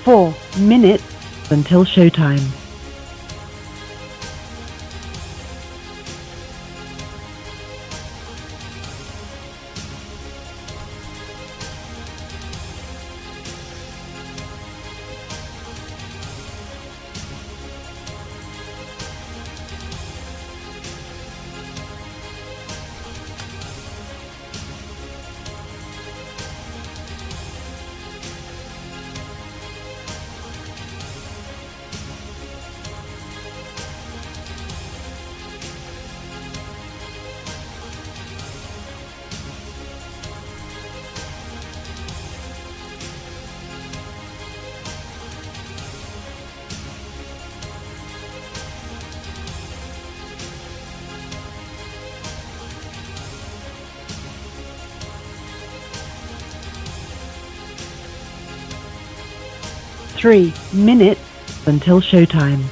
4 minutes until showtime. Three minutes until showtime.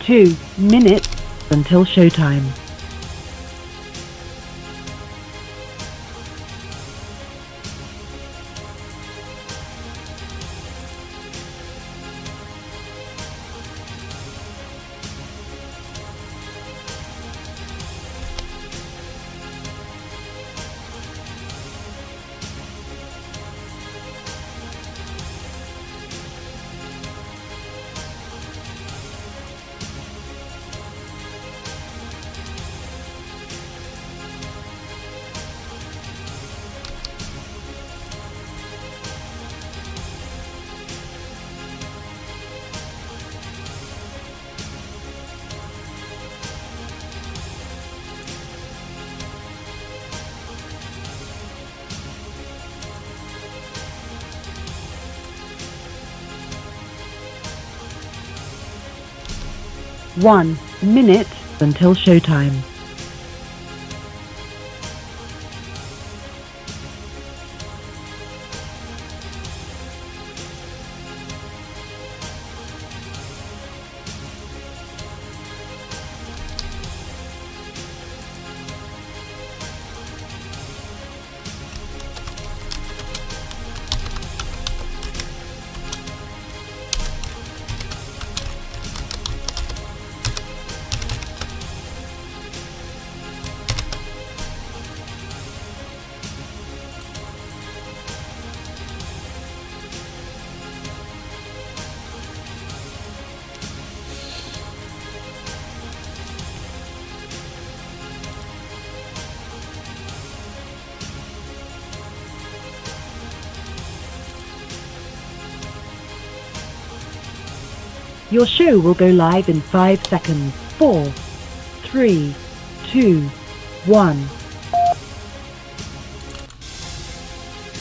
Two minutes until showtime. One minute until showtime. Your show will go live in 5 seconds. 4, 3, 2, 1.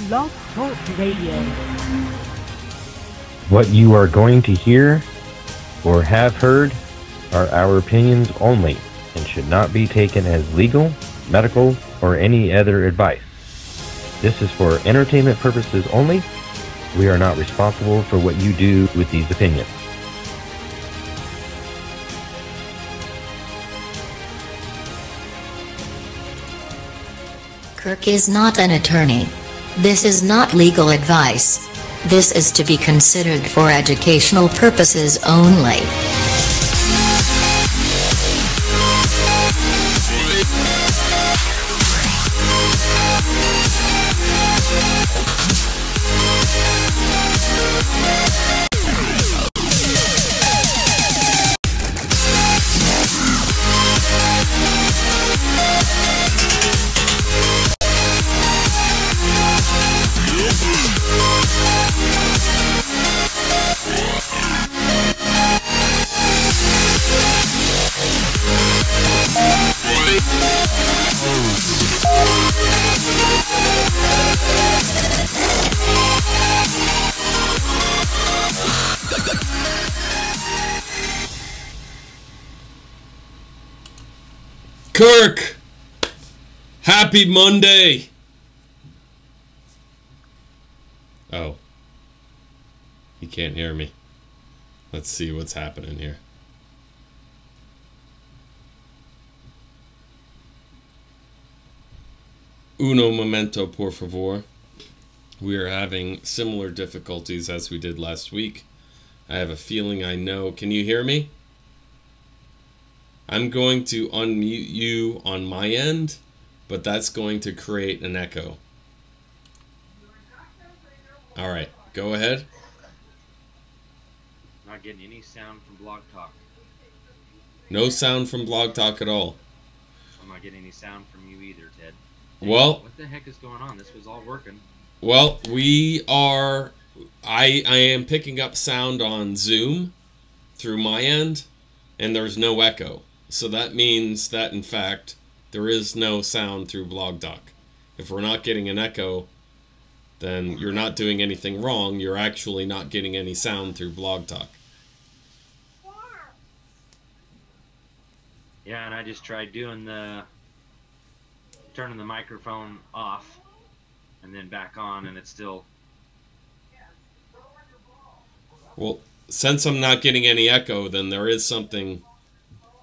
Blog Talk Radio. What you are going to hear or have heard are our opinions only and should not be taken as legal, medical, or any other advice. This is for entertainment purposes only. We are not responsible for what you do with these opinions. Kirk is not an attorney. This is not legal advice. This is to be considered for educational purposes only. Kirk! Happy Monday! Oh. He can't hear me. Let's see what's happening here. Uno momento, por favor. We are having similar difficulties as we did last week. I have a feeling I know. Can you hear me? I'm going to unmute you on my end, but that's going to create an echo. All right, go ahead. Not getting any sound from Blog Talk. No sound from Blog Talk at all. I'm not getting any sound from you either, Ted. Well, what the heck is going on? This was all working. Well, we are... I am picking up sound on Zoom through my end, and there's no echo. So that means that, in fact, there is no sound through Blog Talk. If we're not getting an echo, then you're not doing anything wrong. You're actually not getting any sound through Blog Talk. Yeah, and I just tried doing turning the microphone off and then back on, and it's still... Well, since I'm not getting any echo, then there is something...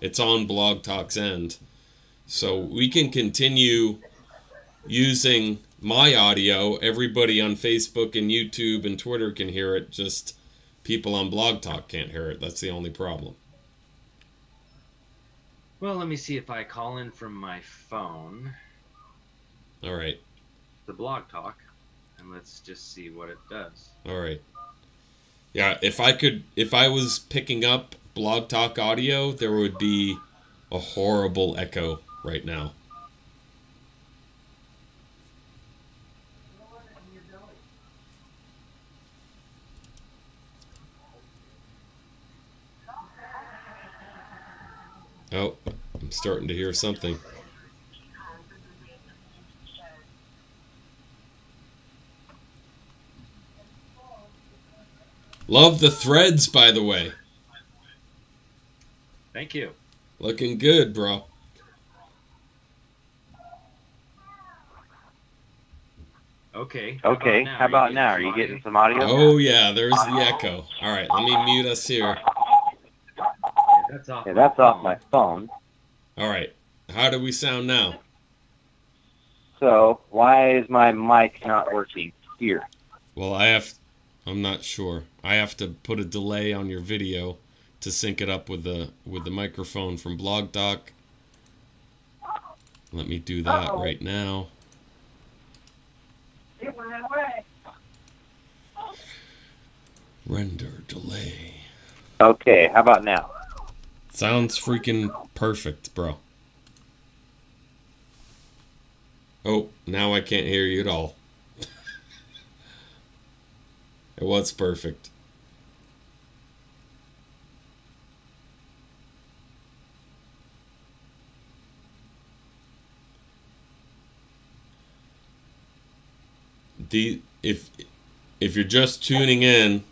It's on Blog Talk's end. So we can continue using my audio. Everybody on Facebook and YouTube and Twitter can hear it. Just people on Blog Talk can't hear it. That's the only problem. Well, let me see if I call in from my phone. All right. The Blog Talk, and let's just see what it does. All right. Yeah, if I was picking up Blog Talk audio, there would be a horrible echo right now. Oh, I'm starting to hear something. Love the threads, by the way. Thank you. Looking good, bro. Okay. Okay, how about now? Are you getting some audio? Oh, yeah, there's the echo. All right, let me mute us here. Yeah, that's off my phone. All right, how do we sound now? So, why is my mic not working here? Well, I'm not sure. I have to put a delay on your video to sync it up with the microphone from Blog Talk. Let me do that right now. It went away. Render delay. Okay, how about now? Sounds freaking perfect, bro. Oh, now I can't hear you at all. It was perfect. If you're just tuning in,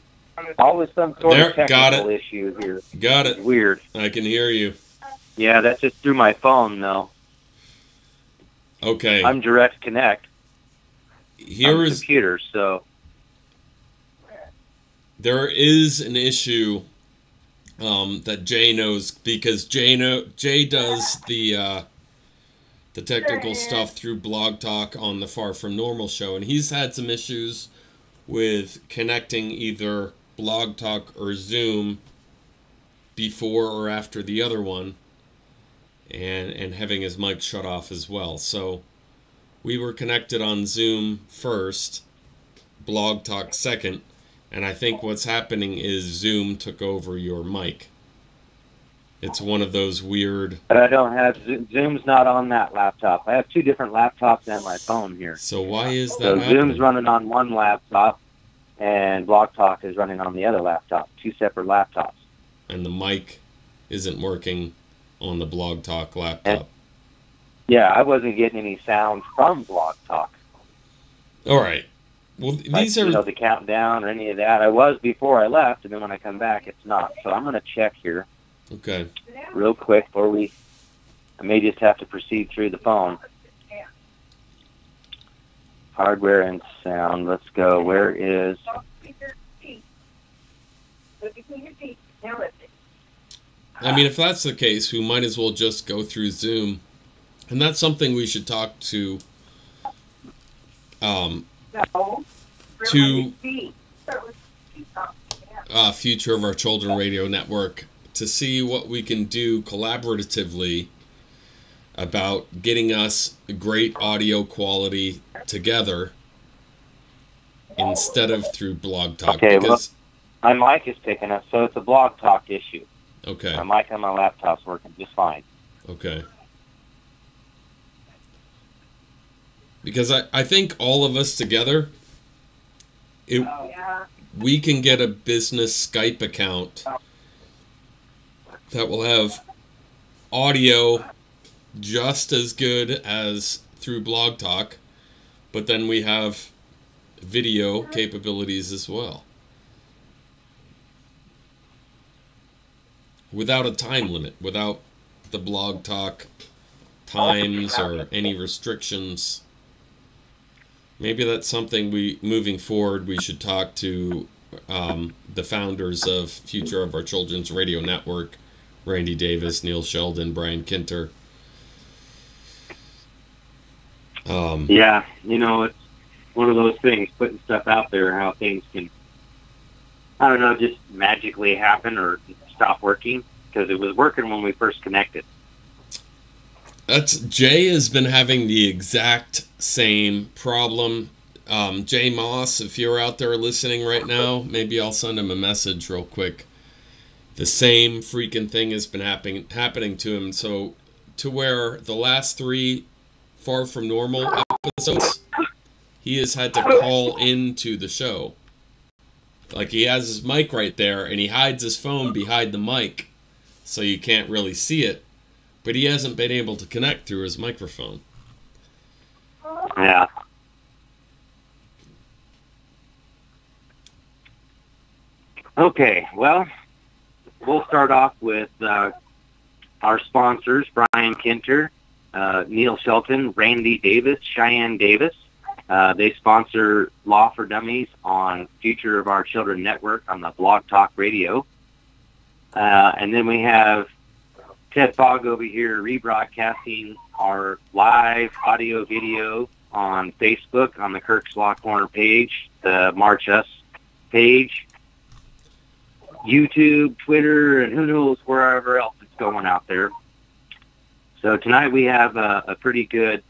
always some sort there, of technical issue here. Got it. It's weird. I can hear you. Yeah, that's just through my phone, though. Okay. I'm direct connect. Here is computer, so there is an issue that Jay knows, because Jay does the technical stuff through Blog Talk on the Far From Normal show, and he's had some issues with connecting either Blog Talk or Zoom before or after the other one, and having his mic shut off as well. So we were connected on Zoom first, Blog Talk second, and I think what's happening is Zoom took over your mic. It's one of those weird... But I don't have... Zoom's not on that laptop. I have two different laptops and my phone here. So why is that So happening? Zoom's running on one laptop, and Blog Talk is running on the other laptop. Two separate laptops. And the mic isn't working on the Blog Talk laptop. Yeah, I wasn't getting any sound from Blog Talk. All right. Well, these are... You know, the countdown or any of that. I was before I left, and then when I come back, it's not. So I'm going to check here. Okay. Real quick before we I may just have to proceed through the phone. Hardware and sound. Let's go. Where is... I mean, if that's the case, we might as well just go through Zoom. And that's something we should talk to Future of Our Children Radio Network to see what we can do collaboratively about getting us great audio quality together instead of through Blog Talk. Okay, because my mic is picking up, so it's a Blog Talk issue. okay, My mic on my laptop's working just fine. okay. Because I think all of us together, we can get a business Skype account that will have audio just as good as through Blog Talk, but then we have video capabilities as well. Without a time limit, without the Blog Talk times or any restrictions. Maybe that's something moving forward, we should talk to the founders of Future of Our Children's Radio Network, Randy Davis, Neil Sheldon, Brian Kinter. Yeah, it's one of those things, putting stuff out there, how things can, I don't know, just magically happen or stop working, because it was working when we first connected. Jay has been having the exact same problem. Jay Moss, if you're out there listening right now, maybe I'll send him a message real quick. The same freaking thing has been happening to him. So, to where the last 3 Far From Normal episodes, he has had to call into the show. Like, he has his mic right there, and he hides his phone behind the mic, so you can't really see it. But he hasn't been able to connect through his microphone. Yeah. Okay, well, we'll start off with our sponsors, Brian Kinter, Neil Shelton, Randy Davis, Cheyenne Davis. They sponsor Law for Dummies on Future of Our Children Network on the Blog Talk Radio. And then we have Ted Fogg over here rebroadcasting our live audio video on Facebook on the Kirk's Law Corner page, the March Us page, YouTube, Twitter, and who knows wherever else it's going out there. So tonight we have a pretty good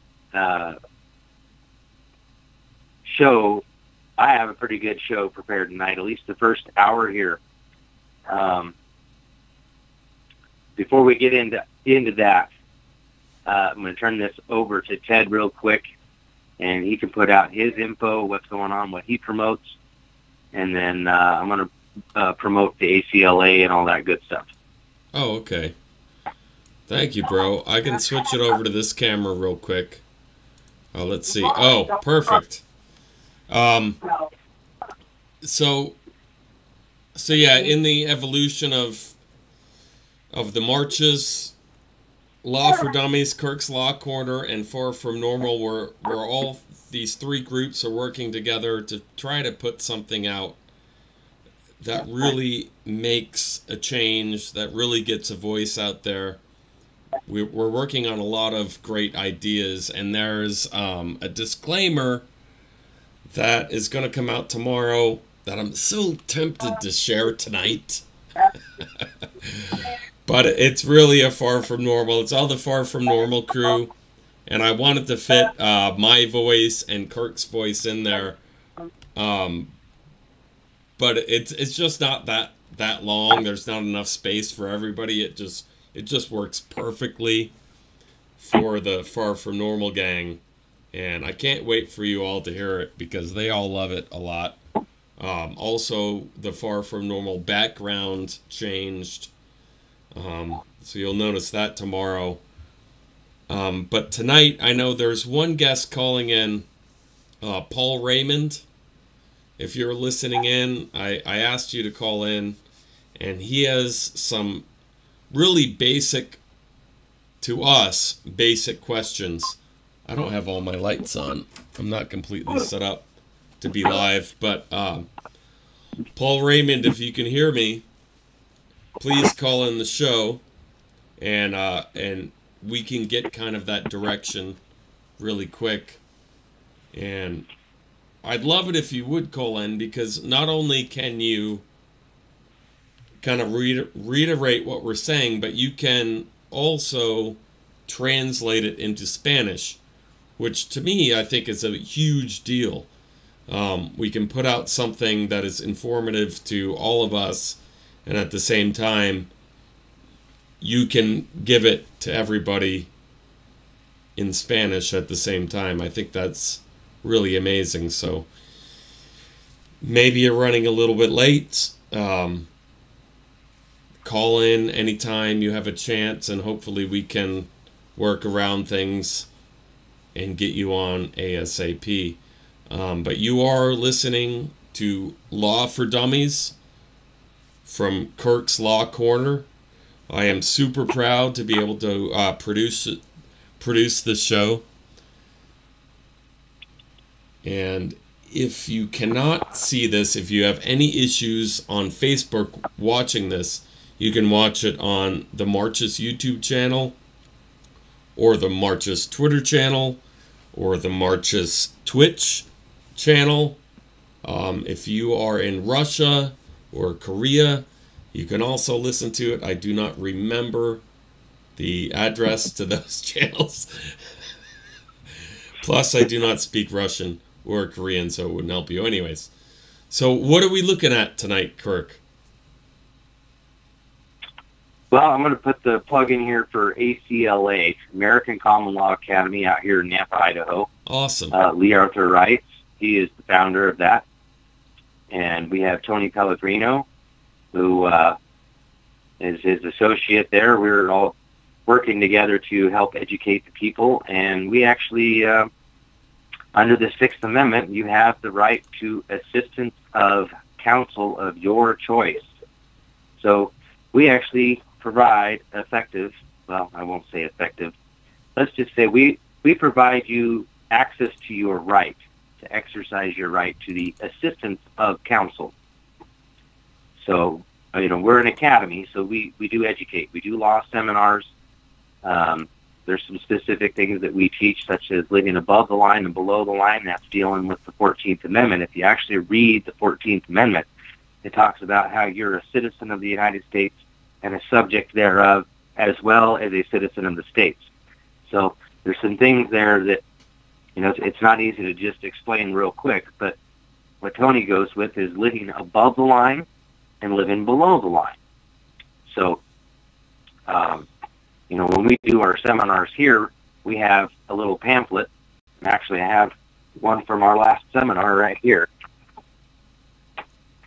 show. I have a pretty good show prepared tonight, at least the first hour here. Before we get into that, I'm going to turn this over to Ted real quick, and he can put out his info, what's going on, what he promotes, and then I'm going to promote the ACLA and all that good stuff. Oh, okay. Thank you, bro. I can switch it over to this camera real quick. Let's see. Oh, perfect. So yeah, in the evolution of the marches, Law for Dummies, Kirk's Law Corner, and Far From Normal, were all these 3 groups are working together to try to put something out that really makes a change, that really gets a voice out there. We're working on a lot of great ideas, and there's a disclaimer that is going to come out tomorrow that I'm so tempted to share tonight. But it's really a Far From Normal. It's all the Far From Normal crew, and I wanted to fit my voice and Kirk's voice in there. But it's just not that long. There's not enough space for everybody. It just works perfectly for the Far From Normal gang, and I can't wait for you all to hear it because they all love it a lot. Also, the Far From Normal background changed. So you'll notice that tomorrow. But tonight, I know there's one guest calling in, Paul Raymond. If you're listening in, I asked you to call in, and he has some really basic to us, basic questions. I don't have all my lights on. I'm not completely set up to be live, but Paul Raymond, if you can hear me, please call in the show, and we can get kind of that direction really quick. And I'd love it if you would call in, because not only can you kind of reiterate what we're saying, but you can also translate it into Spanish, which to me I think is a huge deal. We can put out something that is informative to all of us, and at the same time you can give it to everybody in Spanish at the same time. I think that's really amazing. So maybe you're running a little bit late. Call in anytime you have a chance, and hopefully we can work around things and get you on ASAP. But you are listening to Law for Dummies from Kirk's Law Corner. I am super proud to be able to produce this show. And if you cannot see this, if you have any issues on Facebook watching this, you can watch it on the Marchus YouTube channel, or the Marchus Twitter channel, or the Marchus Twitch channel. If you are in Russia or Korea, you can also listen to it. I do not remember the address to those channels. Plus, I do not speak Russian or Korean, so it wouldn't help you anyways. So what are we looking at tonight, Kirk? Well, I'm going to put the plug in here for ACLA, American Common Law Academy, out here in Nampa, Idaho. Awesome. Lee Arthur Rice, he is the founder of that. And we have Tony Pellegrino, who is his associate there. We're all working together to help educate the people. And we actually, under the Sixth Amendment, you have the right to assistance of counsel of your choice. So we actually provide effective, well, I won't say effective, let's just say we provide you access to your right, to exercise your right to the assistance of counsel. So, we're an academy, so we do educate. We do law seminars. There's some specific things that we teach, such as living above the line and below the line. That's dealing with the 14th Amendment. If you actually read the 14th Amendment, it talks about how you're a citizen of the United States and a subject thereof, as well as a citizen of the states. So there's some things there that, it's not easy to just explain real quick, but what Tony goes with is living above the line and living below the line. So, when we do our seminars here, we have a little pamphlet. Actually, I have one from our last seminar right here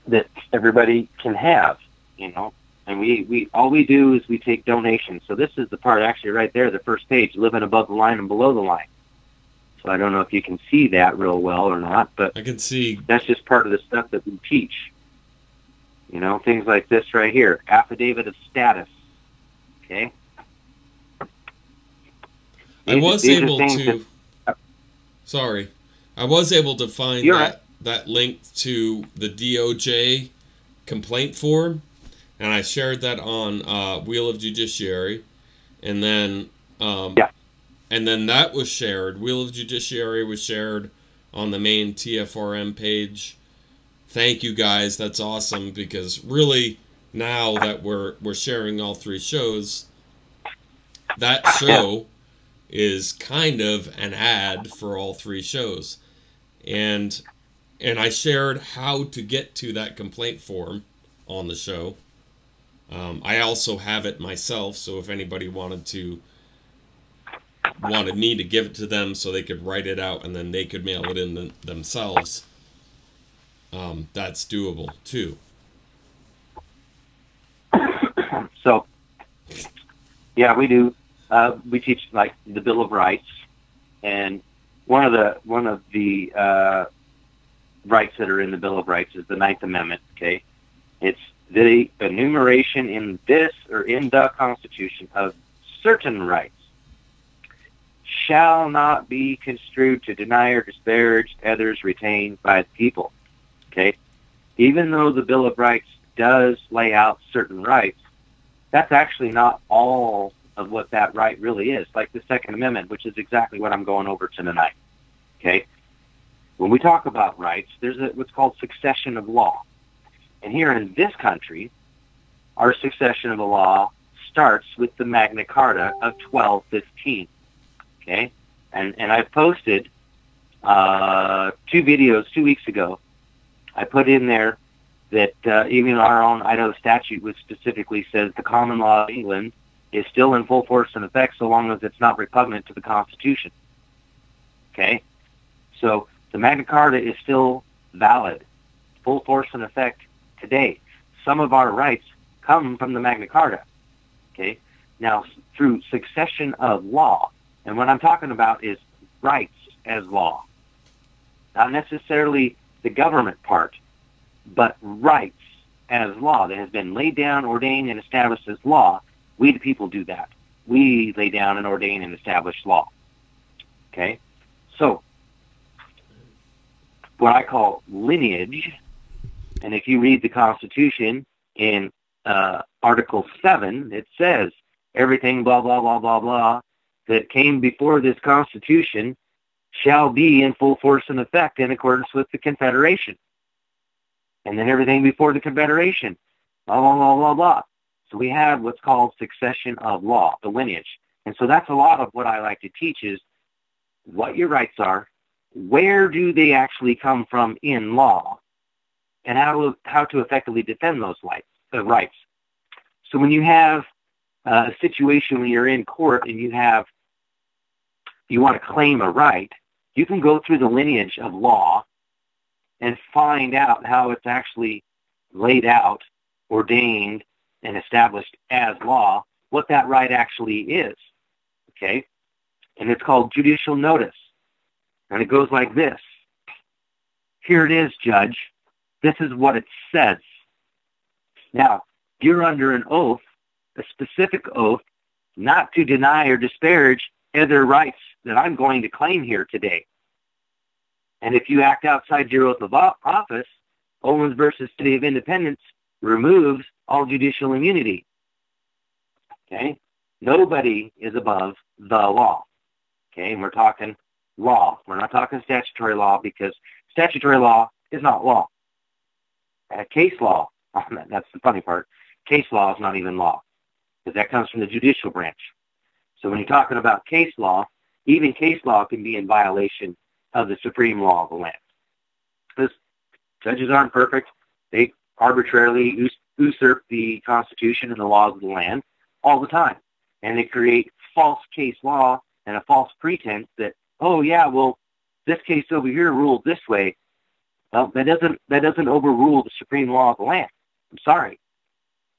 that everybody can have, and we all we do is we take donations. So this is the part actually right there, the first page, living above the line and below the line. So I don't know if you can see that real well or not, but I can see. That's just part of the stuff that we teach. Things like this right here, affidavit of status. Okay. I was able to find that link to the DOJ complaint form, and I shared that on Wheel of Judiciary, and then and then that was shared. Wheel of Judiciary was shared on the main TFRM page. Thank you guys, that's awesome, because really now that we're sharing all three shows, that show is kind of an ad for all three shows. And I shared how to get to that complaint form on the show. I also have it myself, so if anybody wanted me to give it to them so they could write it out and then they could mail it in themselves, that's doable too. So, yeah, we do. We teach like the Bill of Rights, and one of the rights that are in the Bill of Rights is the Ninth Amendment. Okay, it's the enumeration in this or in the Constitution of certain rights shall not be construed to deny or disparage others retained by the people. Okay? Even though the Bill of Rights does lay out certain rights, that's actually not all of what that right really is, like the Second Amendment, which is exactly what I'm going over tonight. Okay? When we talk about rights, there's what's called succession of law. And here in this country, our succession of the law starts with the Magna Carta of 1215. Okay? And I posted 2 videos 2 weeks ago. I put in there that even our own Idaho statute, which specifically says the common law of England is still in full force and effect so long as it's not repugnant to the Constitution. Okay? So the Magna Carta is still valid, full force and effect today. Some of our rights come from the Magna Carta. Okay? Now, through succession of law, and what I'm talking about is rights as law, not necessarily the government part, but rights as law that has been laid down, ordained, and established as law. We, the people, do that. We lay down and ordain and establish law. Okay? So, what I call lineage, and if you read the Constitution in Article 7, it says everything blah, blah, blah, blah, blah that came before this Constitution shall be in full force and effect in accordance with the Confederation. And then everything before the Confederation, blah, blah, blah, blah, blah. So we have what's called succession of law, the lineage. And so that's a lot of what I like to teach is what your rights are, where do they actually come from in law, and how to effectively defend those rights. So when you have a situation when you're in court and you want to claim a right, you can go through the lineage of law and find out how it's actually laid out, ordained, and established as law, what that right actually is. Okay? And it's called judicial notice. And it goes like this. Here it is, Judge. This is what it says. Now, you're under an oath, a specific oath, not to deny or disparage other rights that I'm going to claim here today. And if you act outside your oath of office, Owens versus City of Independence removes all judicial immunity. Okay? Nobody is above the law. Okay? And we're talking law. We're not talking statutory law because statutory law is not law. Case law, that's the funny part, case law is not even law because that comes from the judicial branch. So when you're talking about case law, even case law can be in violation of the supreme law of the land. Because judges aren't perfect. They arbitrarily usurp the Constitution and the laws of the land all the time. And they create false case law and a false pretense that, oh yeah, well, this case over here ruled this way. Well, that doesn't overrule the supreme law of the land. I'm sorry.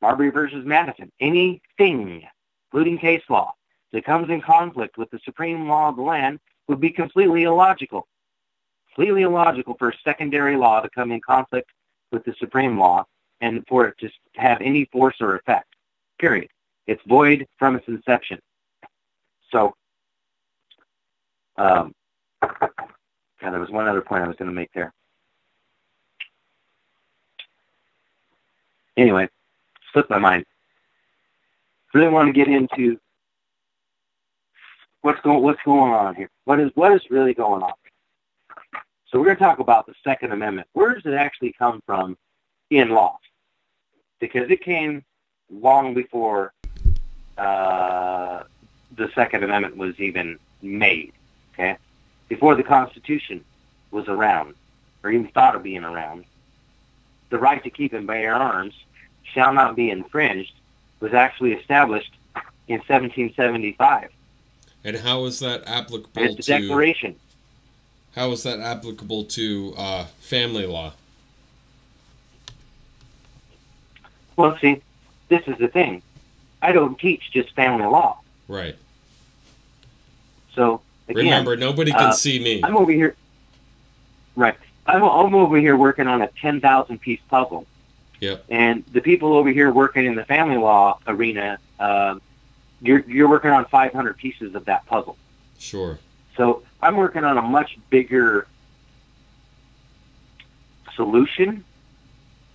Marbury versus Madison. Anything, including case law, that comes in conflict with the supreme law of the land would be completely illogical. Completely illogical for a secondary law to come in conflict with the supreme law and for it to have any force or effect. Period. It's void from its inception. So, there was one other point I was going to make there. Anyway, slipped my mind. Really want to get into what's going on here. What is really going on? So we're going to talk about the Second Amendment. Where does it actually come from in law? Because it came long before the Second Amendment was even made. Okay, before the Constitution was around, or even thought of being around, the right to keep and bear arms shall not be infringed was actually established in 1775. And how is that applicable it's a declaration. How is that applicable to family law? Well, see, this is the thing. I don't teach just family law. Right. So, again, remember, nobody can see me. I'm over here. Right. I'm over here working on a 10,000-piece puzzle. Yep. And the people over here working in the family law arena, you're working on 500 pieces of that puzzle. Sure. So I'm working on a much bigger solution,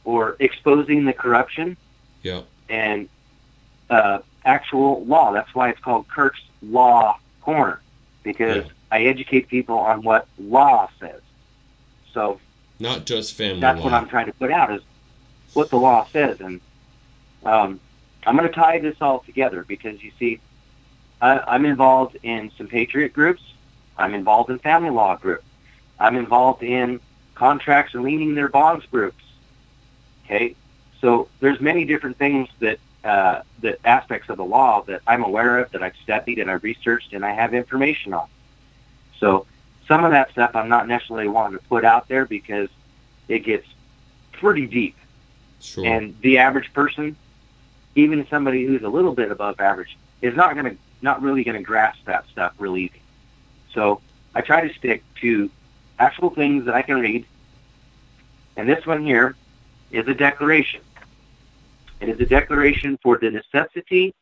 or exposing the corruption Yeah. and actual law. That's why it's called Kirk's Law Corner, because Yeah. I educate people on what law says. So Not just family that's law. what I'm trying to put out, is what the law says. And I'm going to tie this all together, because you see, I'm involved in some patriot groups. I'm involved in family law groups. I'm involved in contracts and leaning their bonds groups. Okay, so there's many different things that aspects of the law that I'm aware of, that I've studied and I've researched and I have information on. So some of that stuff I'm not necessarily wanting to put out there, because it gets pretty deep. Sure. And the average person, even somebody who's a little bit above average, is not really going to grasp that stuff real easy. So I try to stick to actual things that I can read. And this one here is a declaration. It is a declaration for the necessity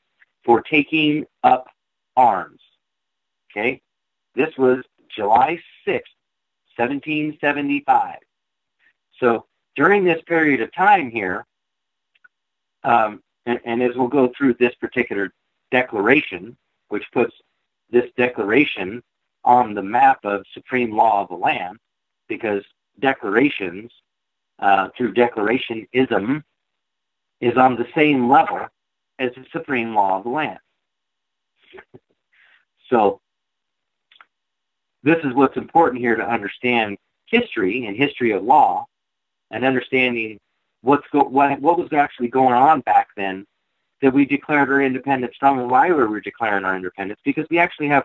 for taking up arms. Okay? This was July 6th, 1775. So during this period of time here, and as we'll go through this particular declaration, which puts this declaration on the map of supreme law of the land, because declarations, through declarationism, is on the same level as the supreme law of the land. So this is what's important here, to understand history and history of law, and understanding what was actually going on back then, that we declared our independence from, and why we were declaring our independence, because we actually have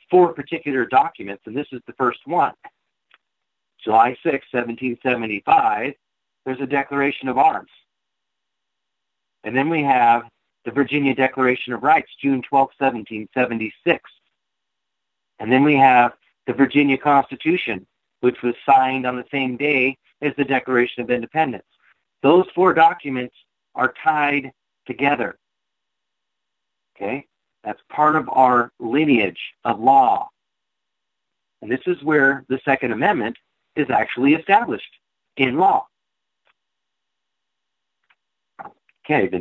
4 particular documents, and this is the first one. July 6, 1775, there's a Declaration of Arms. And then we have the Virginia Declaration of Rights, June 12, 1776. And then we have the Virginia Constitution, which was signed on the same day as the Declaration of Independence. Those 4 documents are tied together. Okay? That's part of our lineage of law. And this is where the Second Amendment is actually established in law. Okay, the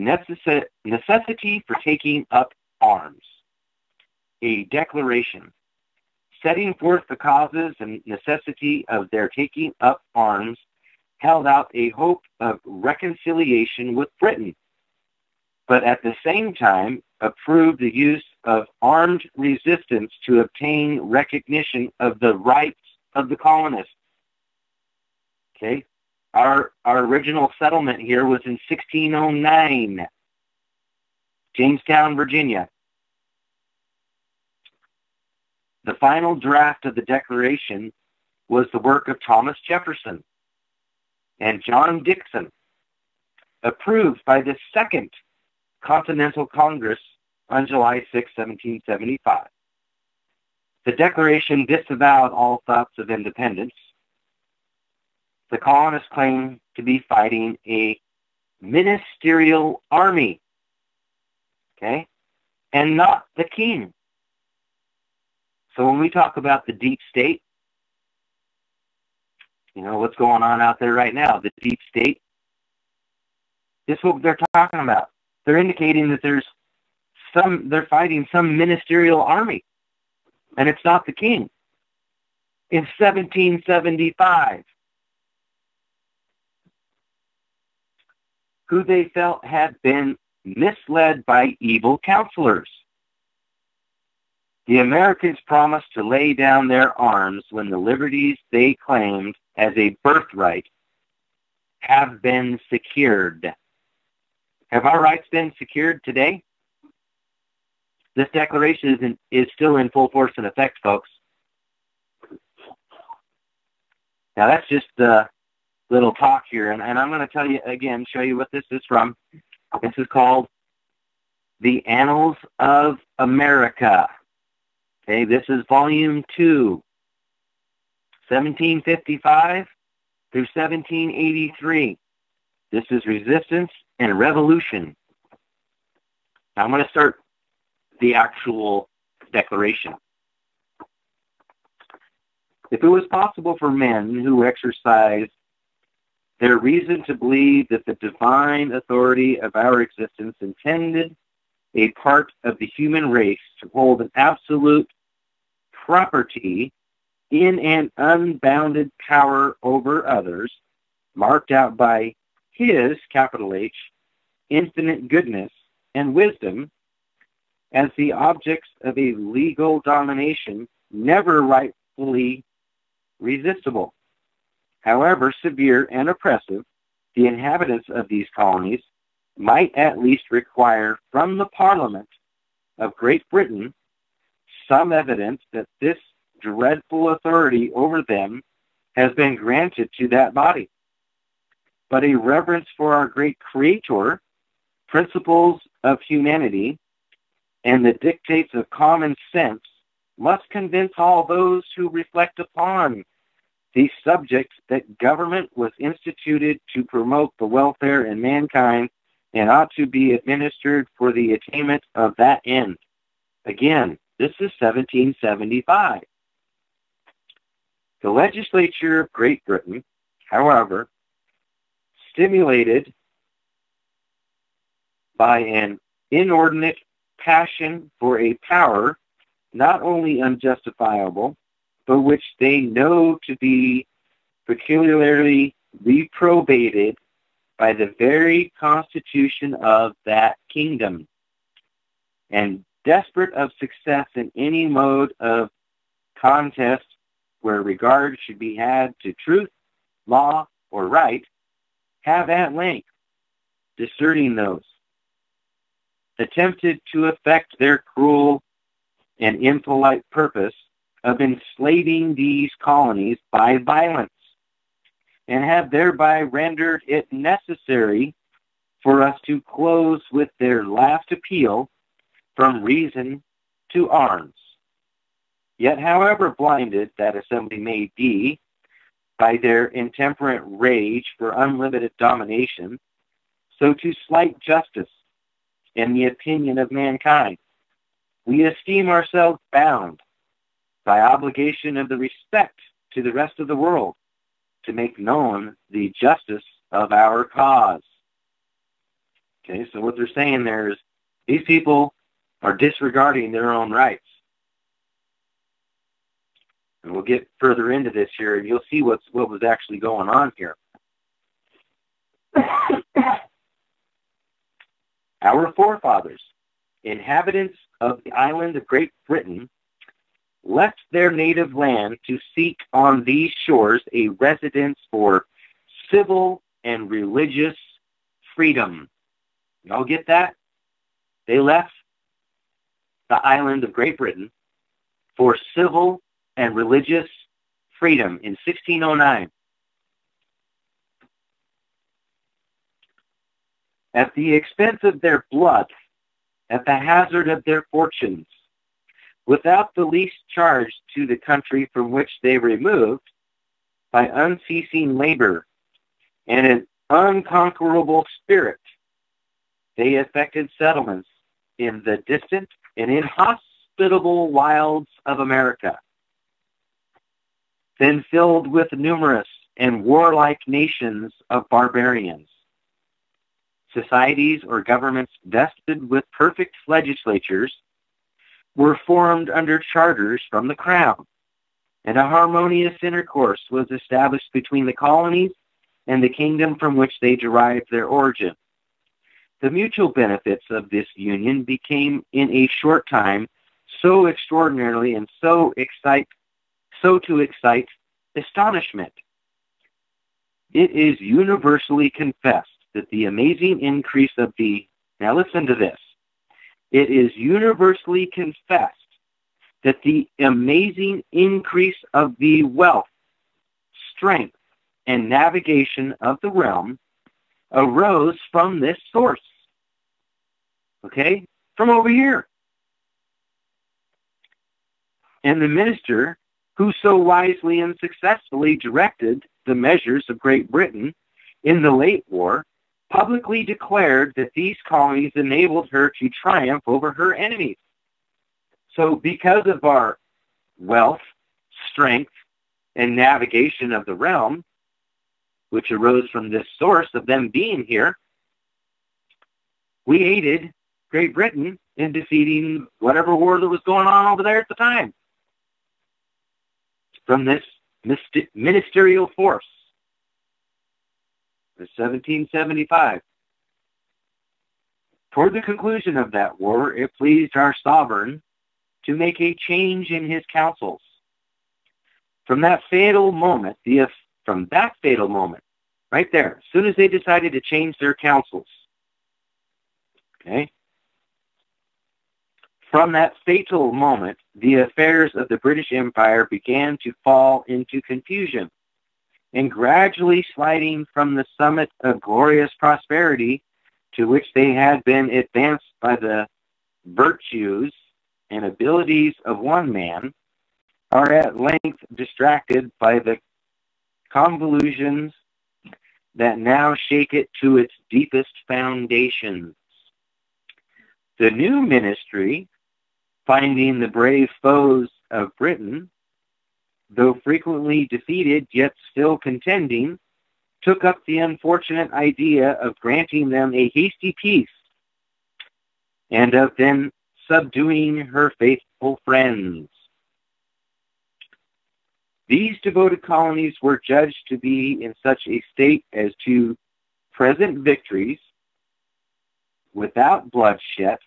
necessity for taking up arms. A declaration setting forth the causes and necessity of their taking up arms held out a hope of reconciliation with Britain, but at the same time approved the use of armed resistance to obtain recognition of the rights of the colonists. Okay? Our original settlement here was in 1609, Jamestown, Virginia. The final draft of the Declaration was the work of Thomas Jefferson and John Dixon, approved by the Second Continental Congress on July 6, 1775. The Declaration disavowed all thoughts of independence. The colonists claimed to be fighting a ministerial army, okay, and not the king. So when we talk about the deep state, you know, what's going on out there right now, the deep state, this is what they're talking about. They're indicating that they're fighting some ministerial army, and it's not the king. In 1775, who they felt had been misled by evil counselors. The Americans promised to lay down their arms when the liberties they claimed as a birthright have been secured. Have our rights been secured today? This declaration is still in full force and effect, folks. Now that's just the little talk here, and I'm going to tell you again, show you what this is from. This is called The Annals of America. Okay, this is volume 2, 1755 through 1783. This is Resistance and Revolution. Now I'm going to start the actual declaration. If it was possible for men who exercise their reason to believe that the divine authority of our existence intended a part of the human race to hold an absolute property in an unbounded power over others, marked out by his, capital H, infinite goodness and wisdom, as the objects of a legal domination never rightfully resistible, however severe and oppressive, the inhabitants of these colonies might at least require from the Parliament of Great Britain some evidence that this dreadful authority over them has been granted to that body. But a reverence for our great Creator, principles of humanity, and the dictates of common sense must convince all those who reflect upon these subjects that government was instituted to promote the welfare in mankind and ought to be administered for the attainment of that end. Again, this is 1775. The legislature of Great Britain, however, stimulated by an inordinate passion for a power not only unjustifiable, but which they know to be peculiarly reprobated by the very constitution of that kingdom, and desperate of success in any mode of contest where regard should be had to truth, law, or right, have at length, discerning those, attempted to effect their cruel and impolite purpose of enslaving these colonies by violence, and have thereby rendered it necessary for us to close with their last appeal from reason to arms. Yet, however blinded that assembly may be by their intemperate rage for unlimited domination, so to slight justice in the opinion of mankind, we esteem ourselves bound by obligation of the respect to the rest of the world to make known the justice of our cause. Okay, so what they're saying there is these people are disregarding their own rights. And we'll get further into this here, and you'll see what was actually going on here. Our forefathers, inhabitants of the island of Great Britain, left their native land to seek on these shores a residence for civil and religious freedom. Y'all get that? They left the island of Great Britain for civil and religious freedom in 1609. At the expense of their blood, at the hazard of their fortunes, without the least charge to the country from which they removed, by unceasing labor and an unconquerable spirit, they effected settlements in the distant and inhospitable wilds of America, then filled with numerous and warlike nations of barbarians. Societies or governments vested with perfect legislatures were formed under charters from the crown, and a harmonious intercourse was established between the colonies and the kingdom from which they derived their origin. The mutual benefits of this union became in a short time so extraordinarily and so to excite astonishment. It is universally confessed that the amazing increase of now listen to this, it is universally confessed that the amazing increase of the wealth, strength, and navigation of the realm arose from this source. Okay? From over here. And the minister who so wisely and successfully directed the measures of Great Britain in the late war publicly declared that these colonies enabled her to triumph over her enemies. So because of our wealth, strength, and navigation of the realm, which arose from this source of them being here, we aided Great Britain in defeating whatever war that was going on over there at the time from this ministerial force. In 1775. Toward the conclusion of that war, it pleased our sovereign to make a change in his counsels. From that fatal moment, right there, as soon as they decided to change their counsels, okay, from that fatal moment, the affairs of the British Empire began to fall into confusion, and gradually sliding from the summit of glorious prosperity to which they had been advanced by the virtues and abilities of one man, are at length distracted by the convulsions that now shake it to its deepest foundations. The new ministry, finding the brave foes of Britain, though frequently defeated yet still contending, took up the unfortunate idea of granting them a hasty peace, and of then subduing her faithful friends. These devoted colonies were judged to be in such a state as to present victories without bloodshed,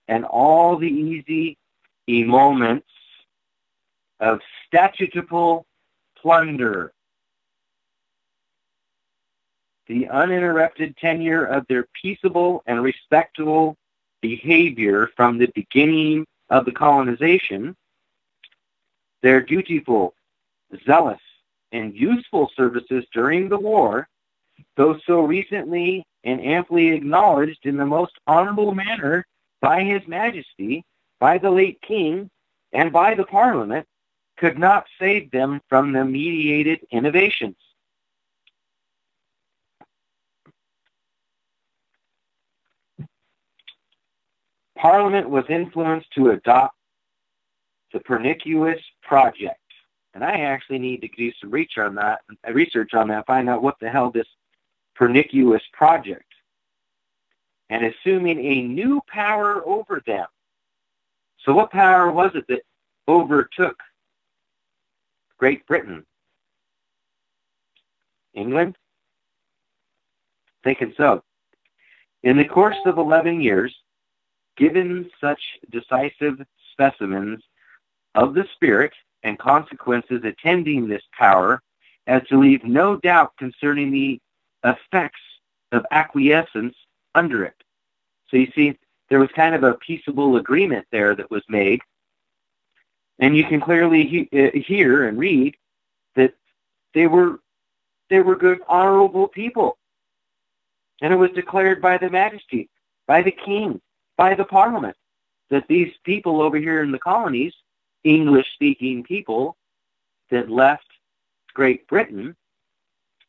and all the easy emoluments of statutable plunder. The uninterrupted tenure of their peaceable and respectable behavior from the beginning of the colonization, their dutiful, zealous, and useful services during the war, though so recently and amply acknowledged in the most honorable manner by His Majesty, by the late King, and by the Parliament, could not save them from the mediated innovations. Parliament was influenced to adopt the Pernicious Project. And I actually need to do some research on that, find out what the hell this Pernicious Project, and assuming a new power over them. So what power was it that overtook Great Britain? England? Thinking so. In the course of 11 years, given such decisive specimens of the spirit and consequences attending this power as to leave no doubt concerning the effects of acquiescence under it. So you see, there was kind of a peaceable agreement there that was made, and you can clearly hear and read that they were good, honorable people. And it was declared by the Majesty, by the King, by the Parliament, that these people over here in the colonies, English-speaking people that left Great Britain,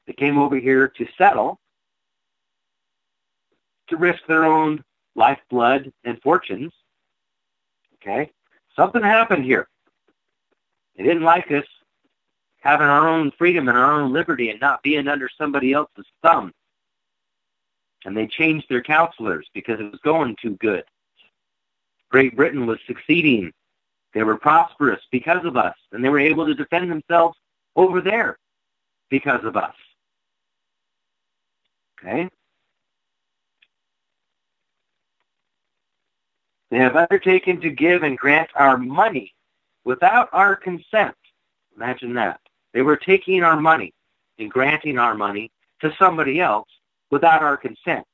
that came over here to settle, to risk their own lifeblood and fortunes. Okay? Something happened here. They didn't like us having our own freedom and our own liberty and not being under somebody else's thumb. And they changed their counselors because it was going too good. Great Britain was succeeding. They were prosperous because of us, and they were able to defend themselves over there because of us. Okay? They have undertaken to give and grant our money without our consent. Imagine that. They were taking our money and granting our money to somebody else without our consent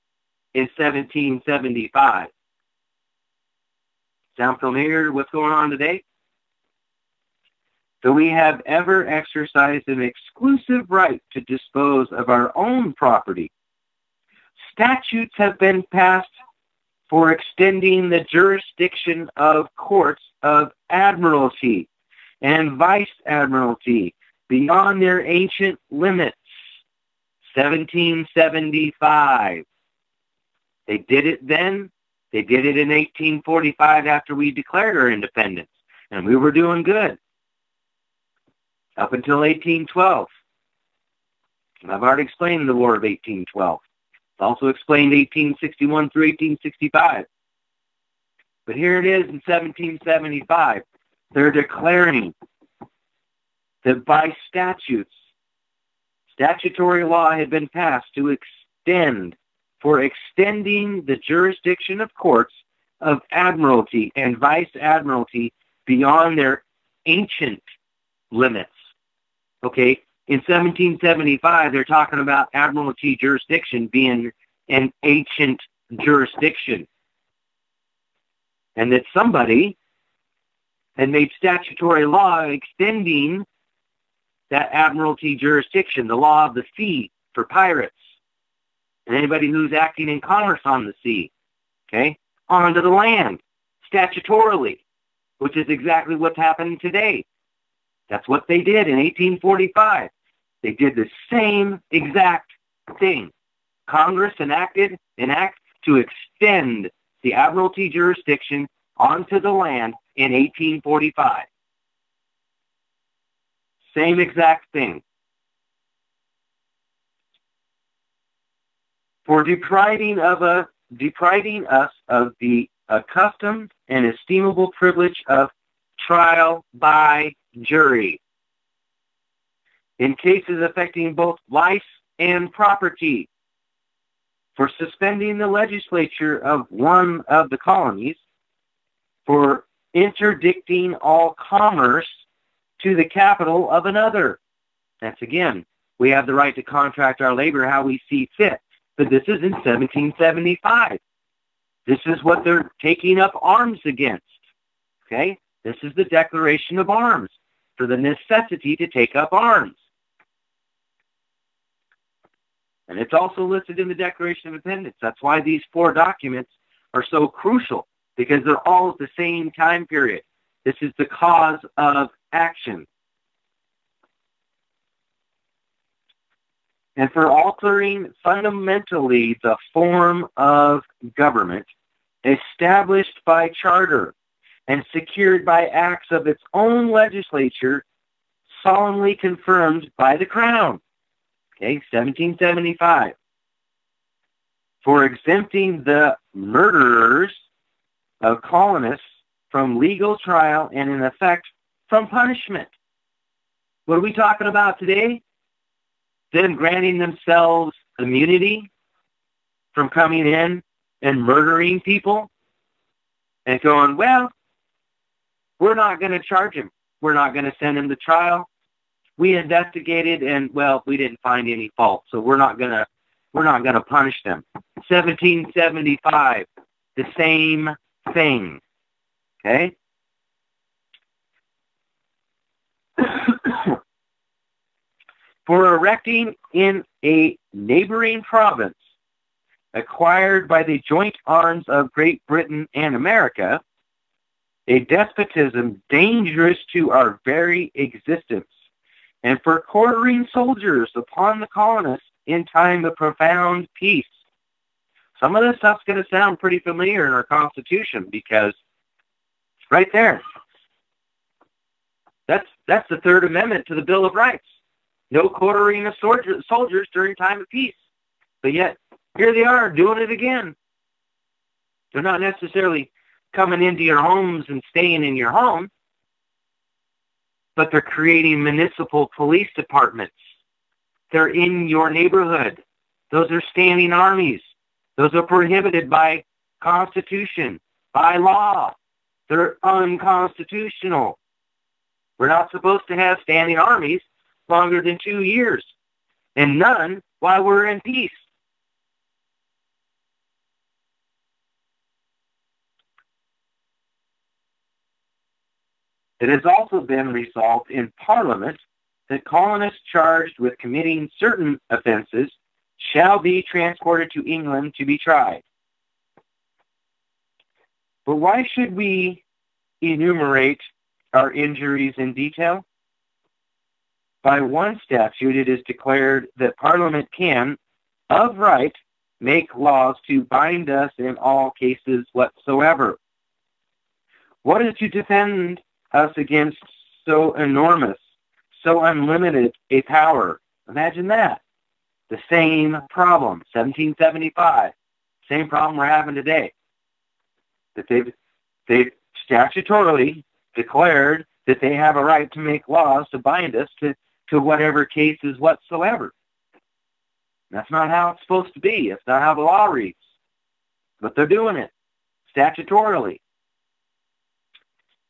in 1775. Sound familiar what's going on today? So we have ever exercised an exclusive right to dispose of our own property. Statutes have been passed for extending the jurisdiction of courts of admiralty and vice admiralty beyond their ancient limits. 1775. They did it then. They did it in 1845 after we declared our independence, and we were doing good. up until 1812. I've already explained the War of 1812. It's also explained 1861 through 1865. But here it is in 1775. They're declaring that by statutes, statutory law had been passed to extending the jurisdiction of courts of admiralty and vice admiralty beyond their ancient limits. Okay, in 1775, they're talking about admiralty jurisdiction being an ancient jurisdiction, and that somebody had made statutory law extending that admiralty jurisdiction, the law of the sea for pirates, and anybody who's acting in commerce on the sea, okay, onto the land, statutorily, which is exactly what's happening today. That's what they did in 1845. They did the same exact thing. Congress enacted an act to extend the admiralty jurisdiction onto the land in 1845. Same exact thing. For depriving us of the accustomed and estimable privilege of trial by jury in cases affecting both life and property, for suspending the legislature of one of the colonies, for interdicting all commerce to the capital of another. That's again, we have the right to contract our labor how we see fit. But this is in 1775. This is what they're taking up arms against. Okay? This is the declaration of arms for the necessity to take up arms. And it's also listed in the Declaration of Independence. That's why these 4 documents are so crucial, because they're all at the same time period. This is the cause of action. And for altering fundamentally the form of government established by charter and secured by acts of its own legislature, solemnly confirmed by the Crown. Okay, 1775. For exempting the murderers of colonists from legal trial and, in effect, from punishment. What are we talking about today? Them granting themselves immunity from coming in and murdering people and going, well, we're not going to charge him. We're not going to send him to trial. We investigated and, well, we didn't find any fault, so we're not going to punish them. 1775, the same thing. Okay? For erecting in a neighboring province acquired by the joint arms of Great Britain and America, a despotism dangerous to our very existence, and for quartering soldiers upon the colonists in time of profound peace. Some of this stuff's going to sound pretty familiar in our Constitution, because it's right there. That's the Third Amendment to the Bill of Rights. No quartering of soldiers during time of peace. But yet, here they are doing it again. They're not necessarily coming into your homes and staying in your home, but they're creating municipal police departments. They're in your neighborhood. Those are standing armies. Those are prohibited by Constitution, by law. They're unconstitutional. We're not supposed to have standing armies longer than 2 years, and none while we're in peace. It has also been resolved in Parliament that colonists charged with committing certain offences shall be transported to England to be tried. But why should we enumerate our injuries in detail? By one statute, it is declared that Parliament can, of right, make laws to bind us in all cases whatsoever. What is to defend us against so enormous, so unlimited a power. Imagine that. The same problem, 1775, same problem we're having today. That they've statutorily declared that they have a right to make laws to bind us to whatever cases whatsoever. That's not how it's supposed to be. It's not how the law reads. But they're doing it statutorily.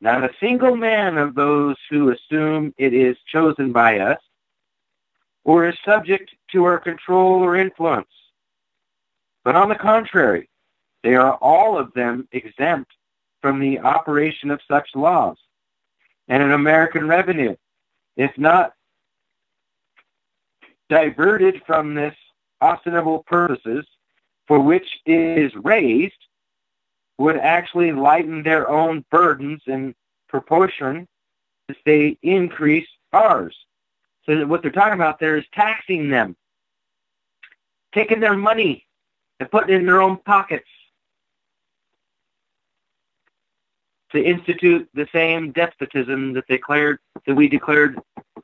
Not a single man of those who assume it is chosen by us or is subject to our control or influence. But on the contrary, they are all of them exempt from the operation of such laws, and an American revenue, if not diverted from this honorable purposes for which it is raised, would actually lighten their own burdens in proportion as they increase ours. So what they're talking about there is taxing them, taking their money and putting it in their own pockets to institute the same despotism that we declared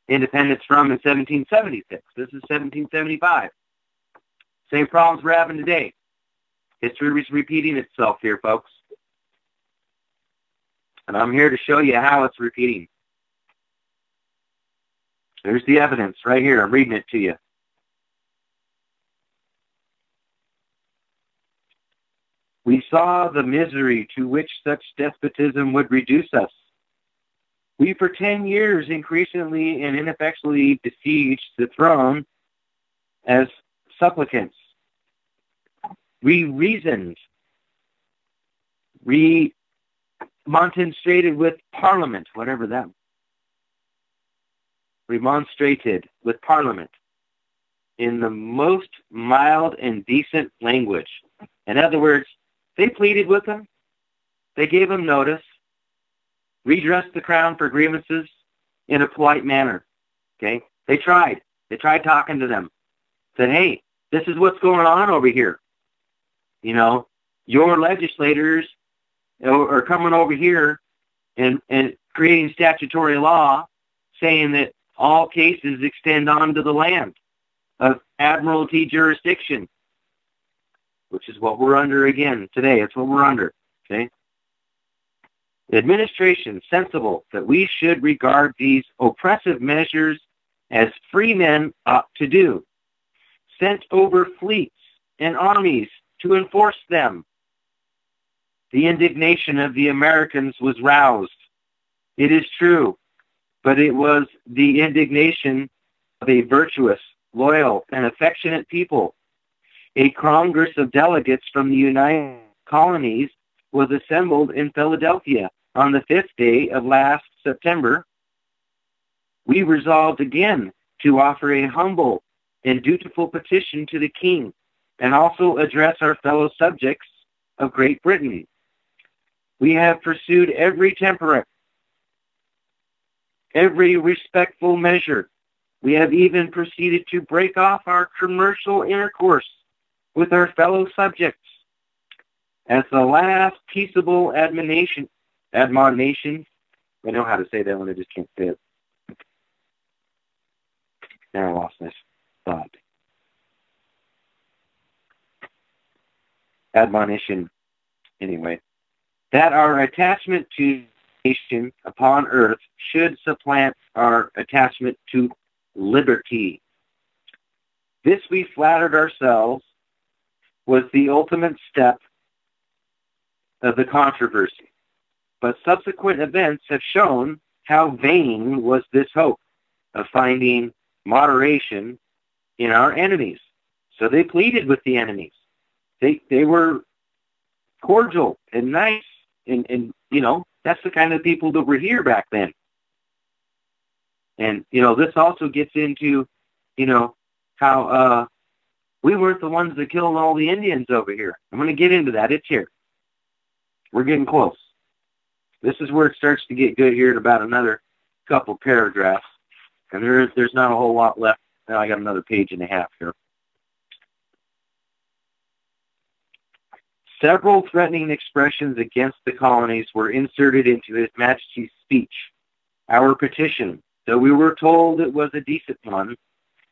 independence from in 1776. This is 1775. Same problems we're having today. History is repeating itself here, folks. And I'm here to show you how it's repeating. There's the evidence right here. I'm reading it to you. We saw the misery to which such despotism would reduce us. We for 10 years increasingly and ineffectually besieged the throne as supplicants. We reasoned, remonstrated with Parliament, whatever that. Remonstrated with Parliament in the most mild and decent language. In other words, they pleaded with them. They gave them notice, redressed the crown for grievances in a polite manner. Okay? They tried. They tried talking to them. Said, hey, this is what's going on over here. You know, your legislators are coming over here and creating statutory law saying that all cases extend onto the land of admiralty jurisdiction, which is what we're under again today. It's what we're under, okay? The administration sensible that we should regard these oppressive measures as free men ought to do, sent over fleets and armies to enforce them. The indignation of the Americans was roused. It is true, but it was the indignation of a virtuous, loyal, and affectionate people. A Congress of delegates from the United Colonies was assembled in Philadelphia on the 5th day of last September. We resolved again to offer a humble and dutiful petition to the King and also address our fellow subjects of Great Britain. We have pursued every temperate, every respectful measure. We have even proceeded to break off our commercial intercourse with our fellow subjects. As the last peaceable admonition, I know how to say that when I just can't say it. Now I lost this thought. Admonition, anyway. That our attachment to nation upon earth should supplant our attachment to liberty. This, we flattered ourselves, was the ultimate step of the controversy. But subsequent events have shown how vain was this hope of finding moderation in our enemies. So they pleaded with the enemies. They were cordial and nice, and you know, that's the kind of people that were here back then. And, you know, this also gets into, you know, how we weren't the ones that killed all the Indians over here. I'm going to get into that. It's here. We're getting close. This is where it starts to get good here in about another couple paragraphs. And there's not a whole lot left. Now I got another page and a half here. Several threatening expressions against the colonies were inserted into His Majesty's speech. Our petition, So we were told it was a decent one,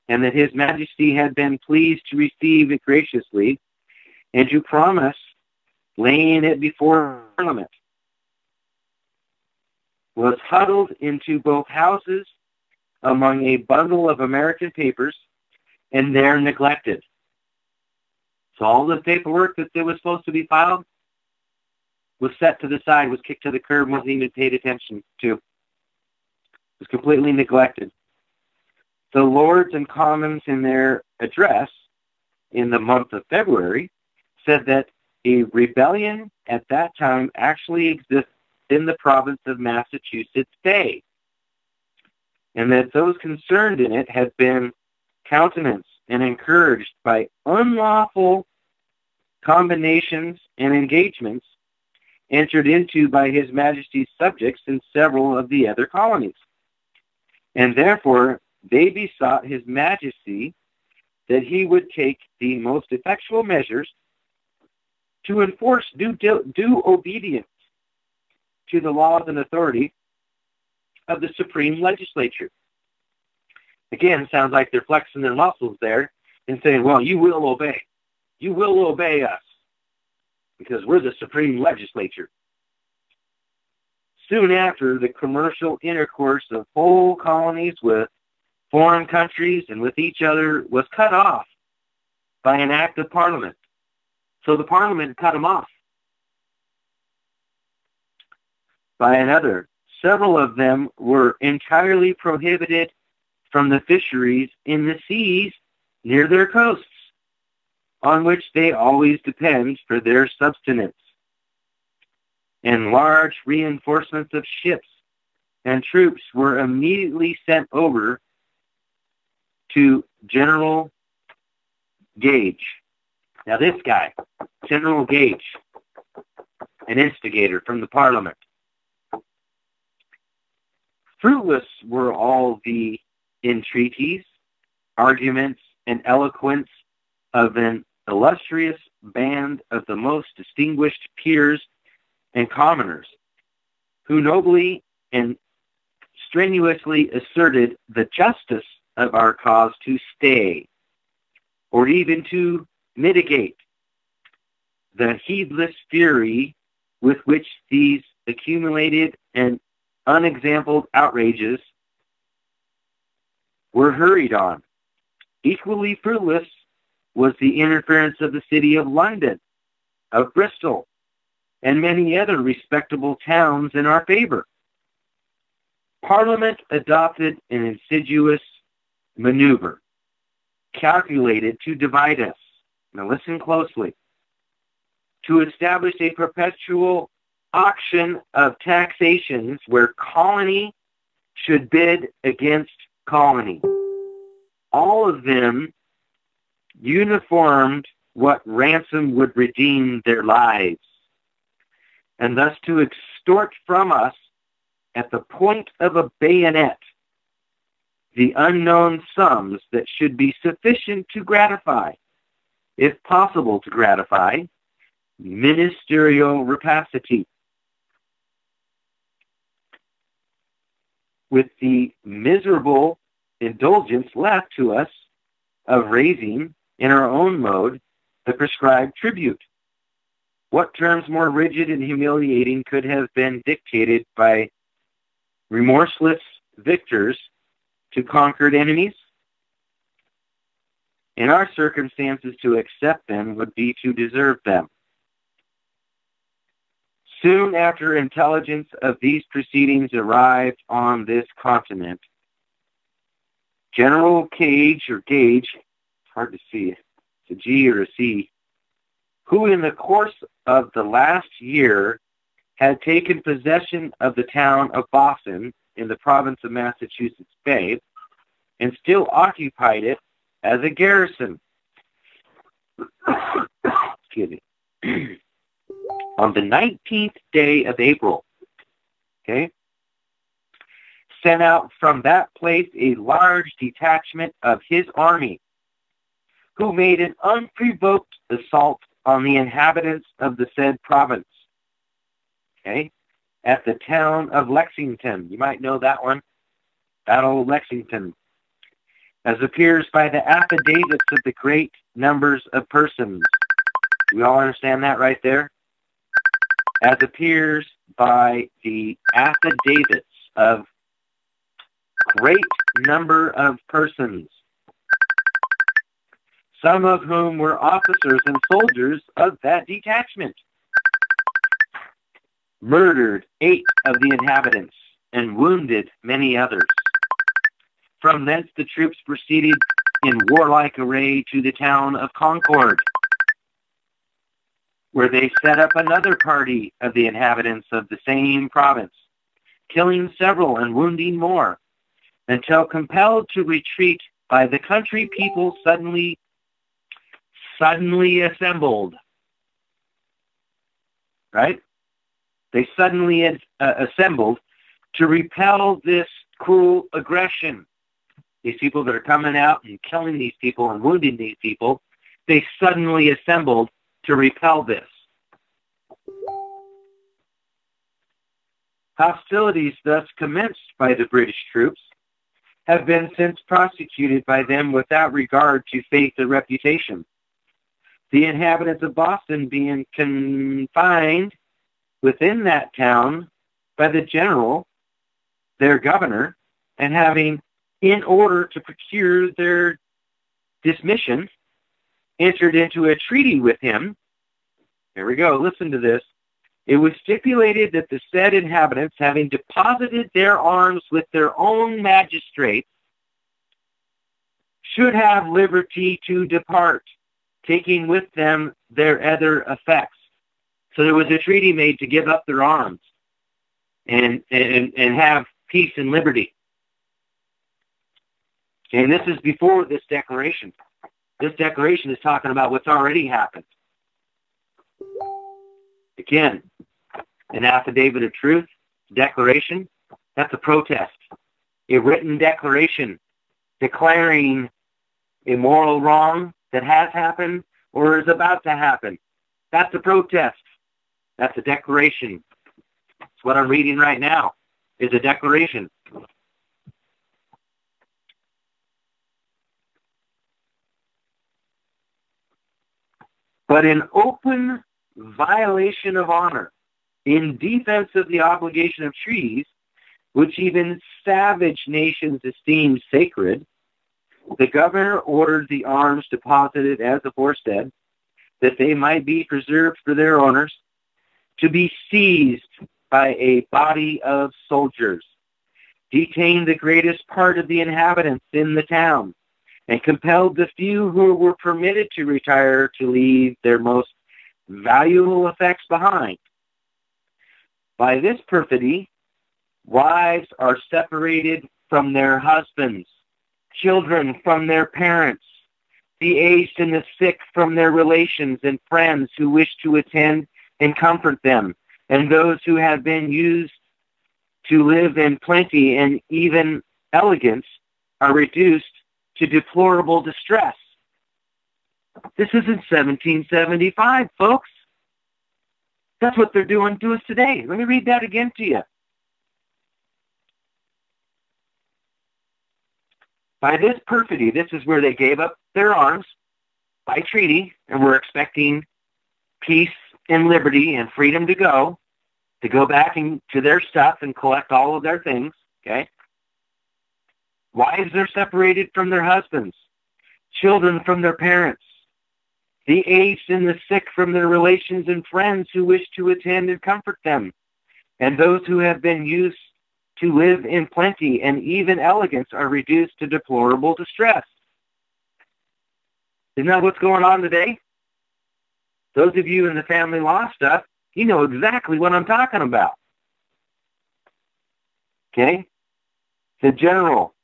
and that His Majesty had been pleased to receive it graciously, and to promise laying it before Parliament. Was huddled into both houses among a bundle of American papers, and there neglected. So all the paperwork that was supposed to be filed was set to the side, was kicked to the curb, wasn't even paid attention to. It was completely neglected. The Lords and Commons, in their address in the month of February, said that a rebellion at that time actually existed in the province of Massachusetts Bay, and that those concerned in it had been countenanced and encouraged by unlawful combinations and engagements entered into by His Majesty's subjects in several of the other colonies. And therefore, they besought His Majesty that he would take the most effectual measures to enforce due obedience to the laws and authority of the Supreme Legislature. Again, sounds like they're flexing their muscles there and saying, well, you will obey. You will obey us because we're the Supreme Legislature. Soon after, the commercial intercourse of whole colonies with foreign countries and with each other was cut off by an act of Parliament. So the Parliament cut them off. By another, several of them were entirely prohibited from the fisheries in the seas near their coasts, on which they always depend for their subsistence. And large reinforcements of ships and troops were immediately sent over to General Gage. Now this guy, General Gage, an instigator from the Parliament. Fruitless were all the entreaties, arguments, and eloquence of an illustrious band of the most distinguished peers and commoners, who nobly and strenuously asserted the justice of our cause to stay, or even to mitigate, the heedless fury with which these accumulated and unexampled outrages were hurried on. Equally fruitless was the interference of the city of London, of Bristol, and many other respectable towns in our favor. Parliament adopted an insidious maneuver calculated to divide us. Now listen closely. To establish a perpetual auction of taxations where colony should bid against colony. All of them uniformed what ransom would redeem their lives, and thus to extort from us at the point of a bayonet the unknown sums that should be sufficient to gratify, if possible to gratify, ministerial rapacity. With the miserable indulgence left to us of raising, in our own mode, the prescribed tribute. What terms more rigid and humiliating could have been dictated by remorseless victors to conquered enemies? In our circumstances, to accept them would be to deserve them. Soon after intelligence of these proceedings arrived on this continent, General Gage, it's hard to see, it's a G or a C, who in the course of the last year had taken possession of the town of Boston in the province of Massachusetts Bay and still occupied it as a garrison. Excuse me. On the 19th day of April, sent out from that place a large detachment of his army, who made an unprovoked assault on the inhabitants of the said province, at the town of Lexington. You might know that one. Battle of Lexington, as appears by the affidavits of the great numbers of persons. We all understand that right there? As appears by the affidavits of great number of persons, some of whom were officers and soldiers of that detachment, murdered 8 of the inhabitants and wounded many others. From thence the troops proceeded in warlike array to the town of Concord, where they set up another party of the inhabitants of the same province, killing several and wounding more, until compelled to retreat by the country people suddenly assembled. Right? They suddenly assembled to repel this cruel aggression. These people that are coming out and killing these people and wounding these people, they suddenly assembled to repel this. Hostilities thus commenced by the British troops have been since prosecuted by them without regard to faith or reputation. The inhabitants of Boston being confined within that town by the general, their governor, and having, in order to procure their dismission, entered into a treaty with him. Here we go, listen to this. It was stipulated that the said inhabitants, having deposited their arms with their own magistrates, should have liberty to depart, taking with them their other effects. So there was a treaty made to give up their arms and have peace and liberty. And this is before this declaration. This declaration is talking about what's already happened. Again, an affidavit of truth, declaration, that's a protest. A written declaration declaring a moral wrong that has happened or is about to happen. That's a protest. That's a declaration. That's what I'm reading right now, is a declaration. But in open violation of honor, in defense of the obligation of treaties, which even savage nations esteem sacred, the governor ordered the arms deposited as aforesaid, that they might be preserved for their owners, to be seized by a body of soldiers, detained the greatest part of the inhabitants in the town, and compelled the few who were permitted to retire to leave their most valuable effects behind. By this perfidy, wives are separated from their husbands, children from their parents, the aged and the sick from their relations and friends who wish to attend and comfort them, and those who have been used to live in plenty and even elegance are reduced to deplorable distress. This is in 1775, folks. That's what they're doing to us today. Let me read that again to you. By this perfidy, this is where they gave up their arms by treaty and were expecting peace and liberty and freedom to go back to their stuff and collect all of their things, okay? Wives are separated from their husbands, children from their parents, the aged and the sick from their relations and friends who wish to attend and comfort them, and those who have been used to live in plenty and even elegance are reduced to deplorable distress. Isn't that what's going on today? Those of you in the family law stuff, you know exactly what I'm talking about. Okay? The general,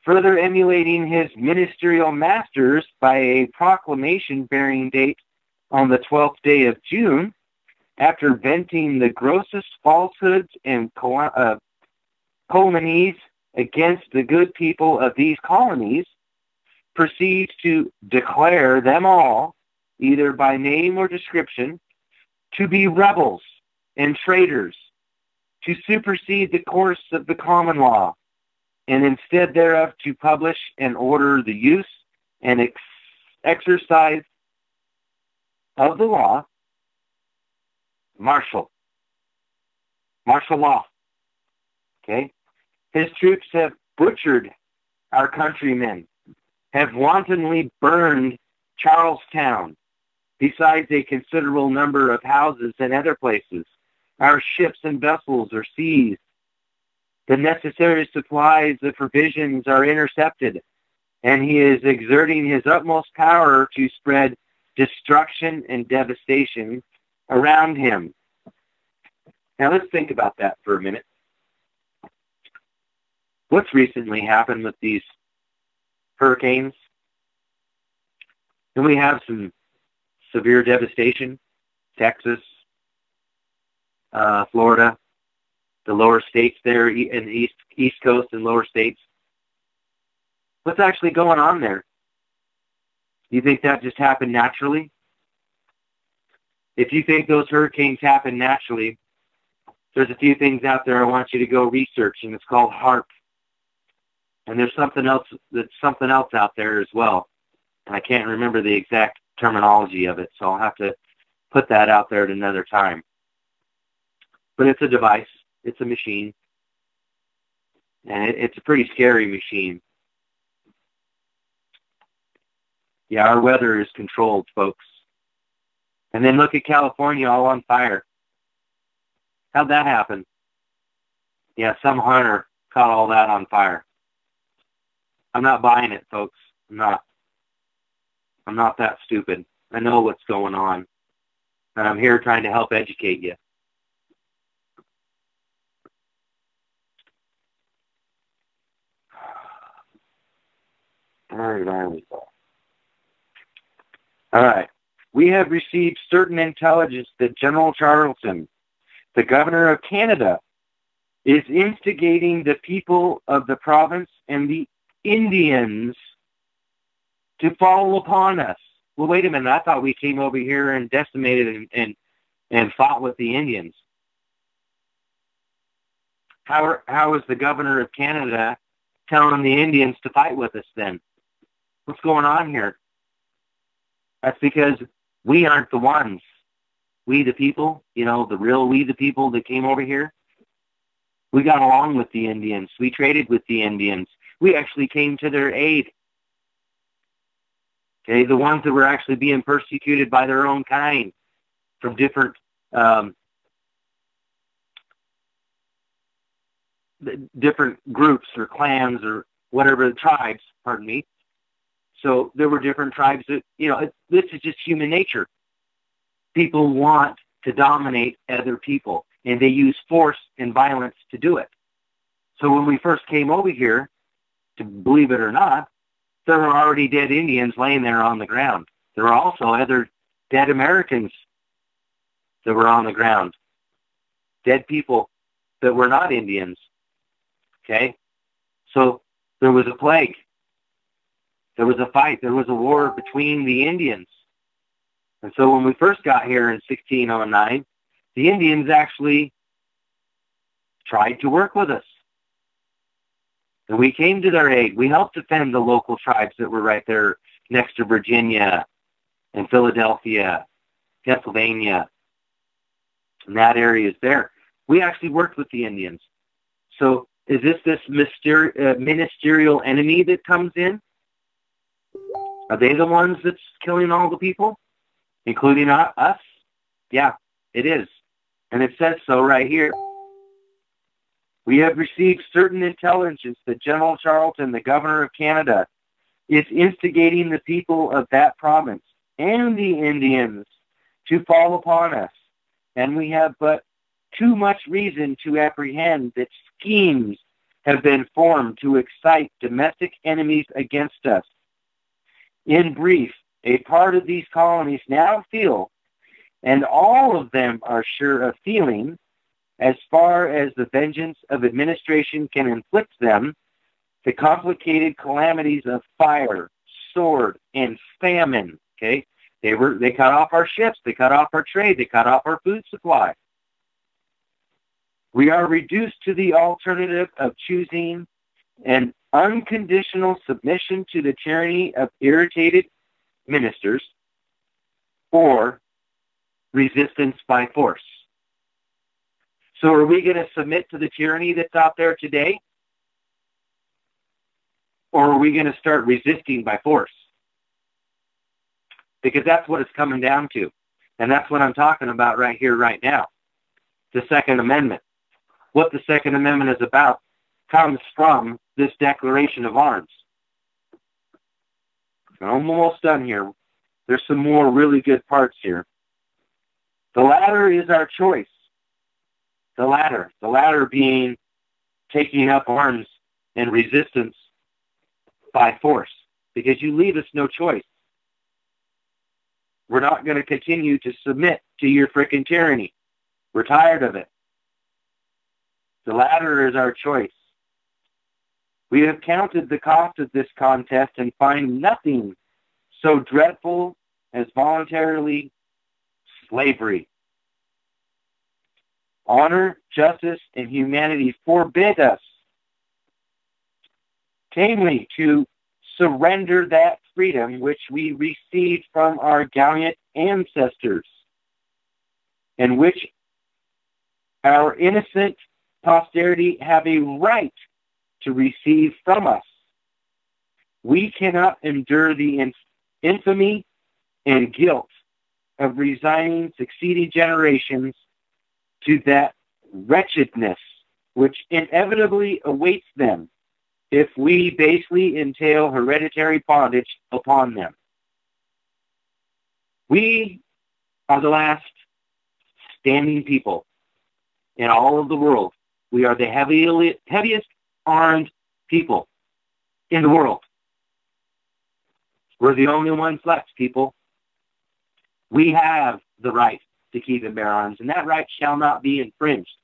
further emulating his ministerial masters by a proclamation bearing date on the 12th day of June, after venting the grossest falsehoods and calumnies against the good people of these colonies, proceeds to declare them all, either by name or description, to be rebels and traitors, to supersede the course of the common law, and instead thereof to publish and order the use and exercise of the law, martial law. Okay? His troops have butchered our countrymen, have wantonly burned Charlestown, besides a considerable number of houses and other places. Our ships and vessels are seized. The necessary supplies of provisions are intercepted, and he is exerting his utmost power to spread destruction and devastation around him. Now let's think about that for a minute. What's recently happened with these hurricanes? And we have some severe devastation. Texas, Florida, the lower states there in the East Coast and lower states. What's actually going on there? Do you think that just happened naturally? If you think those hurricanes happen naturally, there's a few things out there I want you to go research, and it's called HAARP. And there's something else out there as well. And I can't remember the exact terminology of it, so I'll have to put that out there at another time. But it's a device. It's a machine. And it's a pretty scary machine. Yeah, our weather is controlled, folks. And then look at California all on fire. How'd that happen? Yeah, some hunter caught all that on fire. I'm not buying it, folks. I'm not that stupid. I know what's going on. And I'm here trying to help educate you. Where are we? All right. We have received certain intelligence that General Charlton, the governor of Canada, is instigating the people of the province and the Indians to fall upon us. Well, wait a minute. I thought we came over here and decimated and fought with the Indians. How is the governor of Canada telling the Indians to fight with us then? What's going on here? That's because we aren't the ones. We the people, the real we the people that came over here, we got along with the Indians. We traded with the Indians. We actually came to their aid. Okay, the ones that were actually being persecuted by their own kind from different groups or clans or whatever, tribes, pardon me. So there were different tribes that, this is just human nature. People want to dominate other people, and they use force and violence to do it. So when we first came over here, to believe it or not, there were already dead Indians laying there on the ground. There were also other dead Americans that were on the ground. Dead people that were not Indians. Okay? So there was a plague. There was a fight. There was a war between the Indians. And so when we first got here in 1609, the Indians actually tried to work with us. And we came to their aid. We helped defend the local tribes that were right there next to Virginia and Philadelphia, Pennsylvania, and that area is there. We actually worked with the Indians. So is this ministerial enemy that comes in? Are they the ones that's killing all the people, including us? Yeah, it is. And it says so right here. We have received certain intelligence that General Charlton, the governor of Canada, is instigating the people of that province and the Indians to fall upon us. And we have but too much reason to apprehend that schemes have been formed to excite domestic enemies against us. In brief, a part of these colonies now feel, and all of them are sure of feeling, as far as the vengeance of administration can inflict them, the complicated calamities of fire, sword, and famine. Okay, they cut off our ships, they cut off our trade, they cut off our food supply. We are reduced to the alternative of choosing and unconditional submission to the tyranny of irritated ministers, or resistance by force. So are we going to submit to the tyranny that's out there today? Or are we going to start resisting by force? Because that's what it's coming down to. And that's what I'm talking about right here, right now. The Second Amendment. What the Second Amendment is about comes from this declaration of arms. I'm almost done here. There's some more really good parts here. The latter is our choice. The latter being taking up arms and resistance by force, because you leave us no choice. We're not going to continue to submit to your frickin' tyranny. We're tired of it. The latter is our choice. We have counted the cost of this contest and find nothing so dreadful as voluntarily slavery. Honor, justice, and humanity forbid us tamely to surrender that freedom which we received from our gallant ancestors, and which our innocent posterity have a right to receive from us. We cannot endure the infamy and guilt of resigning succeeding generations to that wretchedness which inevitably awaits them if we basely entail hereditary bondage upon them. We are the last standing people in all of the world. We are the heaviest armed people in the world. We're the only ones left, people. We have the right to keep and bear arms, and that right shall not be infringed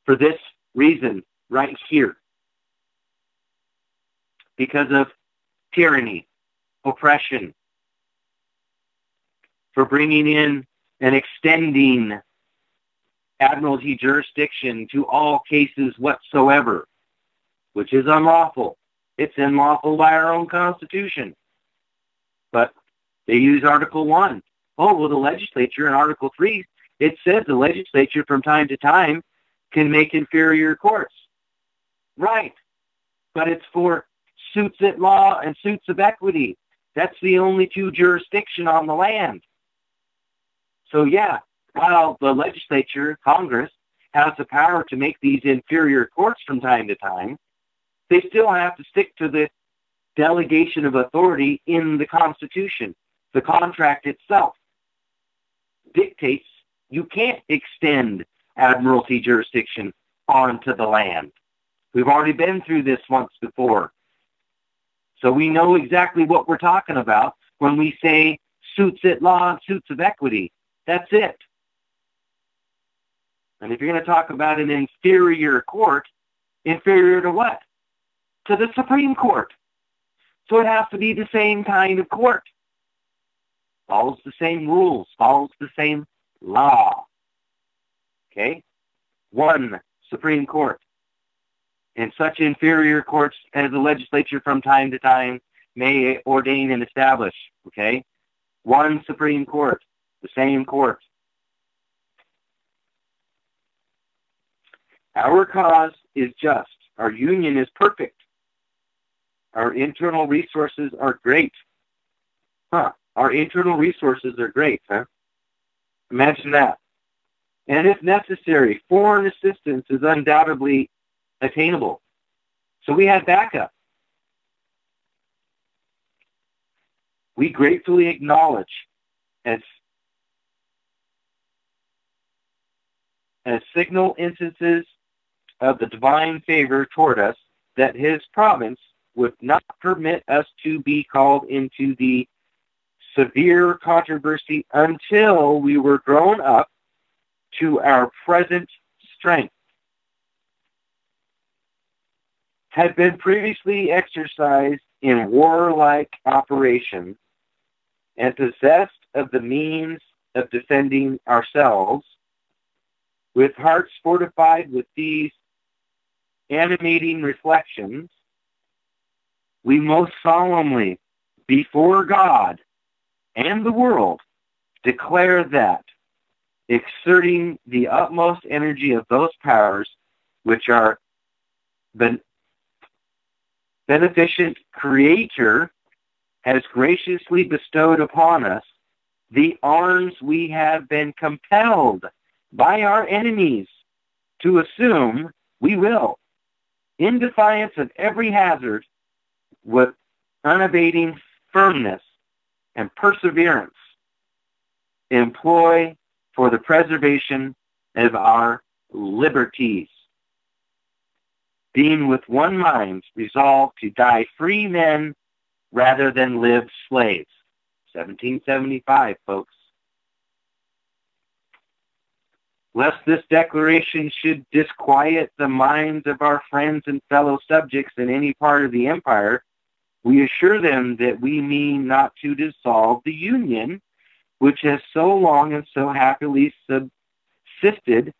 for this reason right here. Because of tyranny, oppression, for bringing in and extending admiralty jurisdiction to all cases whatsoever, which is unlawful. It's unlawful by our own Constitution. But they use Article 1. Oh, well, the legislature in Article 3, it says the legislature from time to time can make inferior courts. Right. But it's for suits at law and suits of equity. That's the only two jurisdiction on the land. So, yeah, while the legislature, Congress, has the power to make these inferior courts from time to time, they still have to stick to the delegation of authority in the Constitution. The contract itself dictates you can't extend admiralty jurisdiction onto the land. We've already been through this once before. So we know exactly what we're talking about when we say suits at law and suits of equity. That's it. And if you're going to talk about an inferior court, inferior to what? To the Supreme Court. So it has to be the same kind of court. Follows the same rules, follows the same law. Okay? One Supreme Court. And such inferior courts as the legislature from time to time may ordain and establish. Okay? One Supreme Court. The same court. Our cause is just. Our union is perfect. Our internal resources are great. Our internal resources are great, huh? Imagine that. And if necessary, foreign assistance is undoubtedly attainable. So we have backup. We gratefully acknowledge as signal instances of the divine favor toward us that his province would not permit us to be called into the severe controversy until we were grown up to our present strength, had been previously exercised in warlike operations, and possessed of the means of defending ourselves, with hearts fortified with these animating reflections, we most solemnly, before God and the world, declare that, exerting the utmost energy of those powers which our beneficent Creator has graciously bestowed upon us, the arms we have been compelled by our enemies to assume, we will, in defiance of every hazard, with unabating firmness and perseverance, employ for the preservation of our liberties, being with one mind resolved to die free men rather than live slaves. 1775, folks. Lest this declaration should disquiet the minds of our friends and fellow subjects in any part of the empire, we assure them that we mean not to dissolve the Union, which has so long and so happily subsisted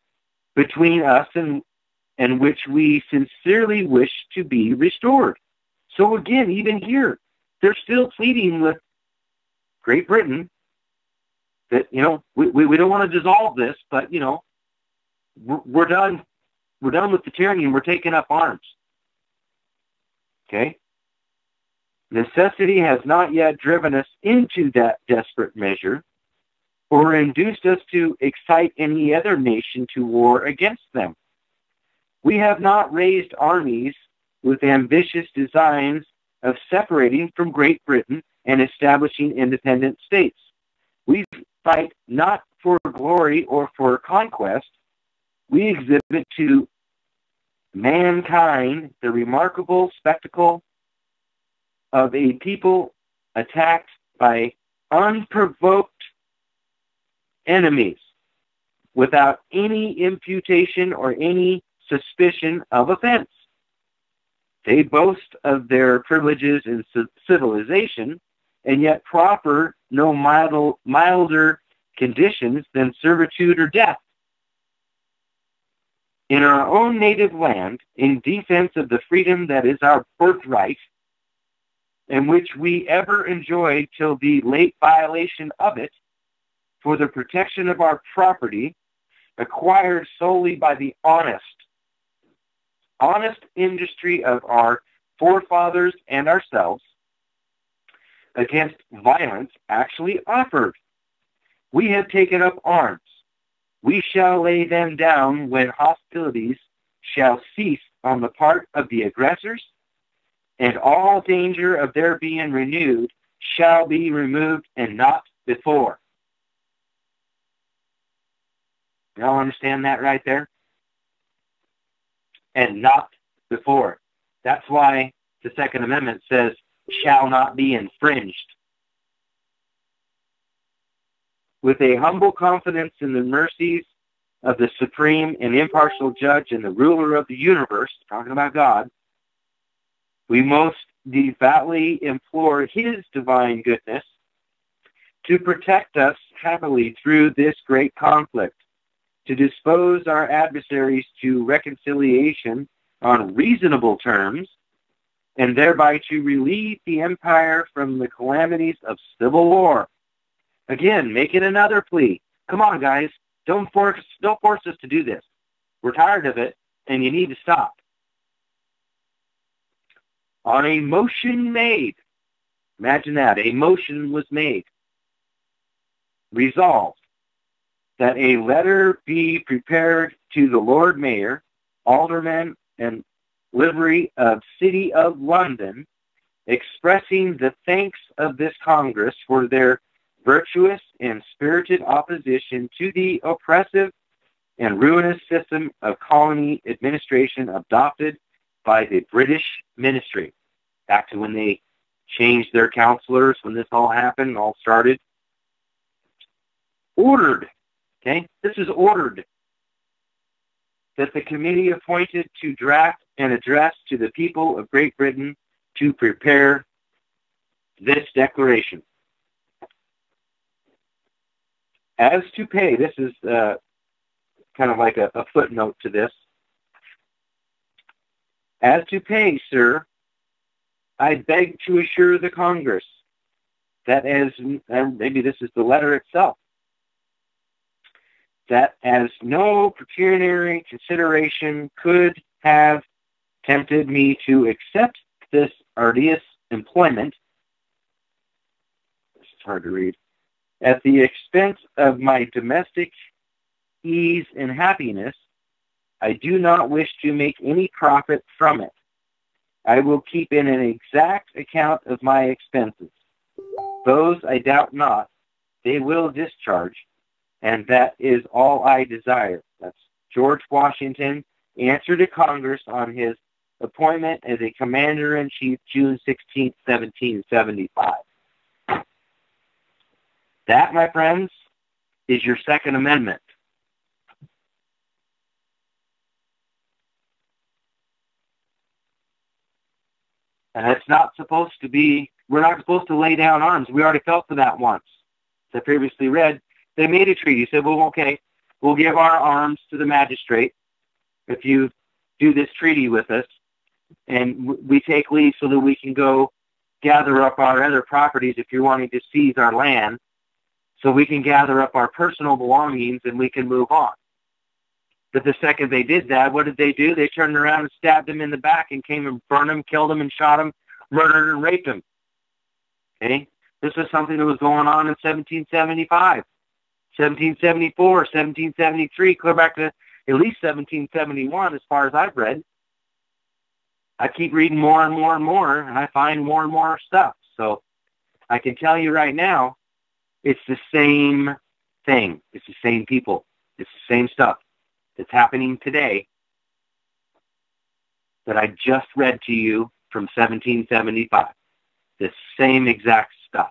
between us and which we sincerely wish to be restored. So again, even here, they're still pleading with Great Britain that, we don't want to dissolve this, but, we're done. We're done with the tyranny and we're taking up arms. Okay? Necessity has not yet driven us into that desperate measure or induced us to excite any other nation to war against them. We have not raised armies with ambitious designs of separating from Great Britain and establishing independent states. We fight not for glory or for conquest. We exhibit to mankind the remarkable spectacle of a people attacked by unprovoked enemies without any imputation or any suspicion of offense. They boast of their privileges in civilization, and yet proffer no milder conditions than servitude or death. In our own native land, in defense of the freedom that is our birthright, and which we ever enjoyed till the late violation of it, for the protection of our property, acquired solely by the honest industry of our forefathers and ourselves, against violence actually offered. We have taken up arms. We shall lay them down when hostilities shall cease on the part of the aggressors, and all danger of their being renewed shall be removed and not before. Y'all understand that right there? And not before. That's why the Second Amendment says, shall not be infringed. With a humble confidence in the mercies of the supreme and impartial judge and the ruler of the universe, talking about God, we most devoutly implore his divine goodness to protect us happily through this great conflict, to dispose our adversaries to reconciliation on reasonable terms, and thereby to relieve the empire from the calamities of civil war. Again, make it another plea. Come on, guys. Don't force us to do this. We're tired of it, and you need to stop. On a motion made, imagine that, a motion was made, resolved, that a letter be prepared to the Lord Mayor, Aldermen, and Livery of City of London, expressing the thanks of this Congress for their virtuous and spirited opposition to the oppressive and ruinous system of colony administration adopted by the British ministry. Back to when they changed their counselors, when this all happened, all started. Ordered, okay? This is ordered, that the committee appointed to draft an address to the people of Great Britain to prepare this declaration. As to pay, this is kind of like a footnote to this. As to pay, sir, I beg to assure the Congress that as, and maybe this is the letter itself, that as no pecuniary consideration could have tempted me to accept this arduous employment, this is hard to read, at the expense of my domestic ease and happiness, I do not wish to make any profit from it. I will keep in an exact account of my expenses. Those I doubt not they will discharge, and that is all I desire. That's George Washington, answer to Congress on his appointment as a Commander-in-Chief June 16, 1775. That, my friends, is your Second Amendment. And it's not supposed to be, we're not supposed to lay down arms. We already fell for that once. As I previously read, they made a treaty. Said, well, okay, we'll give our arms to the magistrate if you do this treaty with us, and we take leave so that we can go gather up our other properties if you're wanting to seize our land, so we can gather up our personal belongings and we can move on. But the second they did that, what did they do? They turned around and stabbed him in the back and came and burned him, killed him, and shot him, murdered and raped him. Okay? This was something that was going on in 1775, 1774, 1773, clear back to at least 1771 as far as I've read. I keep reading more and more and more, and I find more and more stuff. So I can tell you right now, it's the same thing. It's the same people. It's the same stuff that's happening today that I just read to you from 1775. The same exact stuff.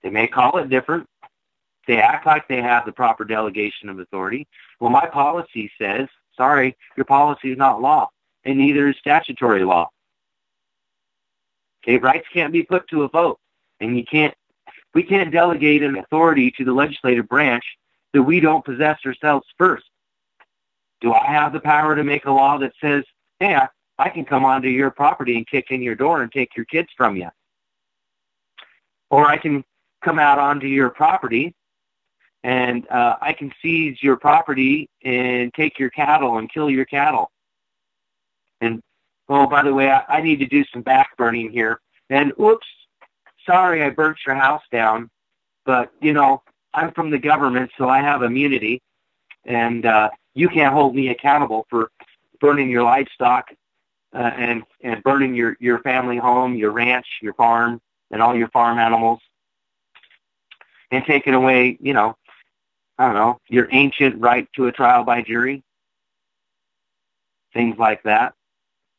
They may call it different. They act like they have the proper delegation of authority. Well, my policy says, sorry, your policy is not law, and neither is statutory law. Okay, rights can't be put to a vote, and we can't delegate an authority to the legislative branch that we don't possess ourselves first. Do I have the power to make a law that says, hey, I can come onto your property and kick in your door and take your kids from you? Or I can come out onto your property and I can seize your property and take your cattle and kill your cattle. And, oh, by the way, I need to do some back burning here. And, oops, sorry I burnt your house down, but, you know, I'm from the government, so I have immunity, and you can't hold me accountable for burning your livestock and burning your family home, your ranch, your farm, and all your farm animals, and taking away, you know, I don't know, your ancient right to a trial by jury, things like that,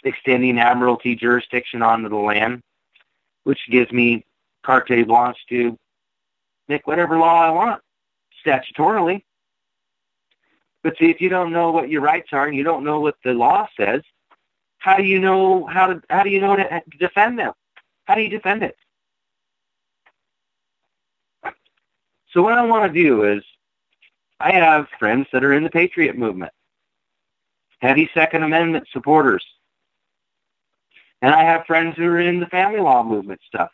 extending admiralty jurisdiction onto the land, which gives me carte blanche to make whatever law I want, statutorily. But see, if you don't know what your rights are and you don't know what the law says, how do you know to defend them? How do you defend it? So what I want to do is, I have friends that are in the Patriot movement, heavy Second Amendment supporters, and I have friends who are in the family law movement stuff.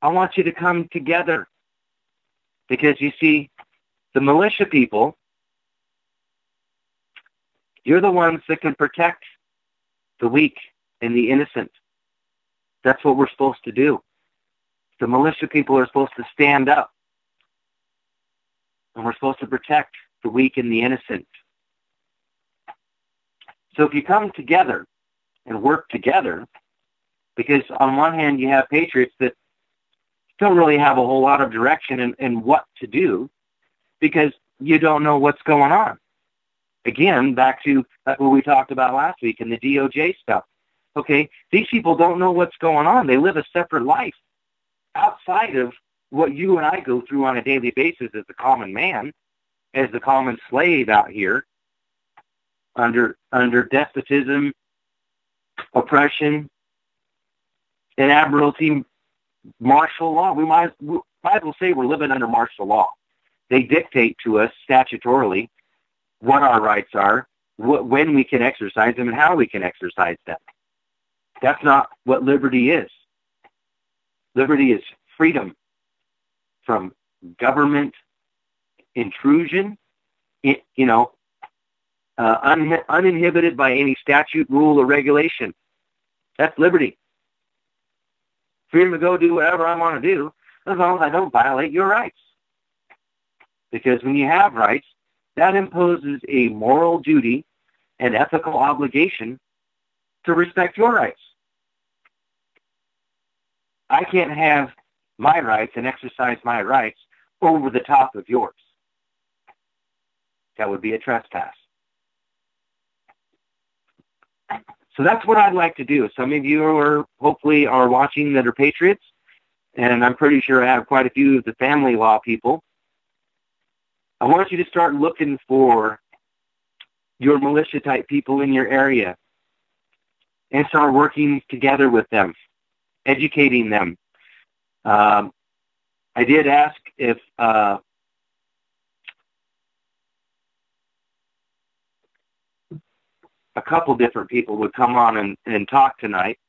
I want you to come together because, you see, the militia people, you're the ones that can protect the weak and the innocent. That's what we're supposed to do. The militia people are supposed to stand up, and we're supposed to protect the weak and the innocent. So if you come together and work together, because on one hand you have patriots that don't really have a whole lot of direction in what to do because you don't know what's going on. Again, back to what we talked about last week in the DOJ stuff. Okay, these people don't know what's going on. They live a separate life outside of what you and I go through on a daily basis as the common man, as the common slave out here under despotism, oppression, and admiralty, martial law. We might as well say we're living under martial law. They dictate to us statutorily what our rights are, when we can exercise them, and how we can exercise them. That's not what liberty is. Liberty is freedom from government intrusion, uninhibited by any statute, rule, or regulation. That's liberty. Freedom to go do whatever I want to do, as long as I don't violate your rights. Because when you have rights, that imposes a moral duty and ethical obligation to respect your rights. I can't have my rights and exercise my rights over the top of yours. That would be a trespass. So that's what I'd like to do. Some of you are hopefully are watching that are patriots, and I'm pretty sure I have quite a few of the family law people. I want you to start looking for your militia-type people in your area and start working together with them, educating them. I did ask if a couple different people would come on and talk tonight.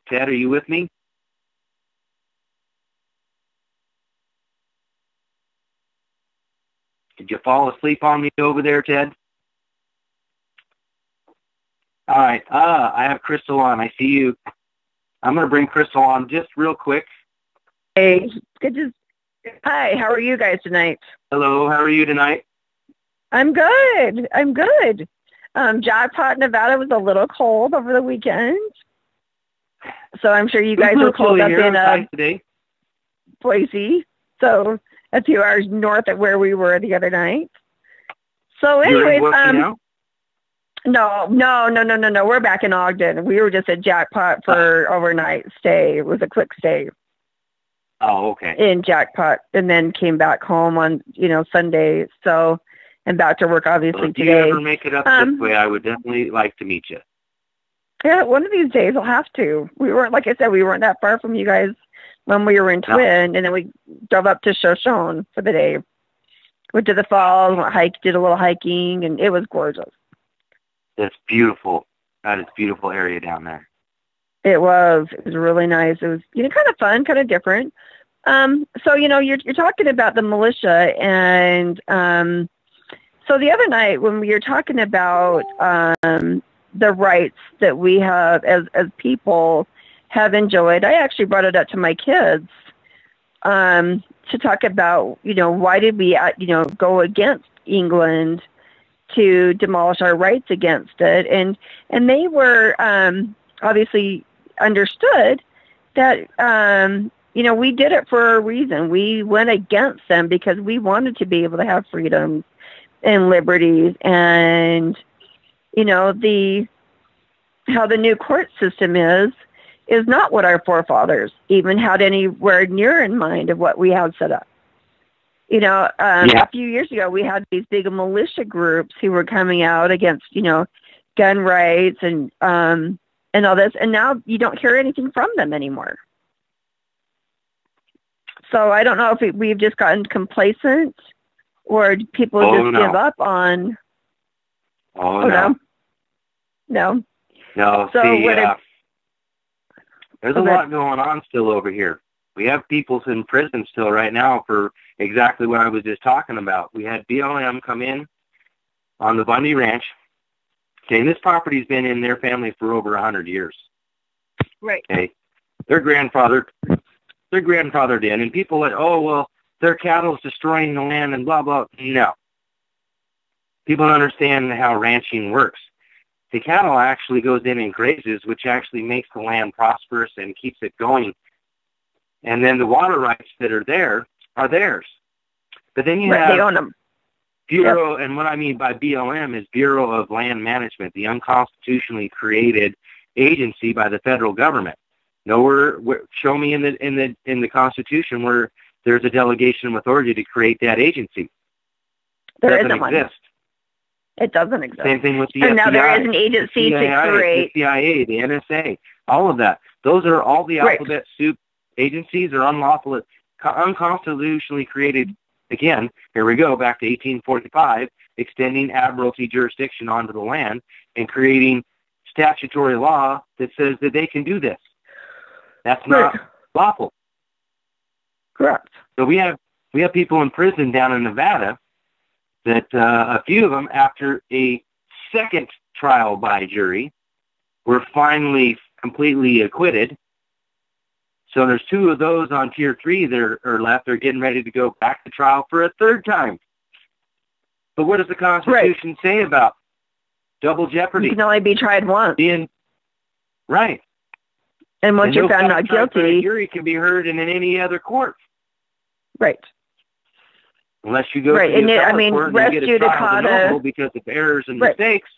Ted, are you with me? Did you fall asleep on me over there, Ted? All right. I have Crystal on. I see you. I'm going to bring Crystal on just real quick. Hey, hi, how are you guys tonight? Hello, how are you tonight? I'm good. Jackpot, Nevada was a little cold over the weekend. So I'm sure you guys were cold up in today. Boise. So a few hours north of where we were the other night. So anyways, No. We're back in Ogden. We were just at Jackpot for overnight stay. It was a quick stay. Oh, okay. In Jackpot, and then came back home on, Sunday. So, and back to work obviously today. If you ever make it up this way, I would definitely like to meet you. Yeah, one of these days I'll have to. We weren't, like I said, we weren't that far from you guys when we were in Twin, and then we drove up to Shoshone for the day. Went to the falls, did a little hiking, and it was gorgeous. It's beautiful. That is a beautiful area down there. It was really nice. It was, kind of fun, kind of different. So, you're talking about the militia, and so the other night when we were talking about the rights that we have as people have enjoyed, I actually brought it up to my kids to talk about, why did we, go against England to demolish our rights against it, and they were obviously understood that we did it for a reason. We went against them because we wanted to be able to have freedoms and liberties, and how the new court system is not what our forefathers even had anywhere near in mind of what we had set up. A few years ago, we had these big militia groups who were coming out against, gun rights and all this, and now you don't hear anything from them anymore. So I don't know if we've just gotten complacent or people give up on. No. No. So there's a lot going on still over here. We have people in prison still right now for exactly what I was just talking about. We had BLM come in on the Bundy Ranch. Okay, this property's been in their family for over 100 years. Right. Okay, their grandfathered in, and people like, their cattle's destroying the land and blah, blah. No. People don't understand how ranching works. The cattle actually goes in and grazes, which actually makes the land prosperous and keeps it going. And then the water rights that are there are theirs. But then you have they own them. Bureau, and what I mean by BLM is Bureau of Land Management, the unconstitutionally created agency by the federal government. Nowhere, show me in the Constitution where there's a delegation of authority to create that agency. There doesn't isn't exist. One. It doesn't exist. Same thing with the and FBI. now there is an agency to create the CIA, the NSA, all of that. Those are all the alphabet soup agencies are unlawful, unconstitutionally created. Again, here we go, back to 1845, extending admiralty jurisdiction onto the land and creating statutory law that says that they can do this. That's Right. not lawful. Correct. So we have people in prison down in Nevada that a few of them, after a second trial by jury, were finally completely acquitted. So there's 2 of those on Tier 3 that are left. They're getting ready to go back to trial for a third time. But what does the Constitution say about double jeopardy? You can only be tried once. Right. And once And you're no found not trial by guilty, jury can be heard in any other court. right. Unless you go Right, to and the I appellate mean, court and res you get a trial de judicata- novo because of errors and Right. mistakes,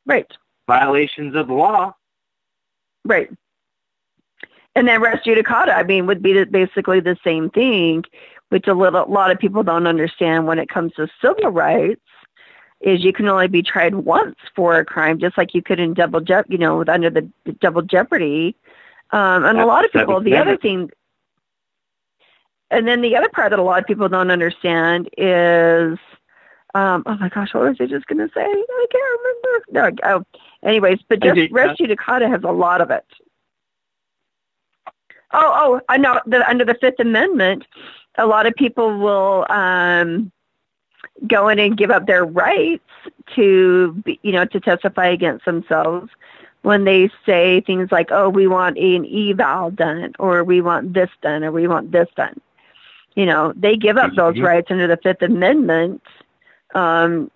Right. violations of the law. Right. And then res judicata, I mean, would be basically the same thing, which a lot of people don't understand when it comes to civil rights, is you can only be tried once for a crime, just like you could in under the double jeopardy. And a lot of people, the other thing, and then the other part that a lot of people don't understand is, oh my gosh, what was I just going to say? I can't remember. No, anyways, but just res judicata has a lot of it. I know that under the Fifth Amendment, a lot of people will go in and give up their rights to testify against themselves when they say things like, oh, we want an eval done, or we want this done, or we want this done. They give up those rights under the Fifth Amendment to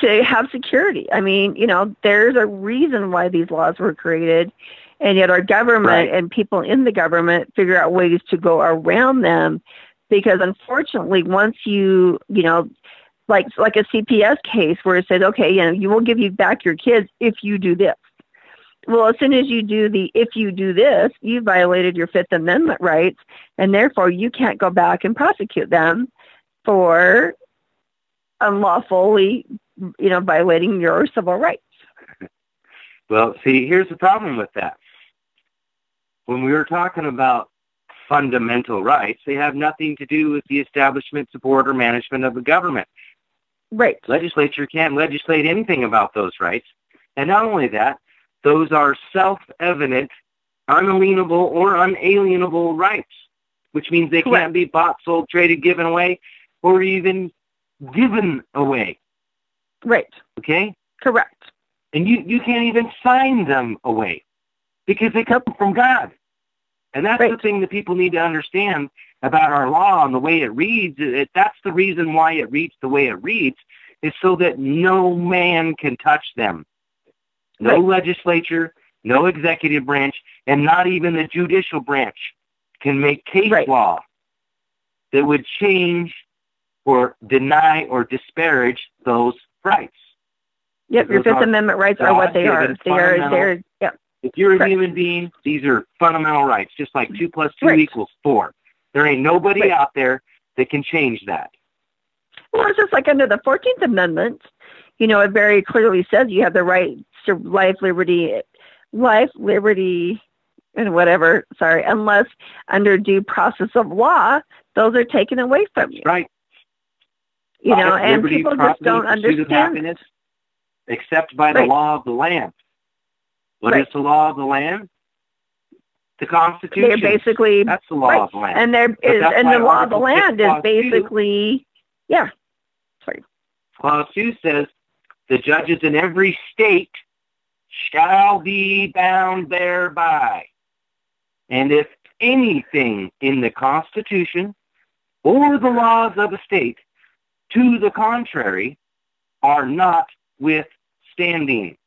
have security. I mean, there's a reason why these laws were created, and yet our government and people in the government figure out ways to go around them, because unfortunately, once you like a CPS case where it says, okay, you will give you back your kids if you do this. Well, as soon as you do if you do this, you violated your Fifth Amendment rights, and therefore you can't go back and prosecute them for unlawfully, violating your civil rights. Well, see, here's the problem with that. When we were talking about fundamental rights, they have nothing to do with the establishment, support, or management of the government. Right. Legislature can't legislate anything about those rights. And not only that, those are self-evident, unalienable, or unalienable rights, which means they can't be bought, sold, traded, given away, or even given away. Right. Okay? Correct. And you can't even sign them away because they come from God. And that's the thing that people need to understand about our law and the way it reads. That's the reason why it reads the way it reads, is so that no man can touch them. No legislature, no executive branch, and not even the judicial branch can make case law that would change or deny or disparage those rights. Yep, your Fifth Amendment rights are what they are. They're If you're a human being, these are fundamental rights, just like 2 + 2 equals 4. There ain't nobody out there that can change that. Well, it's just like under the 14th Amendment, it very clearly says you have the right to life, liberty, and whatever, unless under due process of law, those are taken away from you. Right. And people just don't understand. Except by the law of the land. What is the law of the land? The Constitution. They're basically, that's the law of the land. And the law of the land is basically, Clause 2 says, the judges in every state shall be bound thereby. And if anything in the Constitution or the laws of a state to the contrary are not withstanding.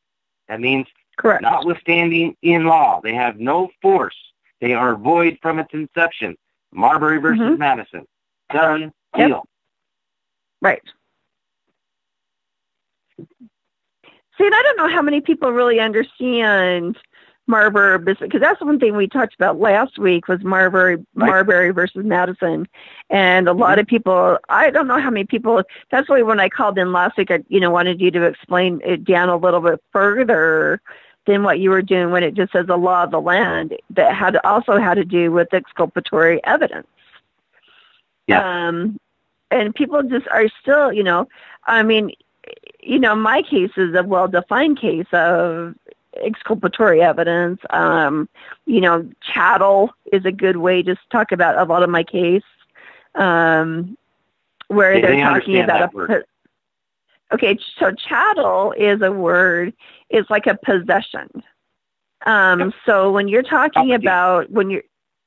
That means notwithstanding in law. They have no force. They are void from its inception. Marbury versus Madison. Done. Deal. Right. See, and I don't know how many people really understand Marbury, because that's one thing we talked about last week was Marbury versus Madison. And a lot of people, I don't know how many people, that's why when I called in last week, I wanted you to explain it down a little bit further than what you were doing when it just says the law of the land that also had to do with exculpatory evidence. Yeah. And people just are still, my case is a well-defined case of exculpatory evidence. Chattel is a good way to talk about a lot of my case, where they're talking about okay, so chattel is a word, it's like a possession. So when you're talking about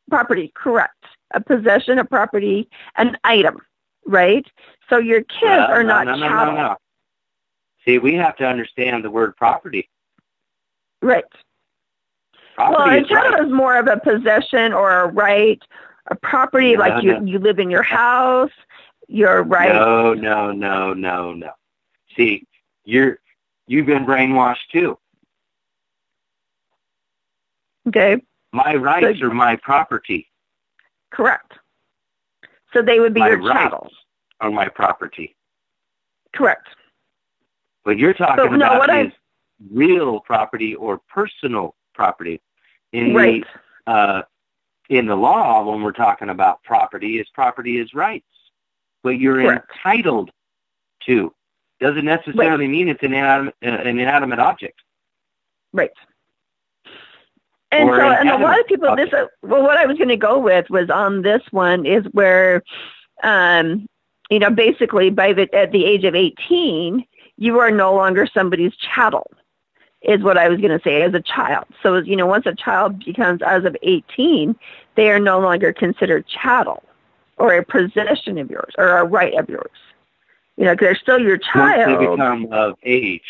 property, correct, a possession, a property, an item, right? So your kids are not chattel. No. See, we have to understand the word property. Right. Property a chattel is more of a possession or a right, a property, you live in your house, your right. No. See, you've been brainwashed too. Okay. My rights are my property. Correct. So they would be your rights chattel. Are my property. Correct. What you're talking about is real property or personal property. In the law, when we're talking about property is rights. What you're entitled to doesn't necessarily mean it's an inanimate object. Right. And a lot of people, what I was going to go with was on this one is where, basically at the age of 18, you are no longer somebody's chattel, is what I was going to say, as a child. So, once a child becomes as of 18, they are no longer considered chattel or a possession of yours or a right of yours. Because they're still your child. Once they become of age,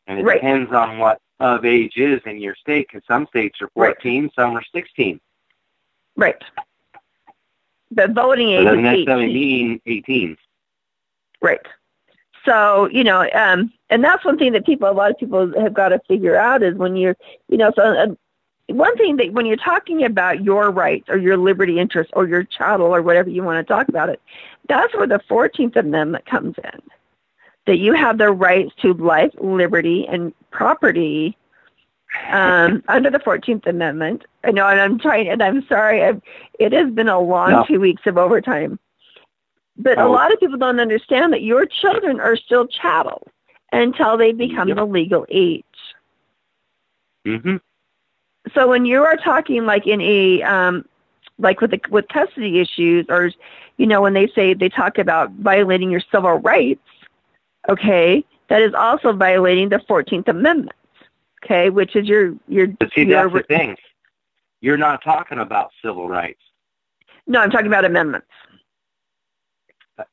and it depends on what of age is in your state, because some states are 14, some are 16. Right. The voting age doesn't is necessarily mean 18. Right. So, and that's one thing that a lot of people have got to figure out is when you're, one thing that when you're talking about your rights or your liberty interest or your chattel or whatever you want to talk about it, that's where the 14th Amendment comes in. That you have the rights to life, liberty, and property under the 14th Amendment. I know, and I'm trying, and I'm sorry, it has been a long 2 weeks of overtime. But a lot of people don't understand that your children are still chattel until they become the legal age. Mm-hmm. So when you are talking like in a with custody issues, or when they talk about violating your civil rights, okay, that is also violating the 14th Amendment, okay, which is your. But see, that's the thing. You're not talking about civil rights. No, I'm talking about amendments.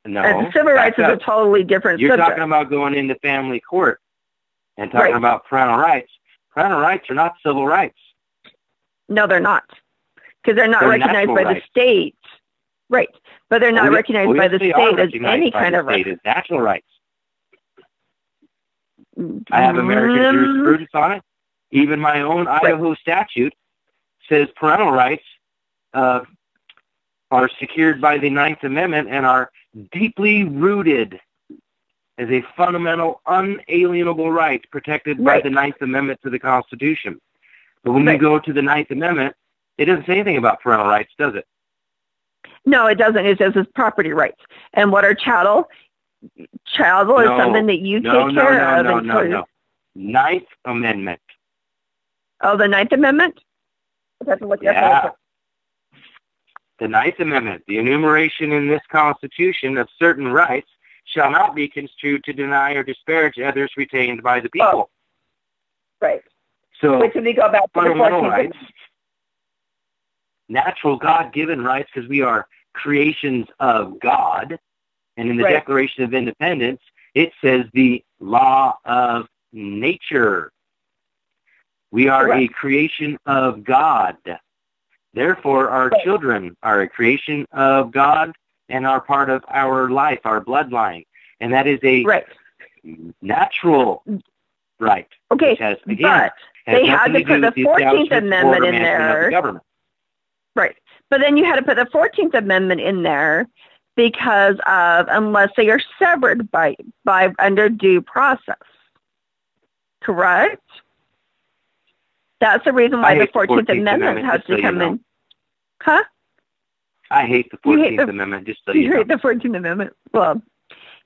No. Civil rights is a totally different subject. You're talking about going into family court and talking about parental rights. Parental rights are not civil rights. No, they're not. Because they're not recognized by the state. Right. But they're not recognized by the state as any kind of right. As natural rights. I have American jurisprudence on it. Even my own Idaho statute says parental rights are secured by the Ninth Amendment and are deeply rooted as a fundamental, unalienable right protected by the Ninth Amendment to the Constitution. But when you go to the Ninth Amendment, it doesn't say anything about parental rights, does it? No, it doesn't. It says it's property rights. And what are chattel? Chattel is something that you take care of. No. Ninth Amendment. Oh, the Ninth Amendment? I have to look at that. The Ninth Amendment, the enumeration in this Constitution of certain rights shall not be construed to deny or disparage others retained by the people. Right. So, which if we go back to fundamental rights, natural God-given rights, because we are creations of God, and in the Declaration of Independence, it says the law of nature. We are a creation of God. Therefore, our children are a creation of God and are part of our life, our bloodline. And that is a natural right. Okay, has, again, but they had to put the 14th Amendment in there. Right. But then you had to put the 14th Amendment in there because of, unless they are severed by under due process. Correct? That's the reason why the 14th Amendment has to come in. Huh? I hate the 14th Amendment, just so you know. You hate the 14th Amendment? Well,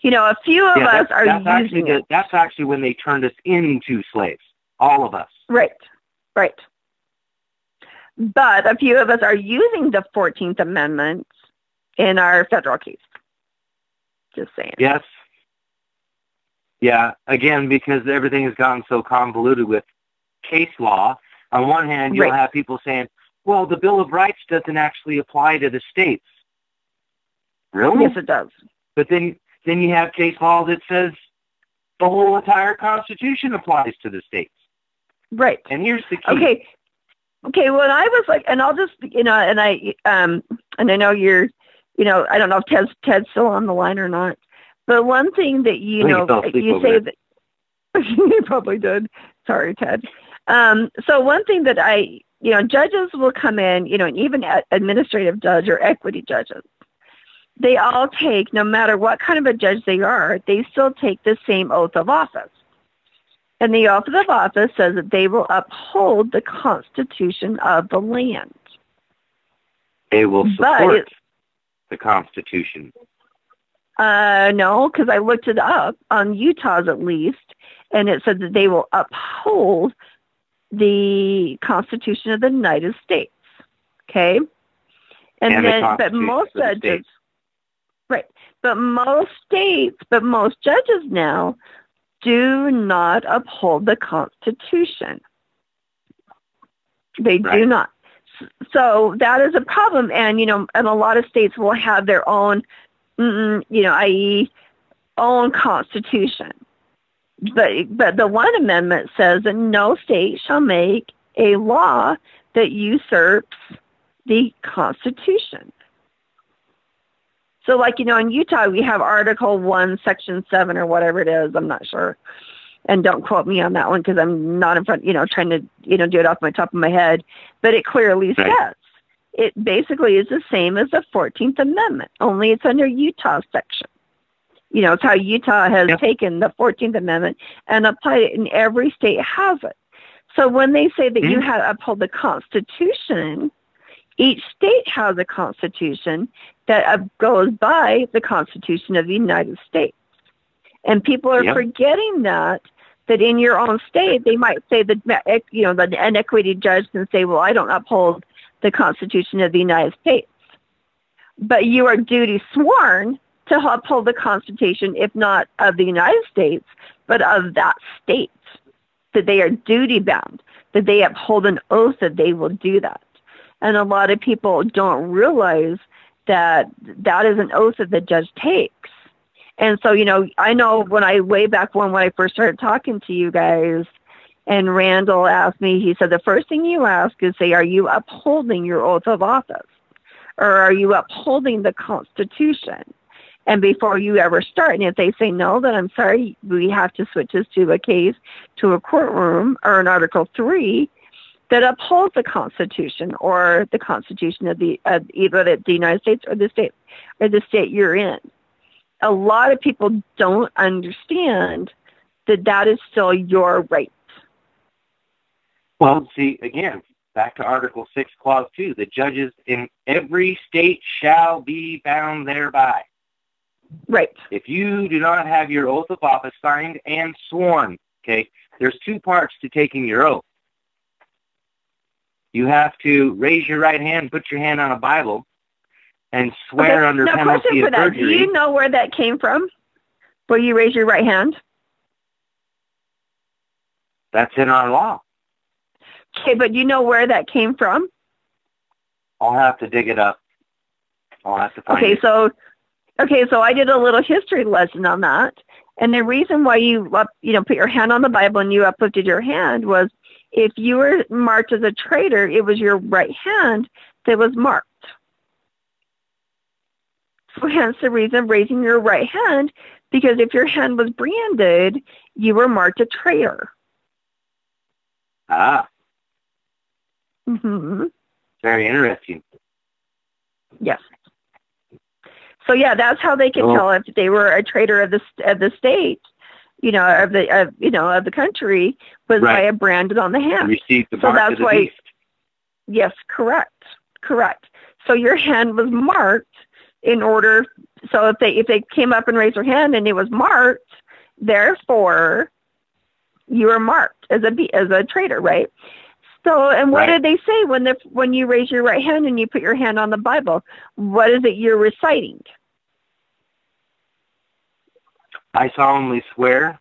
You know, a few of Yeah, us are using it. that's actually when they turned us into slaves. All of us. Right. But a few of us are using the 14th Amendment in our federal case. Just saying. Yes. Yeah, again, because everything has gotten so convoluted with case law. On one hand, you'll have people saying, well, the Bill of Rights doesn't actually apply to the states. Really? Yes, it does. But then you have case law that says the whole entire Constitution applies to the states. Right. And here's the key. Okay, well, I was like, and I'll just, you know, and I know you're, you know, I don't know if Ted's still on the line or not, but one thing that, you know, you say that, you probably did. Sorry, Ted. So one thing that you know, judges will come in, you know, and even administrative judge or equity judges, they all take, no matter what kind of a judge they are, they still take the same oath of office. And the oath of office says that they will uphold the Constitution of the land. They will support the Constitution. No, because I looked it up on Utah's at least, and it said that they will uphold the Constitution of the United States. Okay? And then, but most judges, right, but most judges now do not uphold the Constitution. They do not. So that is a problem. And, you know, and a lot of states will have their own, you know, i.e. own constitution. But the one amendment says that no state shall make a law that usurps the Constitution. So, like, you know, in Utah, we have Article 1, Section 7, or whatever it is. I'm not sure. And don't quote me on that one because I'm not in front, you know, trying to, you know, do it off my top of my head. But it clearly says it basically is the same as the 14th Amendment, only it's under Utah section. You know, it's how Utah has taken the 14th Amendment and applied it, and every state has it. So when they say that you have to uphold the Constitution, each state has a constitution that goes by the Constitution of the United States. And people are forgetting that in your own state, they might say that, you know, an equity judge can say, well, I don't uphold the Constitution of the United States. But you are duty sworn to uphold the Constitution, if not of the United States, but of that state, that they are duty bound, that they uphold an oath that they will do that. And a lot of people don't realize that that is an oath that the judge takes. And so, you know, I know way back when I first started talking to you guys, and Randall asked me, he said, the first thing you ask is, say, are you upholding your oath of office? Or are you upholding the Constitution? And before you ever start, and if they say no, then I'm sorry, we have to switch this to a case, to a courtroom, or an Article 3, that upholds the Constitution or the Constitution of either the United States or the state you're in. A lot of people don't understand that is still your right. Well, see, again, back to Article 6, Clause 2, the judges in every state shall be bound thereby. Right. If you do not have your oath of office signed and sworn, okay, there's two parts to taking your oath. You have to raise your right hand, put your hand on a Bible, and swear under penalty of perjury. Do you know where that came from? Where you raise your right hand? That's in our law. Okay, but do you know where that came from? I'll have to dig it up. I'll have to find it. So I did a little history lesson on that. And the reason why you put your hand on the Bible and you uplifted your hand was if you were marked as a traitor, it was your right hand that was marked. So hence the reason of raising your right hand, because if your hand was branded, you were marked a traitor. Ah. Mm-hmm. Very interesting. Yes. So yeah, that's how they can tell if they were a traitor of the state, of the country, was by a branded on the hand. Received the mark of the beast. Yes, correct. So your hand was marked in order So if they came up and raised their hand and it was marked, therefore you were marked as a traitor, right? So, and what did they say when you raise your right hand and you put your hand on the Bible? What is it you're reciting? I solemnly swear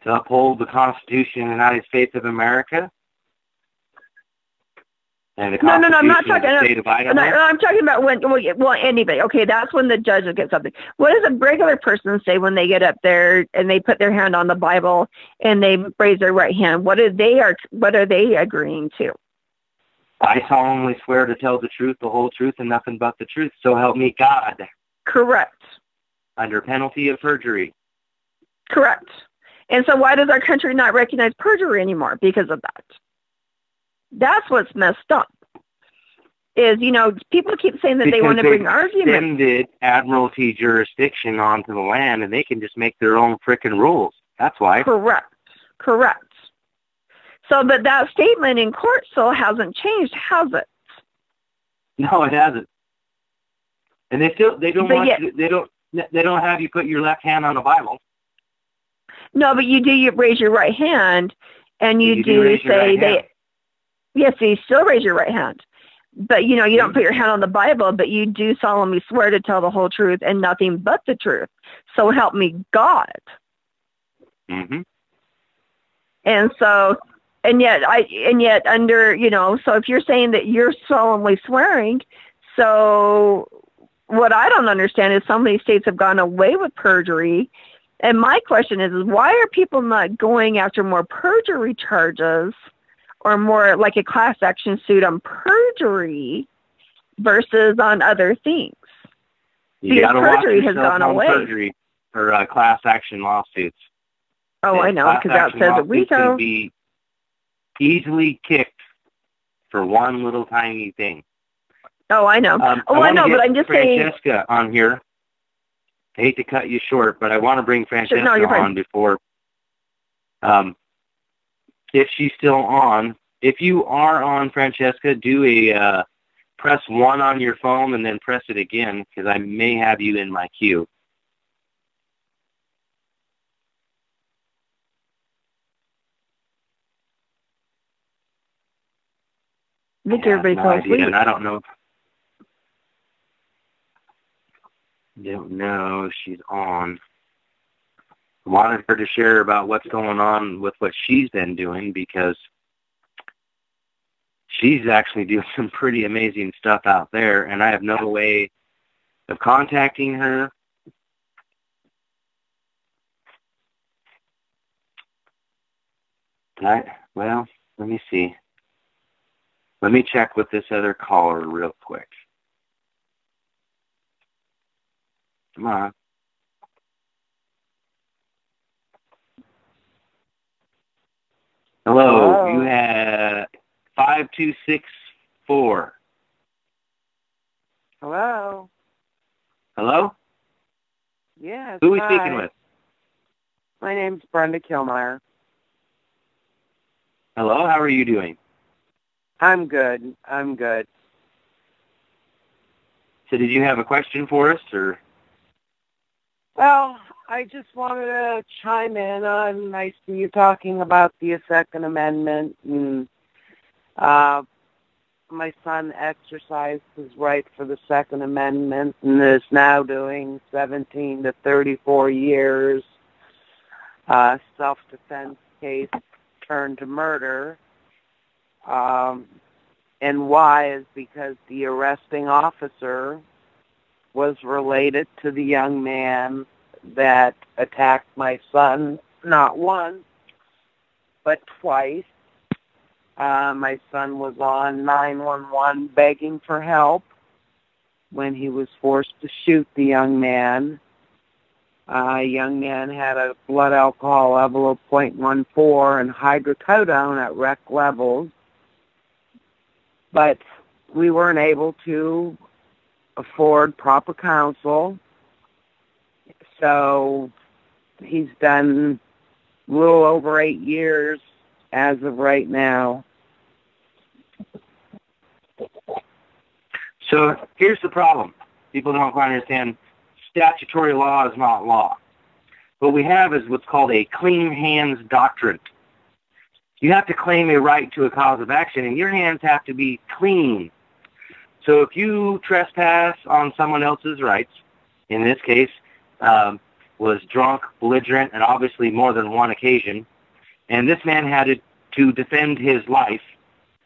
to uphold the Constitution of the United States of America and the Constitution I'm not talking, of the State of Idaho. I'm talking about well, anybody. Okay, that's when the judge will get something. What does a regular person say when they get up there and they put their hand on the Bible and they raise their right hand? What are they agreeing to? I solemnly swear to tell the truth, the whole truth, and nothing but the truth. So help me God. Correct. Under penalty of perjury. Correct. And so why does our country not recognize perjury anymore? Because of that. That's what's messed up. Is, people keep saying that they want to bring arguments. Extended admiralty jurisdiction onto the land, and they can just make their own frickin' rules. That's why. Correct. So, but that statement in court still hasn't changed, has it? No, it hasn't. And they don't have you put your left hand on the Bible. No, but you raise your right hand, and you do say yes, you still raise your right hand. But, you don't put your hand on the Bible, but you do solemnly swear to tell the whole truth and nothing but the truth. So help me God. Mm-hmm. And so, and yet under, so if you're saying that you're solemnly swearing, so what I don't understand is so many states have gone away with perjury. And my question is why are people not going after more perjury charges or more like a class action suit on perjury versus on other things? Because perjury has gone away. Perjury or class action lawsuits. Oh, I know, because that says that we can be easily kicked for one little tiny thing. Oh, I know. I know, but I'm just saying. Francesca on here. I hate to cut you short, but I want to bring Francesca on before. If she's still on, if you are on, Francesca, do a press 1 on your phone and then press it again, because I may have you in my queue. I think everybody fell asleep. And I don't know. Don't know if she's on. I wanted her to share about what's going on with what she's been doing, because she's actually doing some pretty amazing stuff out there, and I have no way of contacting her. Well, let me see. Let me check with this other caller real quick. Come on. Hello. You had 5264. Hello. Hello? Yes. Who are we speaking with? My name's Brenda Kilmeyer. Hello, how are you doing? I'm good. So did you have a question for us, or? Well, I just wanted to chime in on, I see you talking about the Second Amendment, and my son exercised his right for the Second Amendment and is now doing 17 to 34 years, self-defense case turned to murder. And why is because the arresting officer was related to the young man that attacked my son, not once, but twice. My son was on 911 begging for help when he was forced to shoot the young man. Young man had a blood alcohol level of 0.14 and hydrocodone at rec levels. But we weren't able to afford proper counsel. So he's done a little over 8 years as of right now. So here's the problem. People don't quite understand statutory law is not law. What we have is what's called a clean hands doctrine. You have to claim a right to a cause of action, and your hands have to be clean. So if you trespass on someone else's rights, in this case, was drunk, belligerent, and obviously more than one occasion, and this man had to defend his life,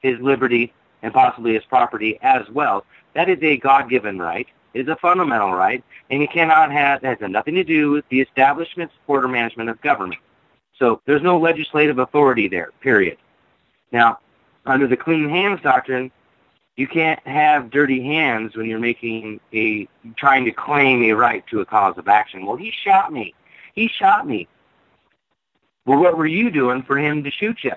his liberty, and possibly his property as well. That is a God-given right. It is a fundamental right, and you cannot have, that has nothing to do with the establishment, support, or management of government. So there's no legislative authority there, period. Now, under the clean hands doctrine, you can't have dirty hands when you're trying to claim a right to a cause of action. Well, he shot me. He shot me. Well, what were you doing for him to shoot you?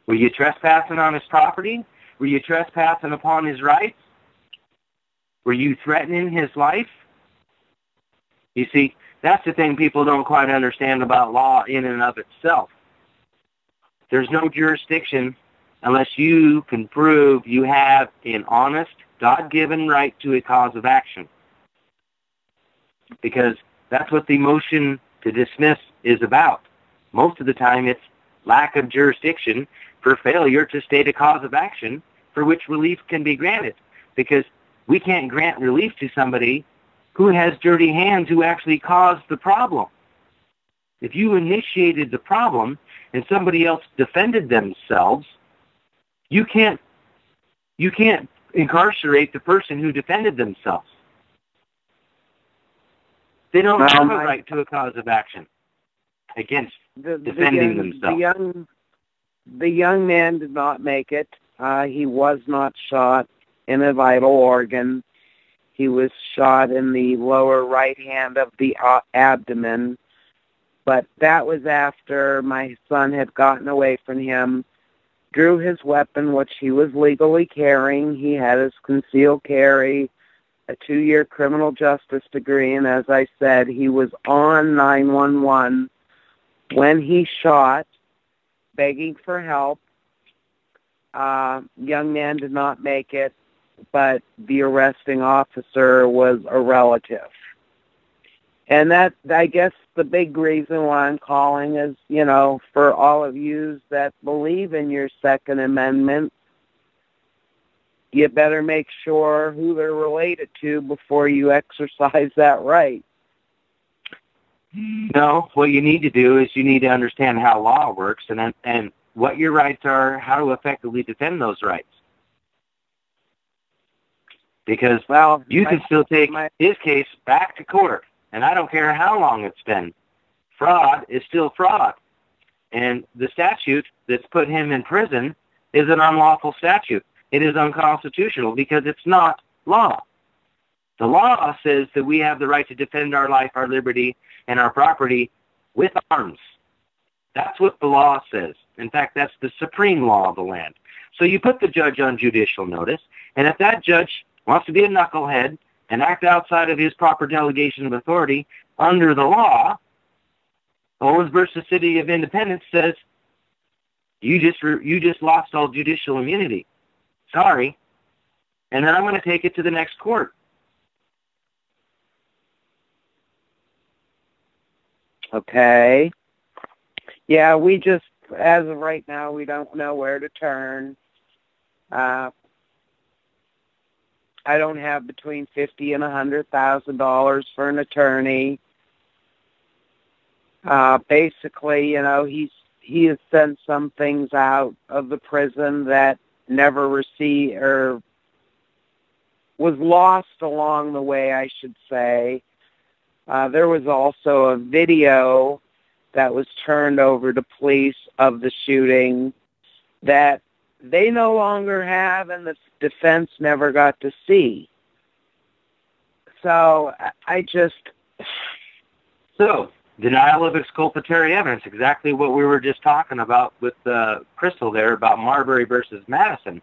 Were you trespassing on his property? Were you trespassing upon his rights? Were you threatening his life? You see, that's the thing people don't quite understand about law in and of itself. There's no jurisdiction unless you can prove you have an honest, God-given right to a cause of action. Because that's what the motion to dismiss is about. Most of the time it's lack of jurisdiction for failure to state a cause of action for which relief can be granted. Because we can't grant relief to somebody who has dirty hands who actually caused the problem. If you initiated the problem and somebody else defended themselves, you can't incarcerate the person who defended themselves. They don't have a right to a cause of action against defending themselves. The young man did not make it. He was not shot in a vital organ. He was shot in the lower right hand of the abdomen. But that was after my son had gotten away from him, drew his weapon, which he was legally carrying. He had his concealed carry, a 2-year criminal justice degree, and as I said, he was on 911 when he shot, begging for help. Young man did not make it, but the arresting officer was a relative. And that, I guess, the big reason why I'm calling is, for all of you that believe in your Second Amendment, you better make sure who they're related to before you exercise that right. No, what you need to do is you need to understand how law works and what your rights are, how to effectively defend those rights. Because, you can still take his case back to court, and I don't care how long it's been. Fraud is still fraud. And the statute that's put him in prison is an unlawful statute. It is unconstitutional because it's not law. The law says that we have the right to defend our life, our liberty, and our property with arms. That's what the law says. In fact, that's the supreme law of the land. So you put the judge on judicial notice, and if that judge wants to be a knucklehead and act outside of his proper delegation of authority under the law, Owens versus City of Independence says, you just lost all judicial immunity. Sorry. And then I'm going to take it to the next court. Okay. Yeah, we just, as of right now, we don't know where to turn. I don't have between $50,000 and $100,000 for an attorney. Basically, he has sent some things out of the prison that never received or was lost along the way, I should say. There was also a video that was turned over to police of the shooting that they no longer have and the defense never got to see. So So, denial of exculpatory evidence, exactly what we were just talking about with Crystal there about Marbury versus Madison.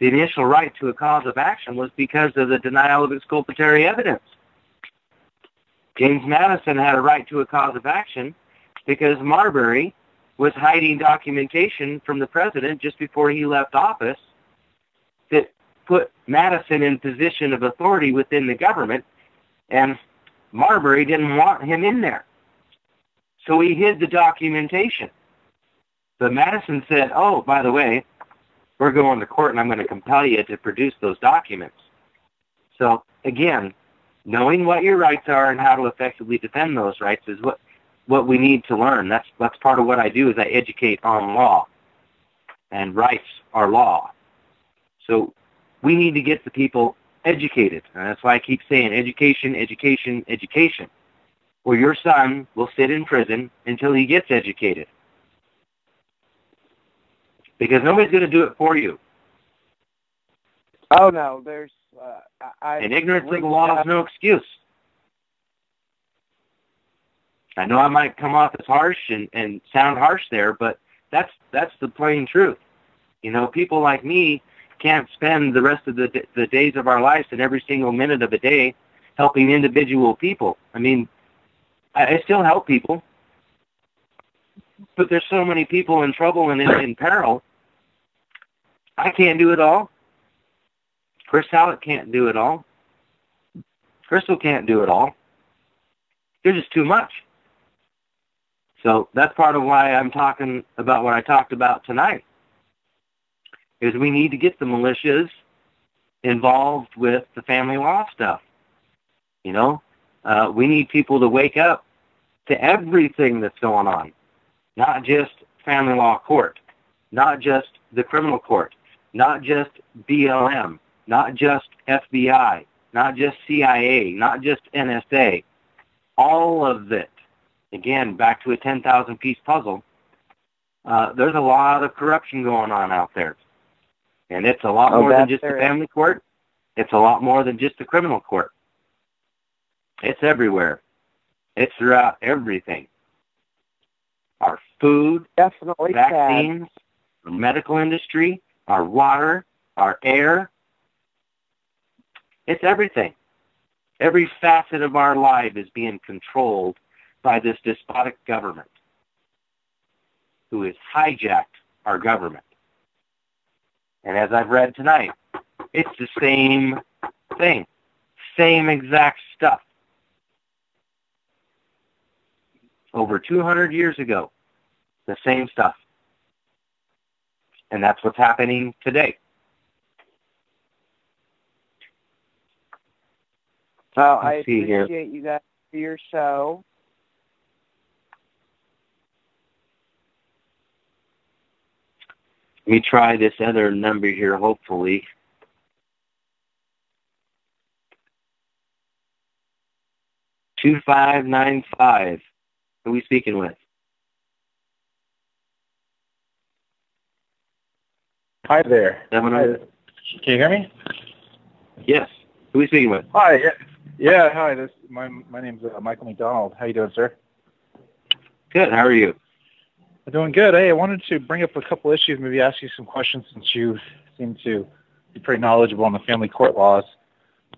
The initial right to a cause of action was because of the denial of exculpatory evidence. James Madison had a right to a cause of action because Marbury was hiding documentation from the president just before he left office that put Madison in position of authority within the government, and Marbury didn't want him in there. So he hid the documentation. But Madison said, oh, by the way, we're going to court and I'm going to compel you to produce those documents. So, again, knowing what your rights are and how to effectively defend those rights is what we need to learn. That's part of what I do, is I educate on law. And rights are law. So we need to get the people educated. And that's why I keep saying education, education, education. Or your son will sit in prison until he gets educated. Because nobody's going to do it for you. Oh, no, there's... and ignorance of the law is no excuse. I know I might come off as harsh and sound harsh there, but that's the plain truth. You know, people like me can't spend the rest of the days of our lives and every single minute of a day helping individual people. I mean, I still help people, but there's so many people in trouble and in peril. I can't do it all. Chris Hallett can't do it all. Crystal can't do it all. They're just too much. So that's part of why I'm talking about what I talked about tonight, is we need to get the militias involved with the family law stuff. You know, we need people to wake up to everything that's going on, not just family law court, not just the criminal court, not just BLM, not just FBI, not just CIA, not just NSA, all of it. Again, back to a 10,000-piece puzzle. There's a lot of corruption going on out there. And it's a lot more than just the family court. It's a lot more than just the criminal court. It's everywhere. It's throughout everything. Our food, definitely vaccines, our medical industry, our water, our air. It's everything. Every facet of our life is being controlled by this despotic government who has hijacked our government. And as I've read tonight, it's the same thing, same exact stuff. Over 200 years ago, the same stuff. And that's what's happening today. Well, I appreciate you guys for your show. Let me try this other number here, hopefully. $2595. Who are we speaking with? Hi there. Hi. Can you hear me? Yes. Who are we speaking with? Hi. Yeah. Hi. My name's Michael McDonald. How you doing, sir? Good. How are you? I'm doing good. Hey, I wanted to bring up a couple issues, maybe ask you some questions, since you seem to be pretty knowledgeable on the family court laws.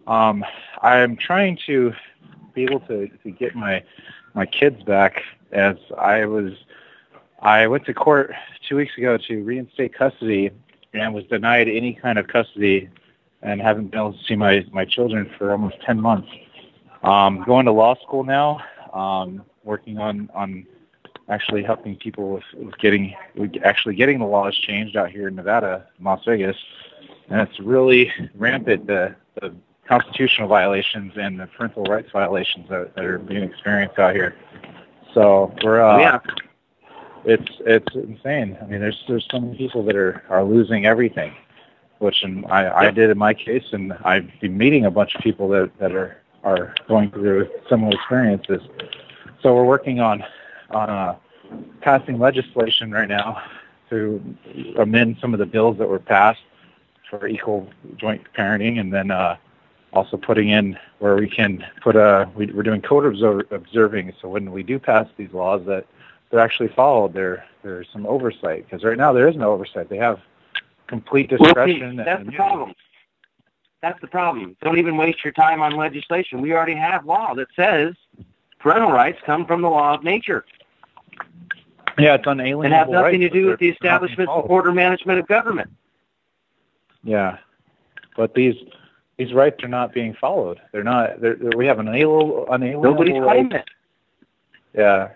I'm trying to be able to get my kids back, as I went to court 2 weeks ago to reinstate custody and was denied any kind of custody and haven't been able to see my children for almost 10 months. Going to law school now, working on actually helping people with getting the laws changed out here in Nevada, Las Vegas. And it's really rampant, the constitutional violations and the parental rights violations that are being experienced out here. So we're it's insane. I mean, there's so many people that are losing everything, which I did in my case, and I've been meeting a bunch of people that are going through similar experiences. So we're working on passing legislation right now to amend some of the bills that were passed for equal joint parenting, and then also putting in where we can put we're doing code observing, so when we do pass these laws that they're actually followed. There's some oversight, because right now there is no oversight. They have complete discretion. Well, that's the problem. That's the problem. Don't even waste your time on legislation. We already have law that says parental rights come from the law of nature. Yeah, it's unalienable. And have nothing to do with the establishment, support, or management of government. Yeah. but these rights are not being followed. They're not. We have an unalienable Nobody's claiming right. it. Yeah,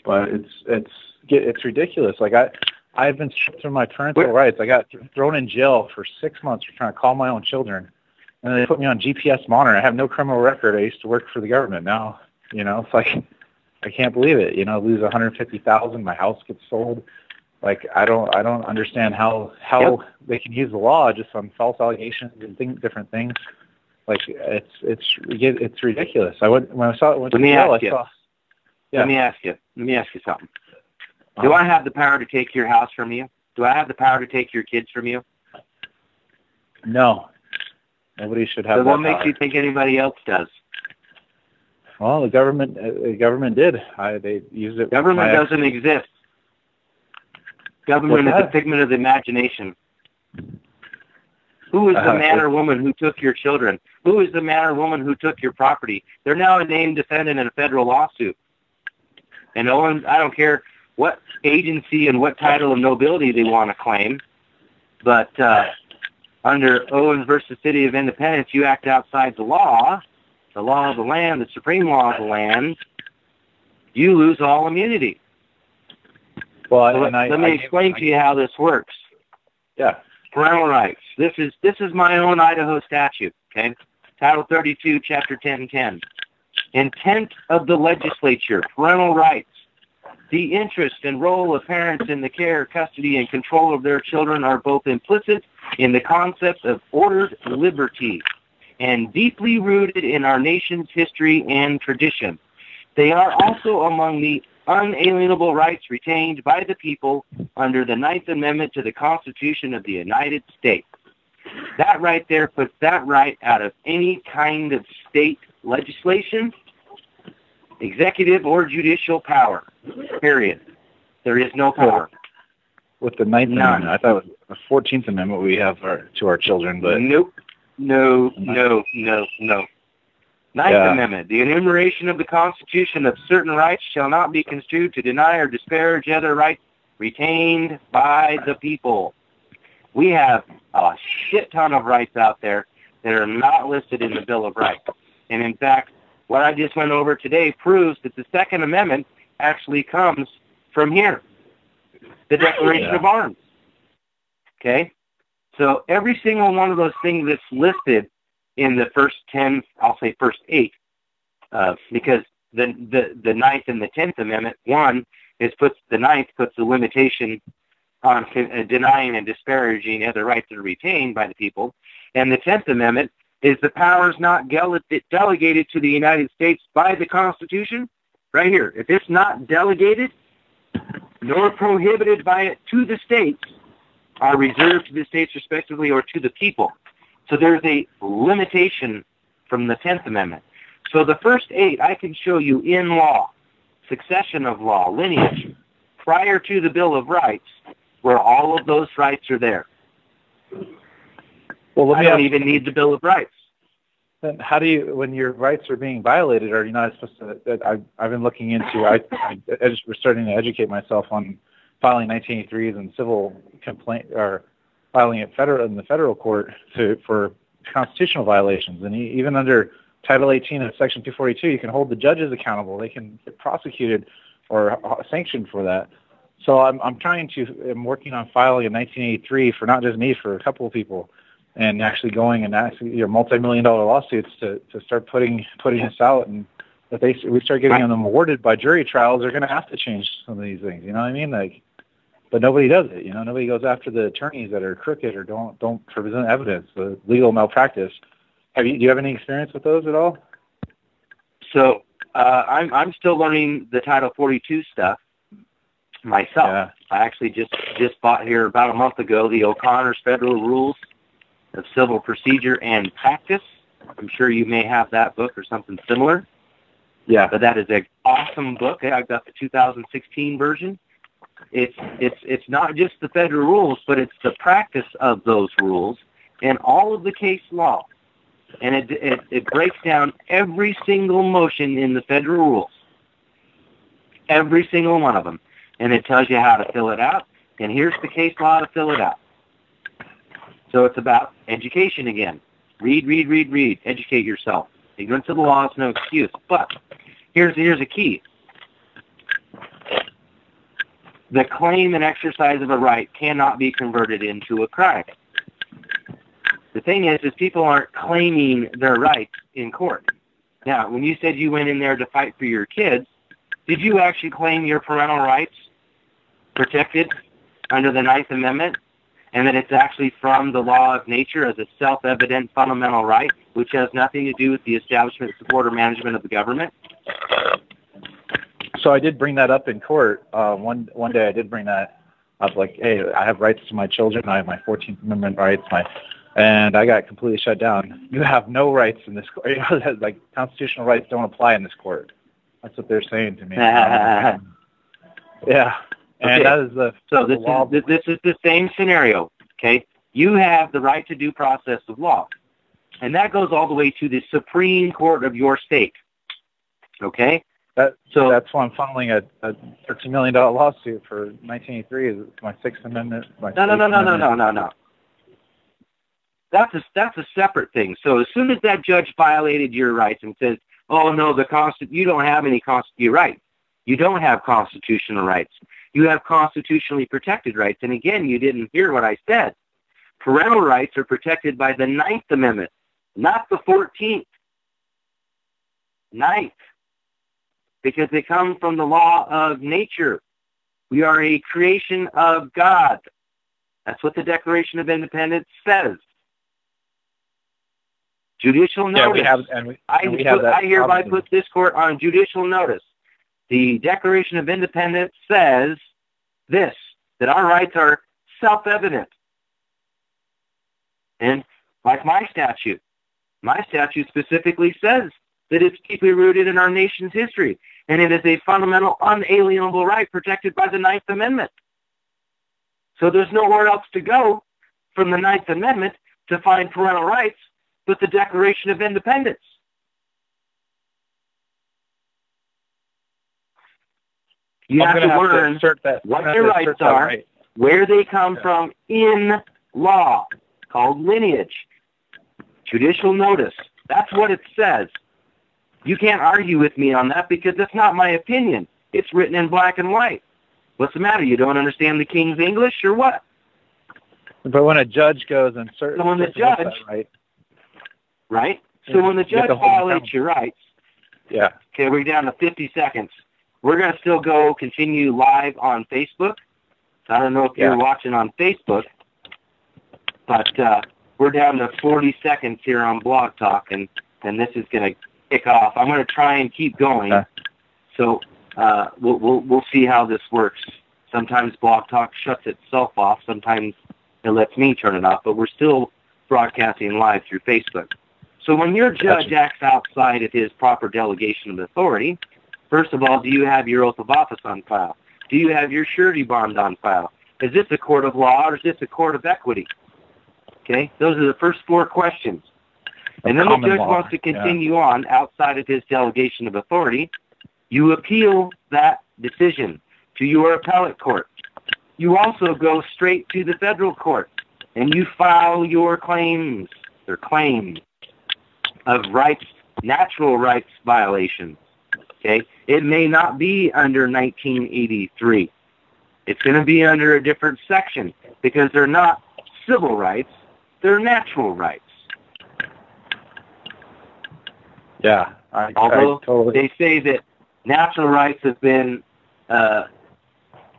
but it's ridiculous. Like I've been stripped from my parental rights. I got thrown in jail for 6 months for trying to call my own children, and they put me on GPS monitoring. I have no criminal record. I used to work for the government. Now, it's like I can't believe it. I lose $150,000. My house gets sold. Like I don't understand how they can use the law just on false allegations and different things. Like it's ridiculous. When I saw it. Let me ask you something. Do I have the power to take your house from you? Do I have the power to take your kids from you? No. Nobody should have. So that what makes power. you think anybody else does? Well, the government did. They used it. Government doesn't exist. Government is a figment of the imagination. Who is the man or woman who took your children? Who is the man or woman who took your property? They're now a named defendant in a federal lawsuit. And I don't care what agency and what title of nobility they want to claim, but under Owens versus City of Independence, you act outside the law of the land, the supreme law of the land, you lose all immunity. Well, so let me explain to you how this works. Yeah. Parental rights. This is my own Idaho statute, okay? Title 32, Chapter 1010. Intent of the legislature, parental rights. The interest and role of parents in the care, custody, and control of their children are both implicit in the concept of ordered liberty and deeply rooted in our nation's history and tradition. They are also among the unalienable rights retained by the people under the Ninth Amendment to the Constitution of the United States. That right there puts that right out of any kind of state legislation, executive or judicial power, period. There is no power. With the Ninth Amendment, I thought it was the 14th Amendment we have to our children, but... Nope. No. Ninth Amendment. The enumeration of the Constitution of certain rights shall not be construed to deny or disparage other rights retained by the people. We have a shit ton of rights out there that are not listed in the Bill of Rights. And in fact, what I just went over today proves that the Second Amendment actually comes from here, the Declaration of Arms. Okay? So every single one of those things that's listed in the first 10, I'll say first 8, because the Ninth and the 10th Amendment, one is the Ninth puts the limitation on denying and disparaging other rights that are retained by the people, and the 10th Amendment is the powers not delegated to the United States by the Constitution, right here. If it's not delegated nor prohibited by it to the states, are reserved to the states respectively or to the people. So there's a limitation from the 10th Amendment. So the first 8 I can show you in law, succession of law, lineage, prior to the Bill of Rights, where all of those rights are there. Well, I don't even need the Bill of Rights. Then how do you, when your rights are being violated, are you not supposed to? I've been looking into. We're starting to educate myself on filing 1983s and civil complaint, or filing it in the federal court for constitutional violations. And even under Title 18 of Section 242, you can hold the judges accountable. They can get prosecuted or sanctioned for that. So I'm working on filing a 1983 for not just me, for a couple of people, and actually going and actually multi-million-dollar lawsuits to start putting this out. And if we start getting them awarded by jury trials, they're going to have to change some of these things. You know what I mean? But nobody does it. Nobody goes after the attorneys that are crooked or don't present evidence, the legal malpractice. Do you have any experience with those at all? So I'm still learning the Title 42 stuff myself. Yeah. I actually just bought here about a month ago the O'Connor's Federal Rules of Civil Procedure and Practice. I'm sure you may have that book or something similar. Yeah. But that is an awesome book. I've got the 2016 version. It's not just the federal rules, but it's the practice of those rules and all of the case law. And it breaks down every single motion in the federal rules, every single one of them. And it tells you how to fill it out. And here's the case law to fill it out. So it's about education again. Read, read, read, read. Educate yourself. Ignorance of the law is no excuse. But here's a key. The claim and exercise of a right cannot be converted into a crime. The thing is people aren't claiming their rights in court. Now, when you said you went in there to fight for your kids, did you actually claim your parental rights protected under the Ninth Amendment, and that it's actually from the law of nature as a self-evident fundamental right, which has nothing to do with the establishment, support, or management of the government? So I did bring that up in court. One day I did bring that up, like, hey, I have rights to my children. I have my 14th Amendment rights. And I got completely shut down. You have no rights in this court. Like, constitutional rights don't apply in this court. That's what they're saying to me. Yeah. And that is this is the same scenario, okay? You have the right to due process of law. And that goes all the way to the Supreme Court of your state, okay? So that's why I'm funneling a $13 million lawsuit for 1983. Is my Sixth Amendment? No. That's a separate thing. So as soon as that judge violated your rights and says, "Oh no, you don't have any constitutional rights. You don't have constitutional rights. You have constitutionally protected rights." And again, you didn't hear what I said. Parental rights are protected by the Ninth Amendment, not the 14th. Ninth. Because they come from the law of nature. We are a creation of God. That's what the Declaration of Independence says. Judicial notice. I hereby put this court on judicial notice. The Declaration of Independence says this, that our rights are self-evident. And like my statute specifically says that it's deeply rooted in our nation's history, and it is a fundamental, unalienable right protected by the Ninth Amendment. So there's nowhere else to go from the Ninth Amendment to find parental rights but the Declaration of Independence. You have to learn what your rights are, where they come from in law, called lineage. Judicial notice. That's what it says. You can't argue with me on that because that's not my opinion. It's written in black and white. What's the matter? You don't understand the King's English or what? But when a judge goes and So when the judge violates your rights, okay, we're down to 50 seconds. We're going to still continue live on Facebook. I don't know if you're watching on Facebook, but we're down to 40 seconds here on Blog Talk, and this is going to kick off. I'm going to try and keep going, so we'll see how this works. Sometimes Blog Talk shuts itself off. Sometimes it lets me turn it off, but we're still broadcasting live through Facebook. So when your judge acts outside of his proper delegation of authority, first of all, do you have your oath of office on file? Do you have your surety bond on file? Is this a court of law or is this a court of equity? Okay, those are the first four questions. And then the judge wants to continue on outside of his delegation of authority. You appeal that decision to your appellate court. You also go straight to the federal court and you file your claims of rights, natural rights violations. Okay, it may not be under 1983. It's going to be under a different section because they're not civil rights, they're natural rights. Yeah. Although they say that natural rights have been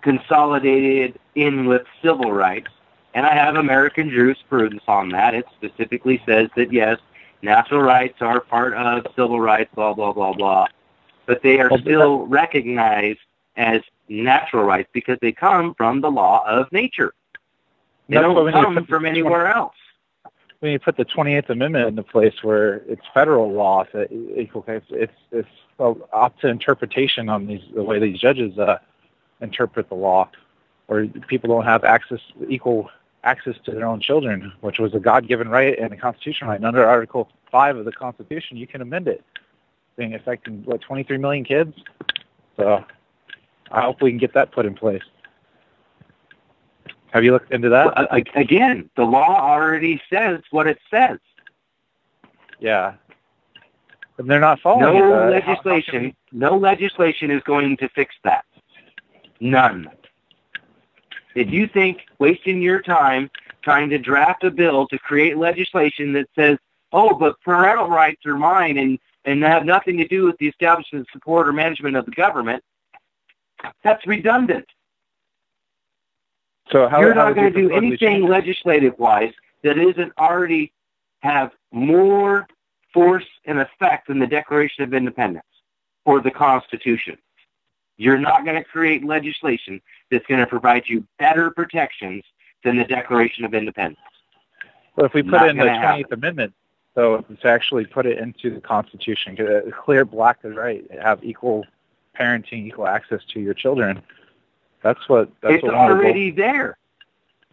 consolidated in with civil rights, and I have American jurisprudence on that. It specifically says that, yes, natural rights are part of civil rights, blah, blah, blah, blah. But they are still recognized as natural rights because they come from the law of nature. They don't come from anywhere else. When you put the 28th Amendment into place where it's federal law, it's up to interpretation on the way these judges interpret the law, or people don't have equal access to their own children, which was a God-given right and a constitutional right. And under Article 5 of the Constitution, you can amend it, being affecting 23 million kids. So I hope we can get that put in place. Have you looked into that? Again, the law already says what it says. Yeah. And they're not following it. No legislation is going to fix that. None. If you think wasting your time trying to draft a bill to create legislation that says, oh, but parental rights are mine and have nothing to do with the establishment, support, or management of the government, that's redundant. So you're not going to do anything legislative-wise that isn't already have more force and effect than the Declaration of Independence or the Constitution. You're not going to create legislation that's going to provide you better protections than the Declaration of Independence. Well, if we put in the 28th Amendment, so to actually put it into the Constitution, clear black and white, have equal parenting, equal access to your children. That's it's already there.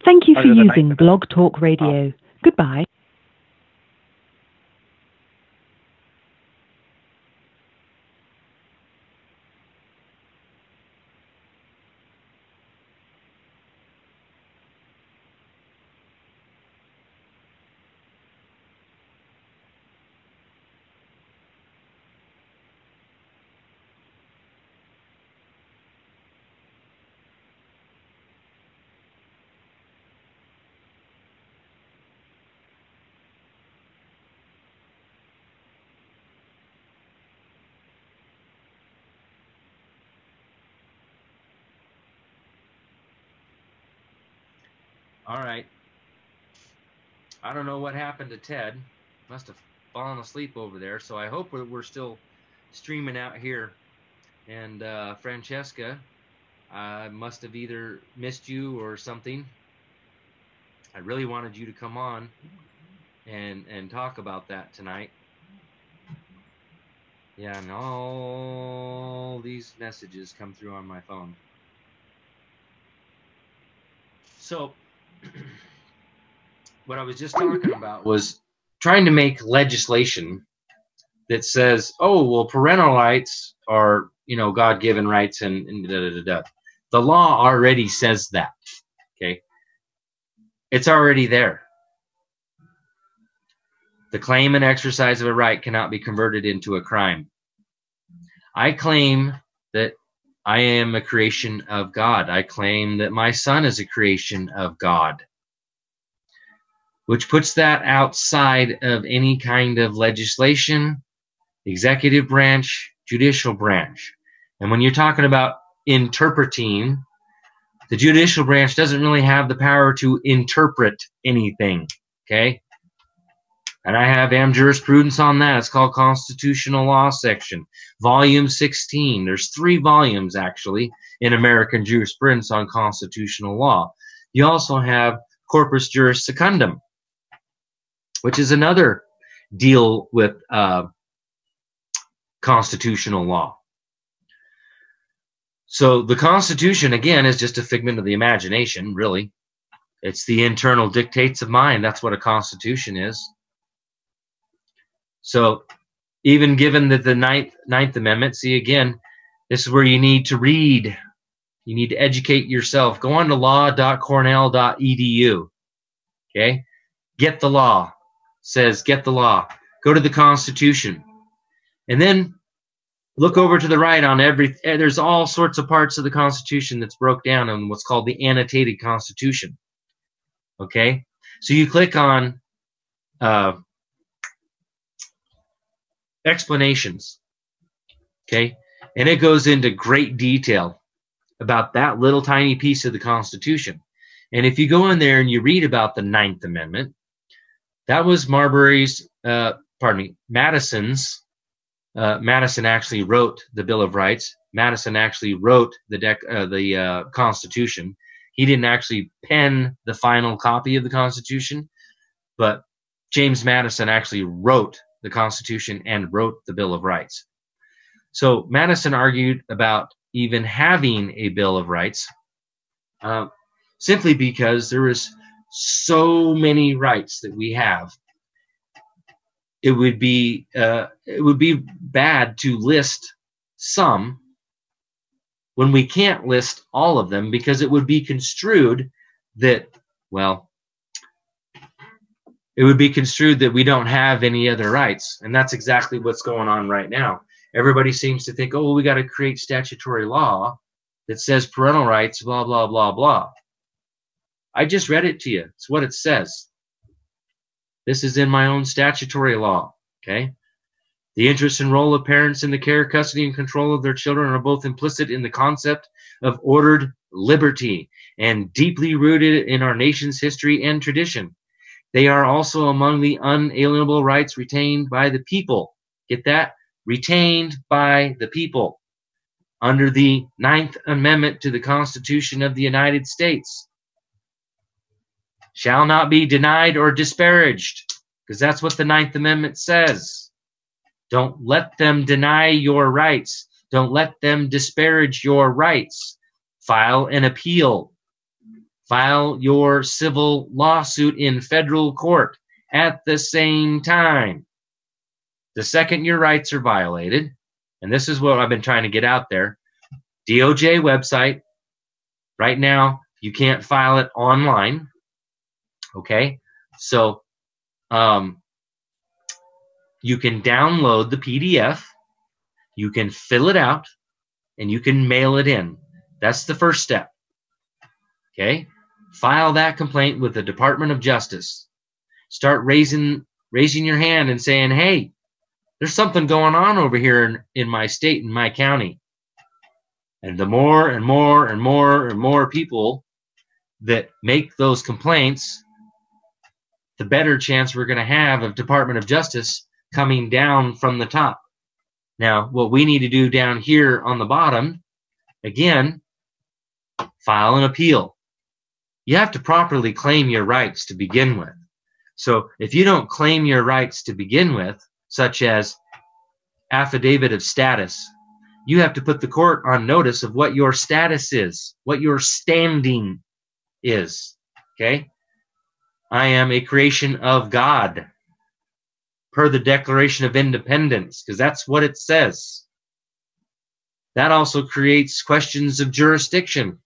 Thank you for using Blog Talk Radio. Goodbye. All right. I don't know what happened to Ted. Must have fallen asleep over there. So I hope we're still streaming out here. And Francesca, I must have either missed you or something. I really wanted you to come on and talk about that tonight. Yeah, and all these messages come through on my phone. So what I was just talking about was trying to make legislation that says, oh, well, parental rights are, God-given rights and da-da-da-da. The law already says that, okay? It's already there. The claim and exercise of a right cannot be converted into a crime. I claim that I am a creation of God. I claim that my son is a creation of God, which puts that outside of any kind of legislation, executive branch, judicial branch. And when you're talking about interpreting, the judicial branch doesn't really have the power to interpret anything, okay? And I have jurisprudence on that. It's called Constitutional Law Section, Volume 16. There's 3 volumes, actually, in American jurisprudence on constitutional law. You also have Corpus Juris Secundum, which is another deal with constitutional law. So the Constitution, again, is just a figment of the imagination, really. It's the internal dictates of mind. That's what a constitution is. So even given that the Ninth Amendment, see, again, this is where you need to read. You need to educate yourself. Go on to law.cornell.edu. Okay? Get the law. Says get the law. Go to the Constitution. And then look over to the right on there's all sorts of parts of the Constitution that's broke down on what's called the annotated Constitution. Okay? So you click on explanations. Okay? And it goes into great detail about that little tiny piece of the Constitution. And if you go in there and you read about the Ninth Amendment, that was Madison's. Madison actually wrote the Bill of Rights. Madison actually wrote the Constitution. He didn't actually pen the final copy of the Constitution, but James Madison actually wrote the Constitution and wrote the Bill of Rights. So Madison argued about even having a Bill of Rights simply because there is so many rights that we have. It would be bad to list some when we can't list all of them, because it would be construed that, well, it would be construed that we don't have any other rights. And that's exactly what's going on right now. Everybody seems to think, oh, well, we got to create statutory law that says parental rights, blah, blah, blah, blah. I just read it to you. It's what it says. This is in my own statutory law, okay? The interest and role of parents in the care, custody, and control of their children are both implicit in the concept of ordered liberty and deeply rooted in our nation's history and tradition. They are also among the unalienable rights retained by the people. Get that? Retained by the people under the 9th Amendment to the Constitution of the United States. Shall not be denied or disparaged, because that's what the 9th Amendment says. Don't let them deny your rights. Don't let them disparage your rights. File an appeal. File your civil lawsuit in federal court at the same time. The second your rights are violated, and this is what I've been trying to get out there, DOJ website, right now you can't file it online, okay? So you can download the PDF, you can fill it out, and you can mail it in. That's the first step, okay? File that complaint with the Department of Justice. Start raising your hand and saying, hey, there's something going on over here in my state, in my county. And the more and more and more and more people that make those complaints, the better chance we're going to have of Department of Justice coming down from the top. Now, what we need to do down here on the bottom, again, file an appeal. You have to properly claim your rights to begin with. So if you don't claim your rights to begin with, such as affidavit of status, you have to put the court on notice of what your status is, what your standing is, okay? I am a creation of God, per the Declaration of Independence, because that's what it says. That also creates questions of jurisdiction.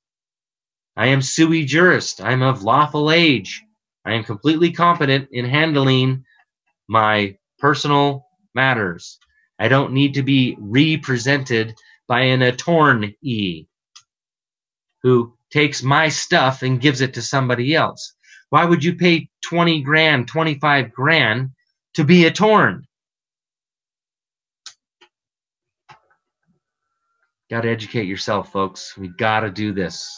I am sui juris. I am of lawful age. I am completely competent in handling my personal matters. I don't need to be represented by an attorney who takes my stuff and gives it to somebody else. Why would you pay 20 grand, 25 grand to be attorney? Got to educate yourself, folks. We got to do this.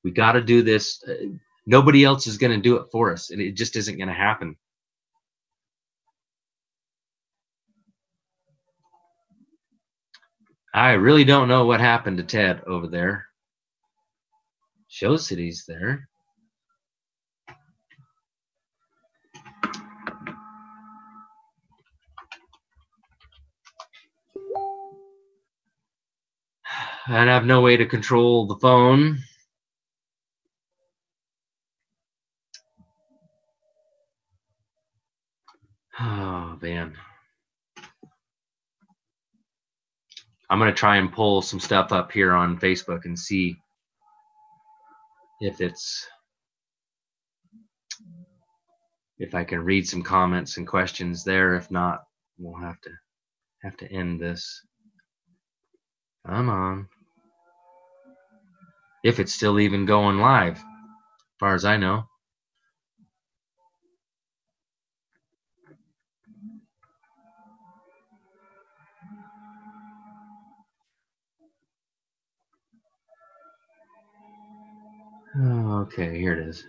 We got to do this. Nobody else is going to do it for us, and it just isn't going to happen. I really don't know what happened to Ted over there. Shows that he's there. I have no way to control the phone. Oh, man. I'm going to try and pull some stuff up here on Facebook and see if I can read some comments and questions there. If not, we'll have to end this. Come on. If it's still even going live, as far as I know. Okay, here it is.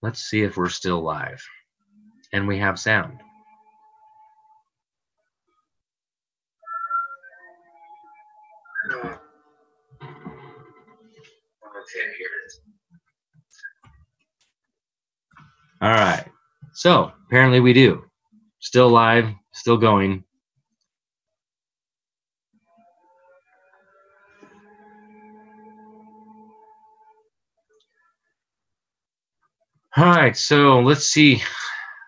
Let's see if we're still live. And we have sound. Okay, here it is. All right. So, apparently we do. Still live, still going. All right, so let's see.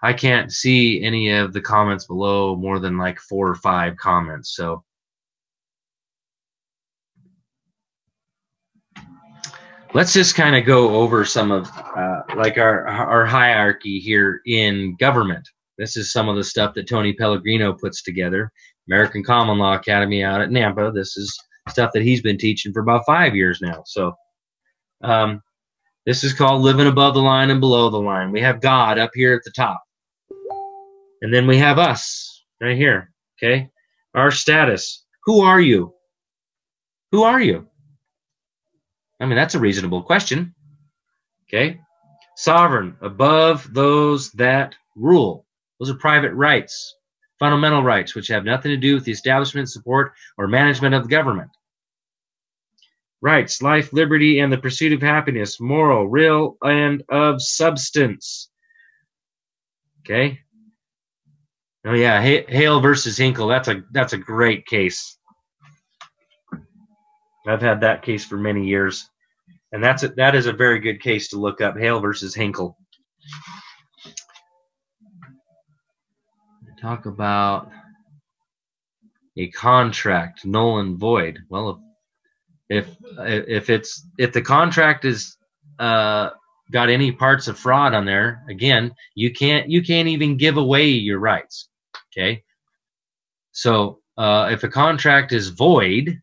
I can't see any of the comments below, more than like 4 or 5 comments. So let's just kind of go over some of like our hierarchy here in government. This is some of the stuff that Tony Pellegrino puts together. American Common Law Academy out at Nampa. This is stuff that he's been teaching for about 5 years now. So this is called living above the line and below the line. We have God up here at the top. And then we have us right here. Okay? Our status. Who are you? Who are you? I mean, that's a reasonable question. Okay? Sovereign, above those that rule. Those are private rights, fundamental rights, which have nothing to do with the establishment, support, or management of the government. Rights, life, liberty, and the pursuit of happiness, moral, real, and of substance. Okay? Oh yeah, Hale versus Hinkle. That's a great case. I've had that case for many years, and that is a very good case to look up. Hale versus Hinkle. Talk about a contract null and void. Well, if the contract is got any parts of fraud on there, again, you can't even give away your rights. Okay, so if a contract is void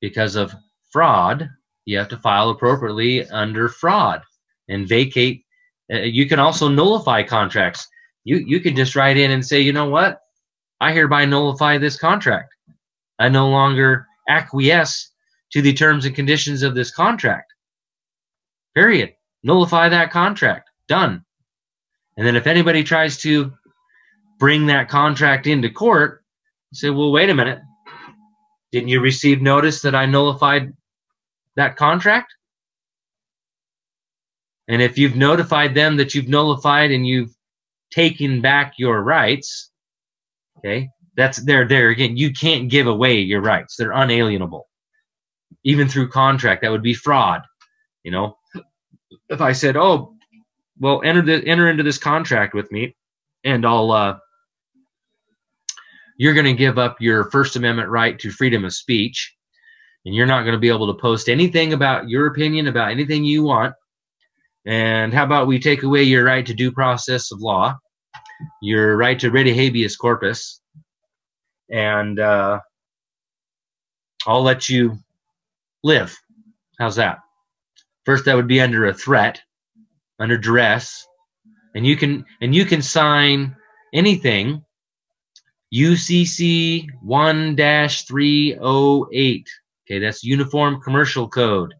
because of fraud, you have to file appropriately under fraud and vacate. You can also nullify contracts. You can just write in and say, you know what? I hereby nullify this contract. I no longer acquiesce to the terms and conditions of this contract. Period. Nullify that contract. Done. And then if anybody tries to bring that contract into court, you say, well, wait a minute. Didn't you receive notice that I nullified that contract? And if you've notified them that you've nullified and you've taken back your rights, okay, that's there again. You can't give away your rights. They're unalienable. Even through contract, that would be fraud. You know, if I said, oh, well, enter into this contract with me, and you're going to give up your First Amendment right to freedom of speech, and you're not going to be able to post anything about your opinion about anything you want. And how about we take away your right to due process of law, your right to writ of habeas corpus, and I'll let you live. How's that? First, that would be under a threat, under duress, and you can sign anything. UCC 1-308. Okay, that's Uniform Commercial Code.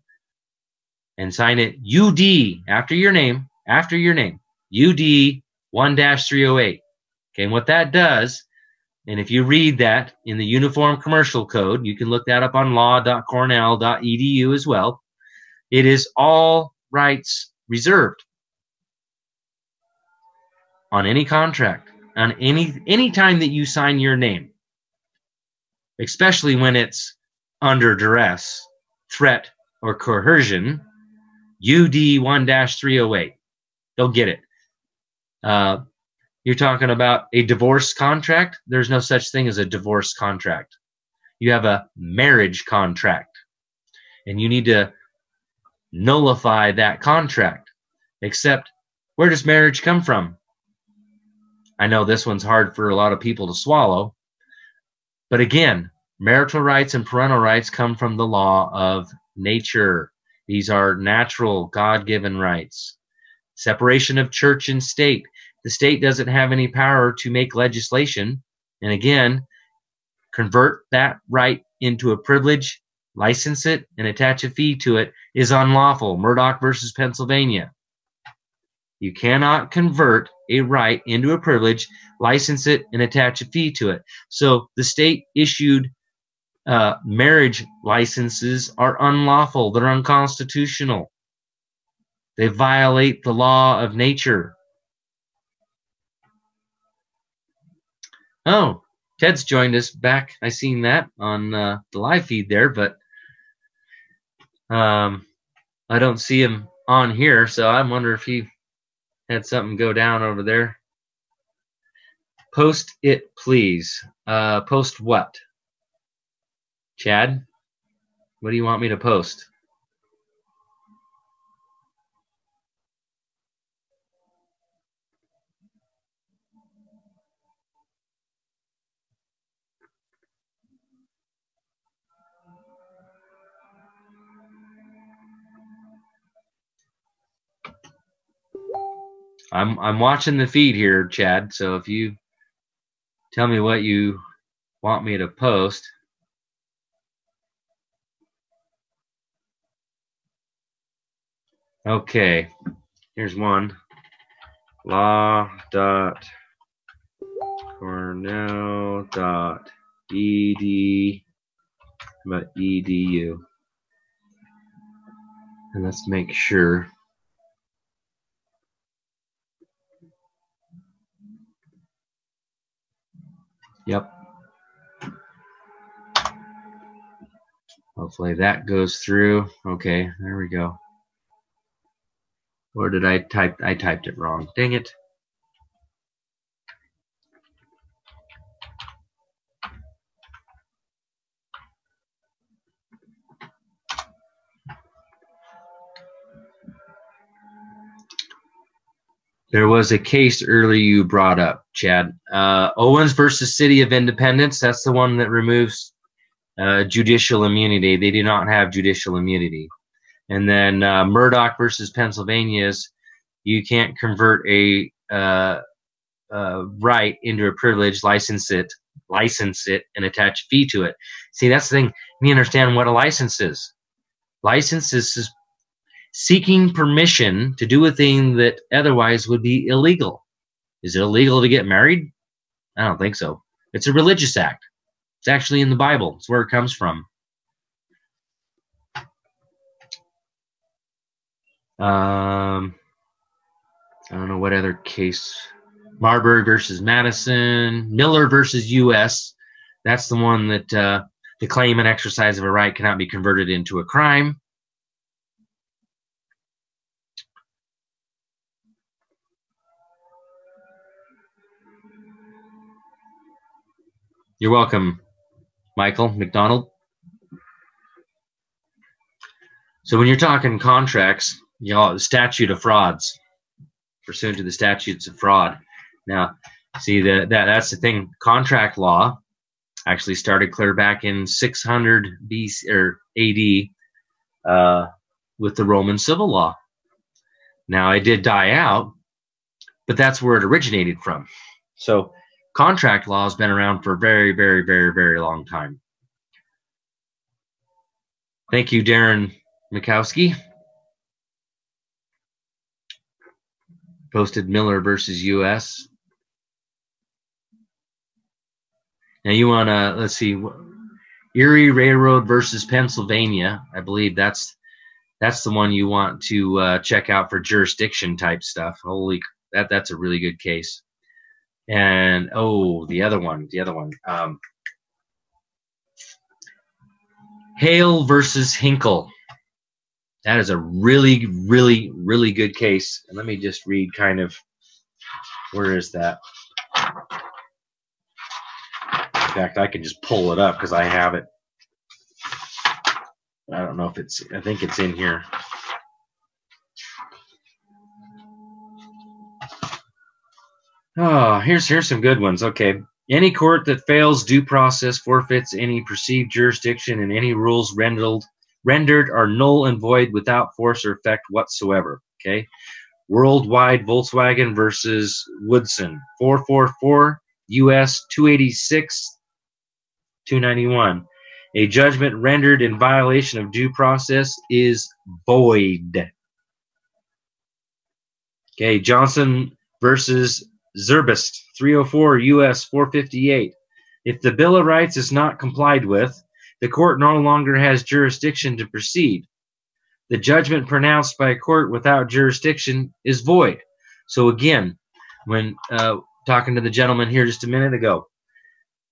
And sign it UD after your name, UD 1-308. Okay, and what that does, and if you read that in the Uniform Commercial Code, you can look that up on law.cornell.edu as well. It is all rights reserved on any contract, on any time that you sign your name, especially when it's under duress, threat, or coercion. UD 1-308. They'll get it. You're talking about a divorce contract. There's no such thing as a divorce contract. You have a marriage contract, and you need to nullify that contract. Except, where does marriage come from? I know this one's hard for a lot of people to swallow, but again, marital rights and parental rights come from the law of nature. These are natural, God-given rights. Separation of church and state. The state doesn't have any power to make legislation. And again, convert that right into a privilege, license it, and attach a fee to it is unlawful. Murdoch versus Pennsylvania. You cannot convert a right into a privilege, license it, and attach a fee to it. So the state issued marriage licenses are unlawful. They're unconstitutional. They violate the law of nature. Oh, Ted's joined us back. I seen that on the live feed there, but I don't see him on here, so I wonder if he had something go down over there. Post it, please. Post what? Chad, what do you want me to post? I'm watching the feed here, Chad. So if you tell me what you want me to post. Okay, here's one. law.cornell.edu. And let's make sure. Yep. Hopefully that goes through. Okay, there we go. Or did I type? I typed it wrong. Dang it. There was a case earlier you brought up, Chad. Owens versus City of Independence. That's the one that removes judicial immunity. They do not have judicial immunity. And then Murdoch versus Pennsylvania's, you can't convert a right into a privilege, license it, and attach a fee to it. See, that's the thing. You understand what a license is. License is seeking permission to do a thing that otherwise would be illegal. Is it illegal to get married? I don't think so. It's a religious act. It's actually in the Bible. It's where it comes from. I don't know what other case. Marbury versus Madison. Miller versus U.S. That's the one that the claim and exercise of a right cannot be converted into a crime. You're welcome, Michael McDonald. So when you're talking contracts, you know, the statute of frauds, pursuant to the statutes of fraud. Now, see, that's the thing. Contract law actually started clear back in 600 BC or AD with the Roman civil law. Now, it did die out, but that's where it originated from. So contract law has been around for a very, very, very, very long time. Thank you, Darren Mikowski. Posted Miller versus U.S. Now you want to, let's see, Erie Railroad versus Pennsylvania. I believe that's the one you want to check out for jurisdiction type stuff. Holy, that's a really good case. And oh, the other one. Hale versus Hinkle. That is a really, really, really good case. And let me just read kind of, where is that? In fact, I can just pull it up because I have it. I don't know if it's, I think it's in here. Oh, here's some good ones. Okay. Any court that fails due process forfeits any perceived jurisdiction, and any rules rendered are null and void without force or effect whatsoever. Okay. Worldwide Volkswagen versus Woodson. 444 U.S. 286 291. A judgment rendered in violation of due process is void. Okay. Johnson versus Zerbest. 304 U.S. 458. If the Bill of Rights is not complied with, the court no longer has jurisdiction to proceed. The judgment pronounced by a court without jurisdiction is void. So again, when talking to the gentleman here just a minute ago,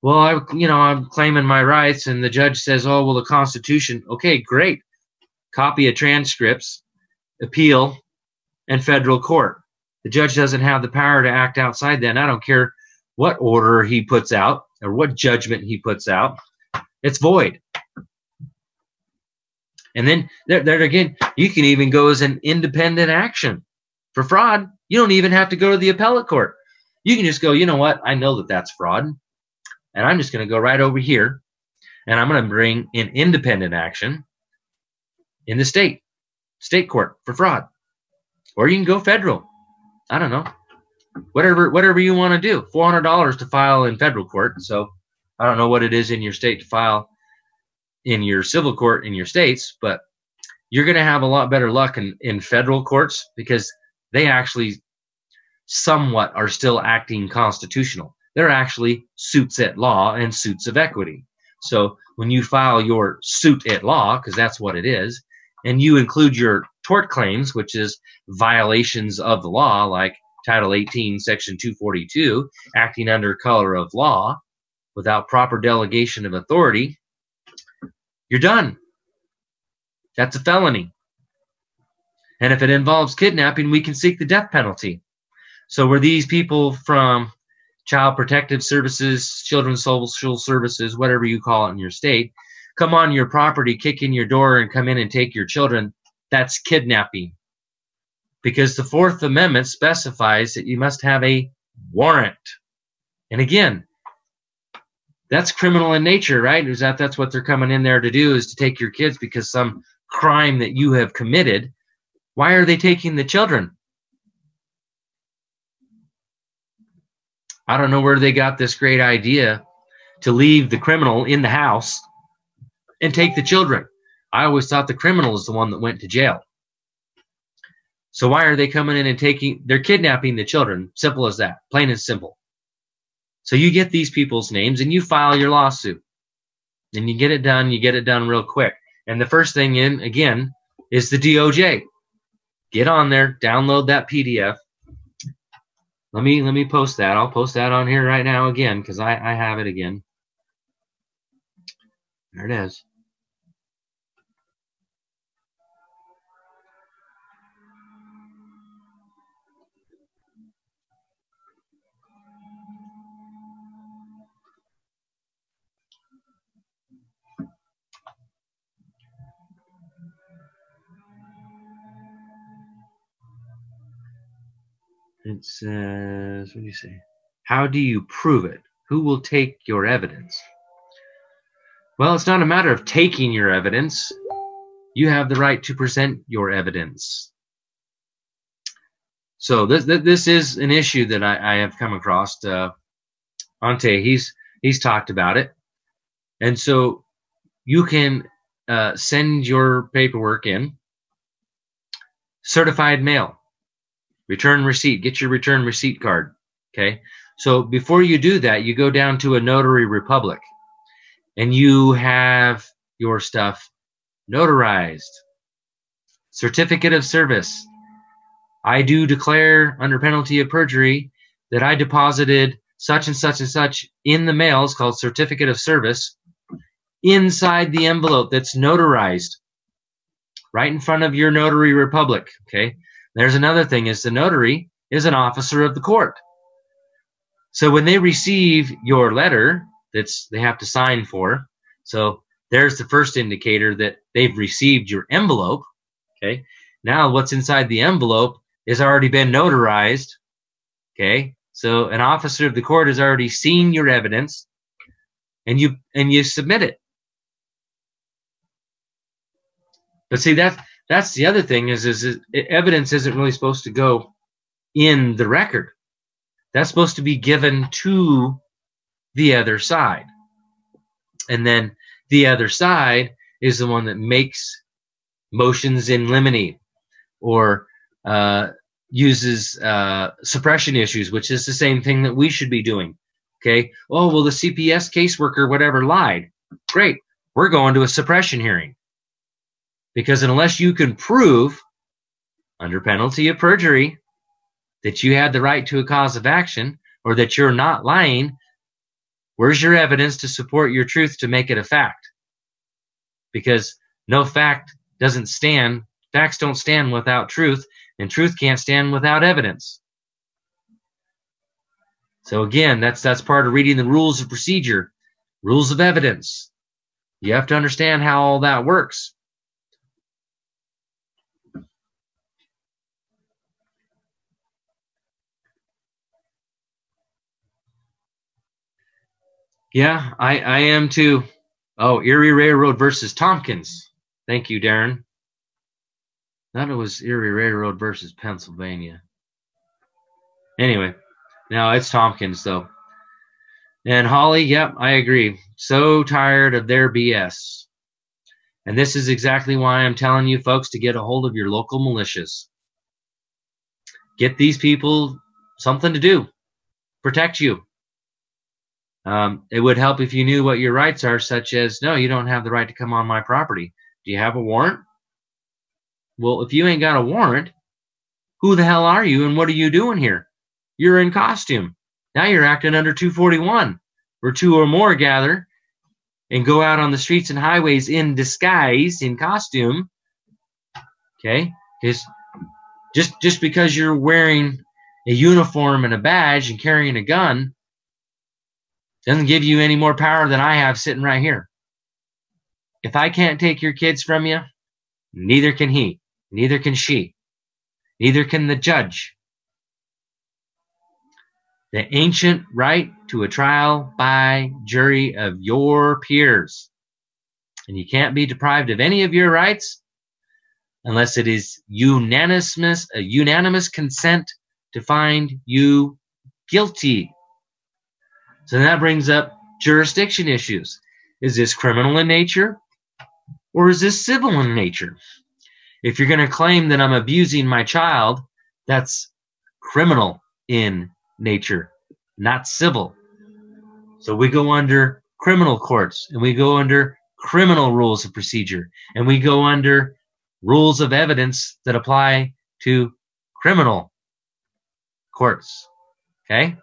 well, I'm claiming my rights, and the judge says, oh, well, the Constitution. Okay, great. Copy of transcripts, appeal, and federal court. The judge doesn't have the power to act outside that. And I don't care what order he puts out or what judgment he puts out. It's void. And then there again, you can even go as an independent action. For fraud, you don't even have to go to the appellate court. You can just go, you know what? I know that that's fraud. And I'm just going to go right over here. And I'm going to bring an independent action in the state court for fraud. Or you can go federal. I don't know, whatever you want to do. $400 to file in federal court. So I don't know what it is in your state to file in your civil court in your states, but you're going to have a lot better luck in federal courts because they actually somewhat are still acting constitutional. They're actually suits at law and suits of equity. So when you file your suit at law, because that's what it is, and you include your tort claims, which is violations of the law, like Title 18, Section 242, acting under color of law without proper delegation of authority, you're done. That's a felony. And if it involves kidnapping, we can seek the death penalty. So were these people from Child Protective Services, Children's Social Services, whatever you call it in your state, come on your property, kick in your door, and come in and take your children, that's kidnapping. Because the Fourth Amendment specifies that you must have a warrant. And again, that's criminal in nature, right? Is that's what they're coming in there to do, is to take your kids because some crime that you have committed. Why are they taking the children? I don't know where they got this great idea to leave the criminal in the house and take the children. I always thought the criminal is the one that went to jail. So why are they coming in and they're kidnapping the children? Simple as that, plain and simple. So you get these people's names and you file your lawsuit. And you get it done real quick. And the first thing in, again, is the DOJ. Get on there, download that PDF. Let me post that. I'll post that on here right now again because I have it again. There it is. It says, what do you say? How do you prove it? Who will take your evidence? Well, it's not a matter of taking your evidence. You have the right to present your evidence. So this is an issue that I have come across. Ante, he's talked about it. And so you can send your paperwork in, certified mail. Return receipt. Get your return receipt card. Okay. So before you do that, you go down to a notary republic and you have your stuff notarized. Certificate of service. I do declare under penalty of perjury that I deposited such and such and such in the mail. It's called certificate of service inside the envelope that's notarized right in front of your notary republic. Okay. There's another thing, is the notary is an officer of the court. So when they receive your letter they have to sign for, so there's the first indicator that they've received your envelope. Okay. Now what's inside the envelope has already been notarized. Okay. So an officer of the court has already seen your evidence and you submit it. But see, that's the other thing is evidence isn't really supposed to go in the record. That's supposed to be given to the other side. And then the other side is the one that makes motions in limine or uses suppression issues, which is the same thing that we should be doing. Okay. Oh, well, the CPS caseworker, whatever, lied. Great. We're going to a suppression hearing. Because unless you can prove under penalty of perjury that you had the right to a cause of action or that you're not lying, where's your evidence to support your truth to make it a fact? Because no fact doesn't stand, facts don't stand without truth, and truth can't stand without evidence. So again, that's part of reading the rules of procedure, rules of evidence. You have to understand how all that works. Yeah, I am too. Oh, Erie Railroad versus Tompkins. Thank you, Darren. Thought it was Erie Railroad versus Pennsylvania. Anyway, no, it's Tompkins, though. And Holly, yep, I agree. So tired of their BS. And this is exactly why I'm telling you folks to get a hold of your local militias. Get these people something to do. Protect you. It would help if you knew what your rights are, such as, no, you don't have the right to come on my property. Do you have a warrant? Well, if you ain't got a warrant, who the hell are you and what are you doing here? You're in costume. Now you're acting under 241, where two or more gather and go out on the streets and highways in disguise, in costume. Okay? Just because you're wearing a uniform and a badge and carrying a gun doesn't give you any more power than I have sitting right here. If I can't take your kids from you, neither can he, neither can she, neither can the judge. The ancient right to a trial by jury of your peers. And you can't be deprived of any of your rights unless it is unanimous consent to find you guilty. So that brings up jurisdiction issues. Is this criminal in nature or is this civil in nature? If you're going to claim that I'm abusing my child, that's criminal in nature, not civil. So we go under criminal courts, and we go under criminal rules of procedure, and we go under rules of evidence that apply to criminal courts. Okay?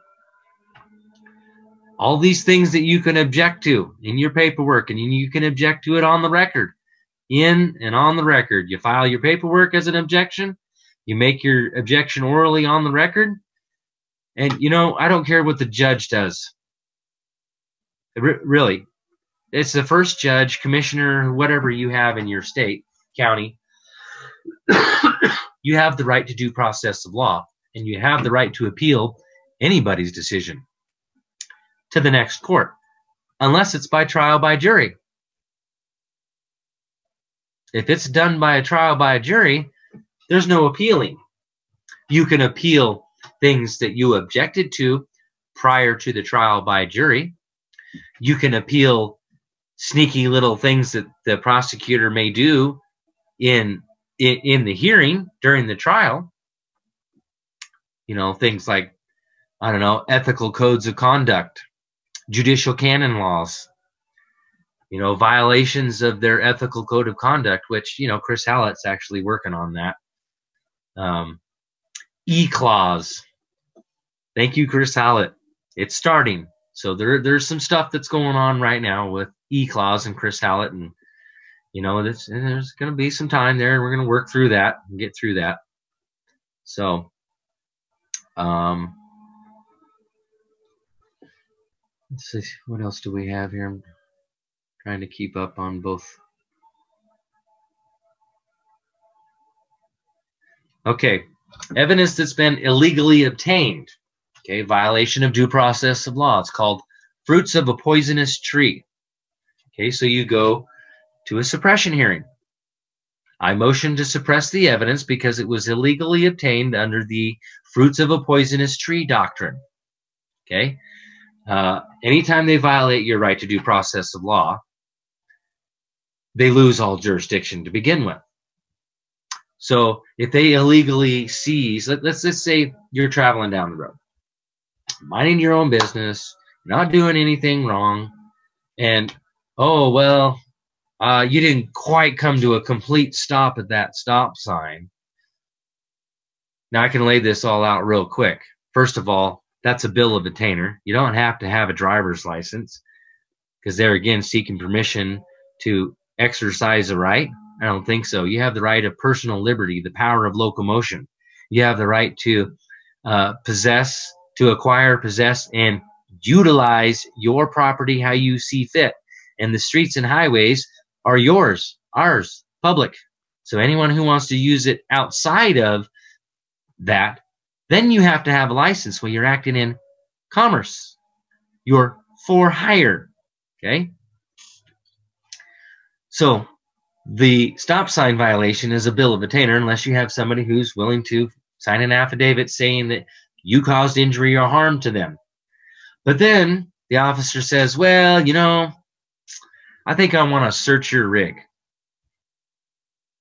All these things that you can object to in your paperwork, and you can object to it on the record. In and on the record. You file your paperwork as an objection. You make your objection orally on the record. And, you know, I don't care what the judge does. Really. It's the first judge, commissioner, whatever you have in your state, county. You have the right to due process of law. And you have the right to appeal anybody's decision to the next court. Unless it's by trial by jury. If it's done by a trial by a jury, there's no appealing. You can appeal things that you objected to prior to the trial by jury. You can appeal sneaky little things that the prosecutor may do in the hearing during the trial. You know, things like, I don't know, ethical codes of conduct, judicial canon laws, you know, violations of their ethical code of conduct, which, you know, Chris Hallett's actually working on that. E-clause. Thank you, Chris Hallett. It's starting. So there's some stuff that's going on right now with E-clause and Chris Hallett. And, you know, there's going to be some time there. We're going to work through that and get through that. So, let's see. What else do we have here? I'm trying to keep up on both. Okay. Evidence that's been illegally obtained. Okay, violation of due process of law. It's called fruits of a poisonous tree. Okay, so you go to a suppression hearing. I motion to suppress the evidence because it was illegally obtained under the fruits of a poisonous tree doctrine. Okay, anytime they violate your right to due process of law, they lose all jurisdiction to begin with. So if they illegally seize, let's just say you're traveling down the road, minding your own business, not doing anything wrong, and, oh, well, you didn't quite come to a complete stop at that stop sign. Now, I can lay this all out real quick. First of all, that's a bill of attainder. You don't have to have a driver's license because they're, again, seeking permission to exercise a right. I don't think so. You have the right of personal liberty, the power of locomotion. You have the right to possess, to acquire, possess, and utilize your property how you see fit. And the streets and highways are yours, ours, public. So anyone who wants to use it outside of that, then you have to have a license when you're acting in commerce. You're for hire. Okay? So the stop sign violation is a bill of attainder unless you have somebody who's willing to sign an affidavit saying that you caused injury or harm to them. But then the officer says, well, you know, I think I want to search your rig.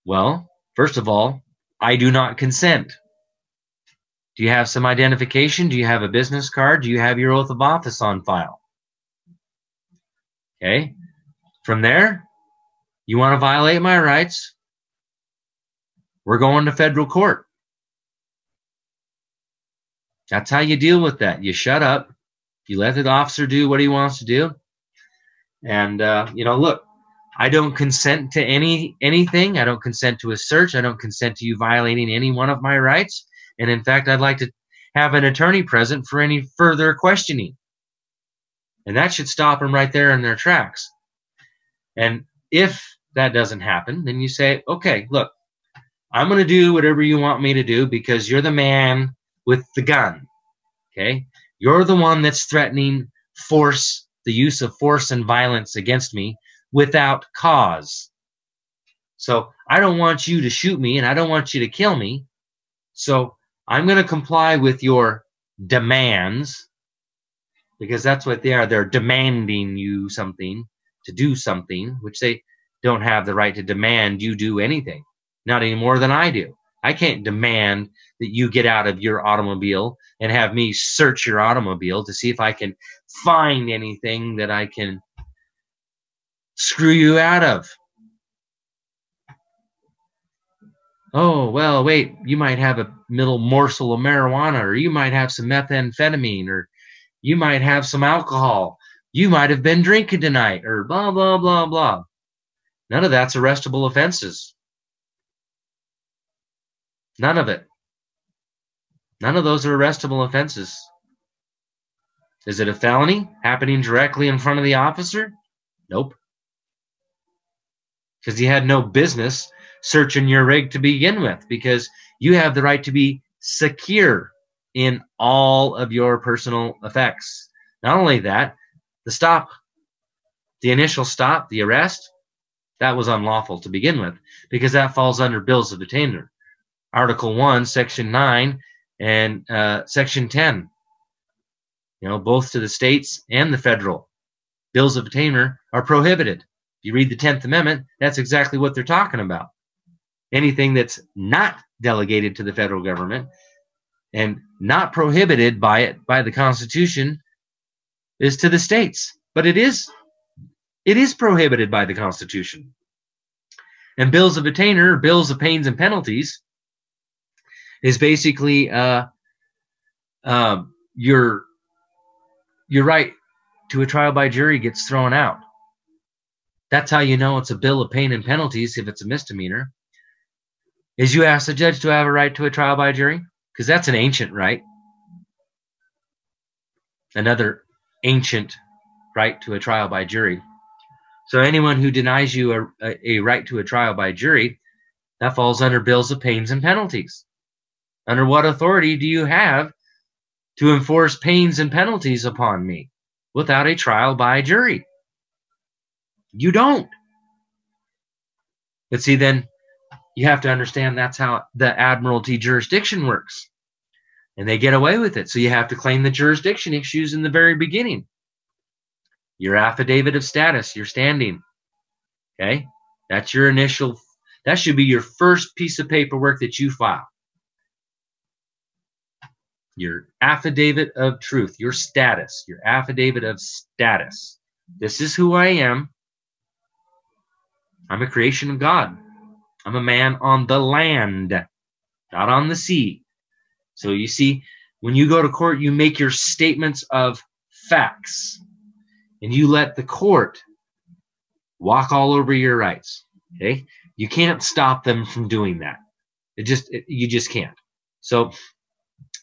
Well, first of all, I do not consent. Do you have some identification? Do you have a business card? Do you have your oath of office on file? Okay. From there, you want to violate my rights? We're going to federal court. That's how you deal with that. You shut up. You let the officer do what he wants to do. And, you know, look, I don't consent to anything. I don't consent to a search. I don't consent to you violating any one of my rights. And in fact, I'd like to have an attorney present for any further questioning. And that should stop them right there in their tracks. And if that doesn't happen, then you say, okay, look, I'm going to do whatever you want me to do because you're the man with the gun. Okay? You're the one that's threatening force, the use of force and violence against me without cause. So I don't want you to shoot me and I don't want you to kill me. So I'm going to comply with your demands because that's what they are. They're demanding you something to do something, which they don't have the right to demand you do anything. Not any more than I do. I can't demand that you get out of your automobile and have me search your automobile to see if I can find anything that I can screw you out of. Oh, well, wait, you might have a little morsel of marijuana, or you might have some methamphetamine, or you might have some alcohol. You might have been drinking tonight, or blah, blah, blah, blah. None of that's arrestable offenses. None of it. None of those are arrestable offenses. Is it a felony happening directly in front of the officer? Nope. Because you had no business searching your rig to begin with, because you have the right to be secure in all of your personal effects. Not only that, the stop, the initial stop, the arrest, that was unlawful to begin with, because that falls under bills of attainder. Article 1, Section 9, and Section 10. You know, both to the states and the federal. Bills of attainder are prohibited. If you read the 10th Amendment, that's exactly what they're talking about. Anything that's not delegated to the federal government and not prohibited by it, by the Constitution, is to the states. But it is prohibited by the Constitution. And bills of attainder, bills of pains and penalties, is basically your right to a trial by jury gets thrown out. That's how you know it's a bill of pain and penalties if it's a misdemeanor, is you ask the judge to have a right to a trial by jury, because that's an ancient right. Another ancient right to a trial by jury. So anyone who denies you a right to a trial by jury, that falls under bills of pains and penalties. Under what authority do you have to enforce pains and penalties upon me without a trial by jury? You don't. But see, then you have to understand that's how the admiralty jurisdiction works. And they get away with it. So you have to claim the jurisdiction issues in the very beginning. Your affidavit of status, your standing. Okay? That's your initial, that should be your first piece of paperwork that you file. Your affidavit of truth, your status, your affidavit of status. This is who I am. I'm a creation of God. I'm a man on the land, not on the sea. So you see, when you go to court, you make your statements of facts, and you let the court walk all over your rights. Okay? You can't stop them from doing that. You just can't. So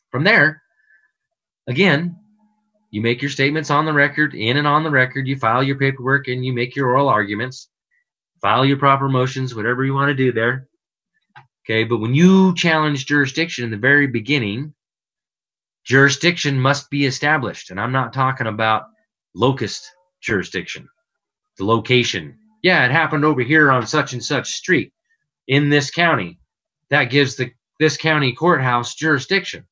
from there, again, you make your statements on the record, in and on the record, you file your paperwork, and you make your oral arguments, file your proper motions, whatever you want to do there. Okay, but when you challenge jurisdiction in the very beginning, jurisdiction must be established. And I'm not talking about locust jurisdiction, the location. Yeah, it happened over here on such and such street in this county. That gives this county courthouse jurisdiction.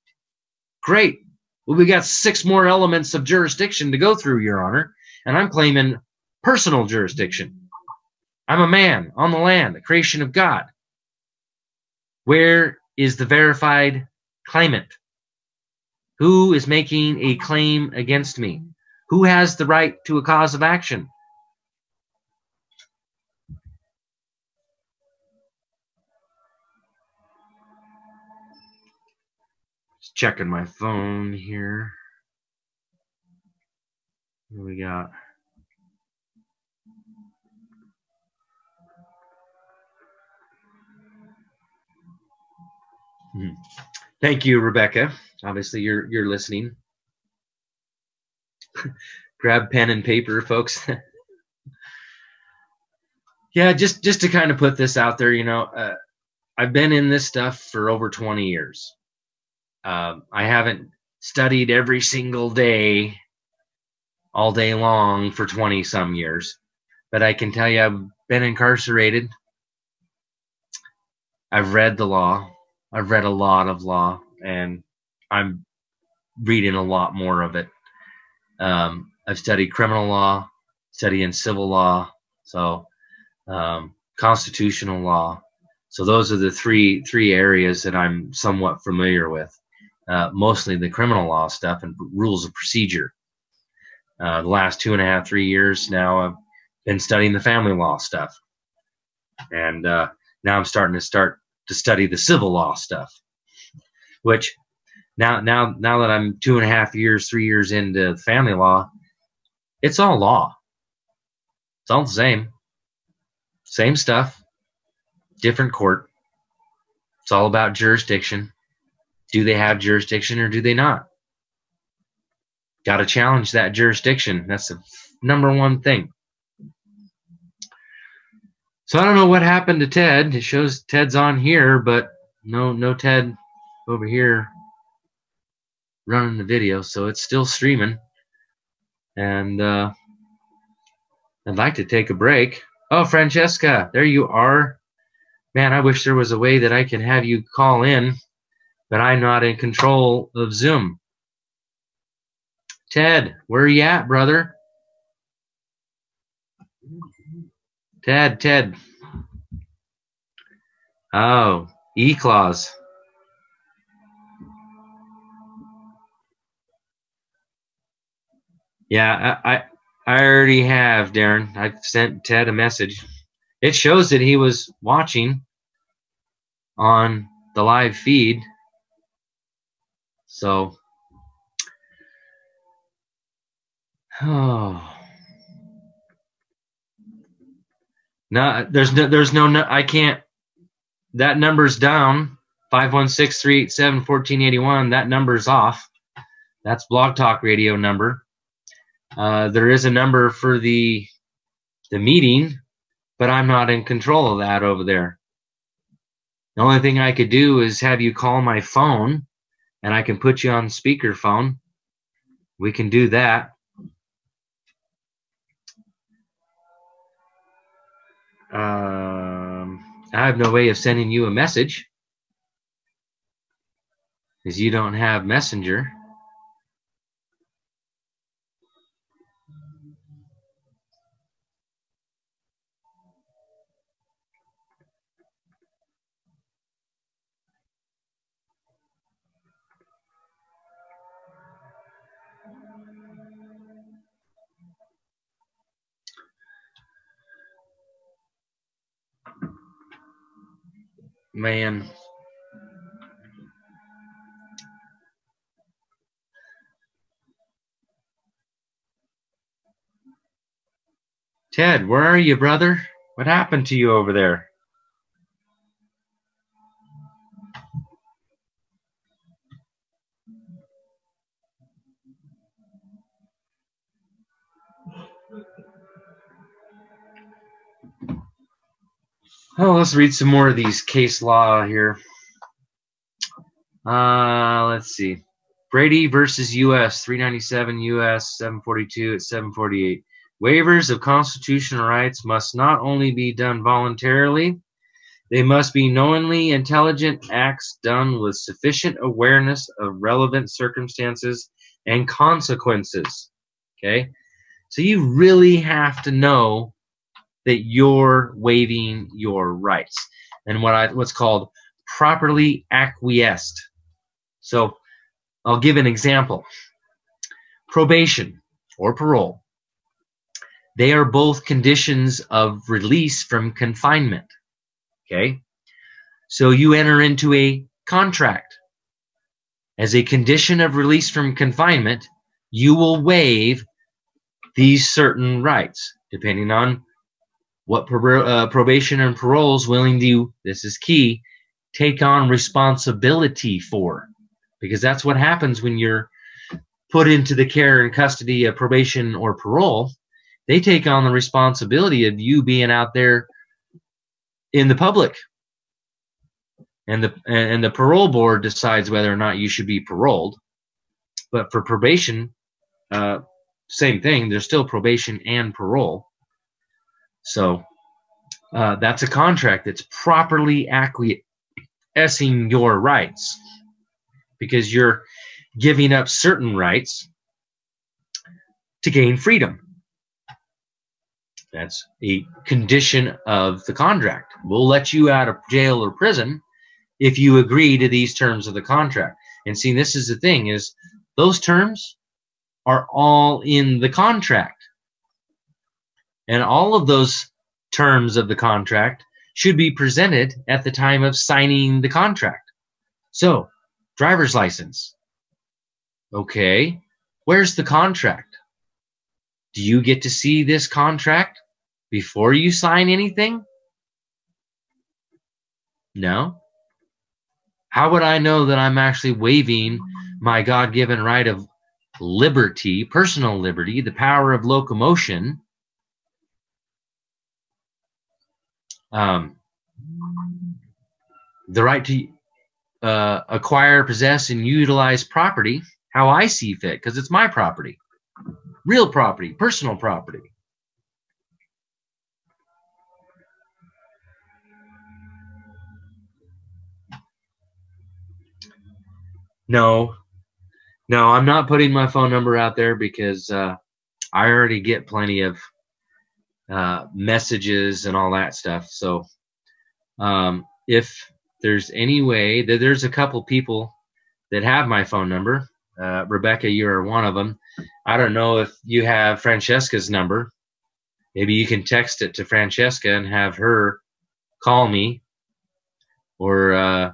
Great. Well, we got 6 more elements of jurisdiction to go through, Your Honor, and I'm claiming personal jurisdiction. I'm a man on the land, the creation of God. Where is the verified claimant? Who is making a claim against me? Who has the right to a cause of action? Just checking my phone here. What do we got? Thank you, Rebecca. Obviously, you're listening. Grab pen and paper, folks. Yeah, just to kind of put this out there, you know, I've been in this stuff for over 20 years. I haven't studied every single day, all day long for 20-some years, but I can tell you I've been incarcerated. I've read the law. I've read a lot of law, and I'm reading a lot more of it. I've studied criminal law, studying civil law, so constitutional law. So those are the three areas that I'm somewhat familiar with. Mostly the criminal law stuff and rules of procedure. The last 2.5, 3 years now, I've been studying the family law stuff, and now I'm starting to study the civil law stuff, which now that I'm 2.5 years, 3 years into family law, it's all law. It's all the same stuff, different court. It's all about jurisdiction. Do they have jurisdiction or do they not? Got to challenge that jurisdiction. That's the number one thing. So I don't know what happened to Ted. It shows Ted's on here, but no Ted over here running the video. So it's still streaming. And I'd like to take a break. Oh, Francesca, there you are. Man, I wish there was a way that I can have you call in, but I'm not in control of Zoom. Ted, where are you at, brother? Ted. Oh, E-Clause. Yeah, I already have, Darren. I've sent Ted a message. It shows that he was watching on the live feed. So, oh. No, there's no, I can't, that number's down, 516-387-1481, that number's off. That's Blog Talk Radio number. There is a number for the meeting, but I'm not in control of that over there. The only thing I could do is have you call my phone, and I can put you on speakerphone. We can do that. I have no way of sending you a message because you don't have Messenger. Man. Ted, where are you, brother? What happened to you over there? Oh, let's read some more of these case law here. Let's see. Brady versus U.S. 397 U.S. 742 at 748. Waivers of constitutional rights must not only be done voluntarily, They must be knowingly intelligent acts done with sufficient awareness of relevant circumstances and consequences. Okay? So you really have to know that you're waiving your rights and what's called properly acquiesced. So I'll give an example. Probation or parole. They are both conditions of release from confinement. Okay? So you enter into a contract. As a condition of release from confinement, you will waive these certain rights, depending on what probation and parole is willing to, this is key, take on responsibility for. Because that's what happens when you're put into the care and custody of probation or parole. They take on the responsibility of you being out there in the public. And the parole board decides whether or not you should be paroled. But for probation, same thing. There's still probation and parole. So that's a contract that's properly acquiescing your rights, because you're giving up certain rights to gain freedom. That's a condition of the contract. We'll let you out of jail or prison if you agree to these terms of the contract. And see, this is the thing, is those terms are all in the contract. And all of those terms of the contract should be presented at the time of signing the contract. So, driver's license. Okay, where's the contract? Do you get to see this contract before you sign anything? No. How would I know that I'm actually waiving my God-given right of liberty, personal liberty, the power of locomotion, the right to acquire, possess, and utilize property how I see fit, because it's my property, real property, personal property. No, I'm not putting my phone number out there because I already get plenty of messages and all that stuff. So if there's any way that there's a couple people that have my phone number, Rebecca, you're one of them. I don't know if you have Francesca's number. Maybe you can text it to Francesca and have her call me. Or,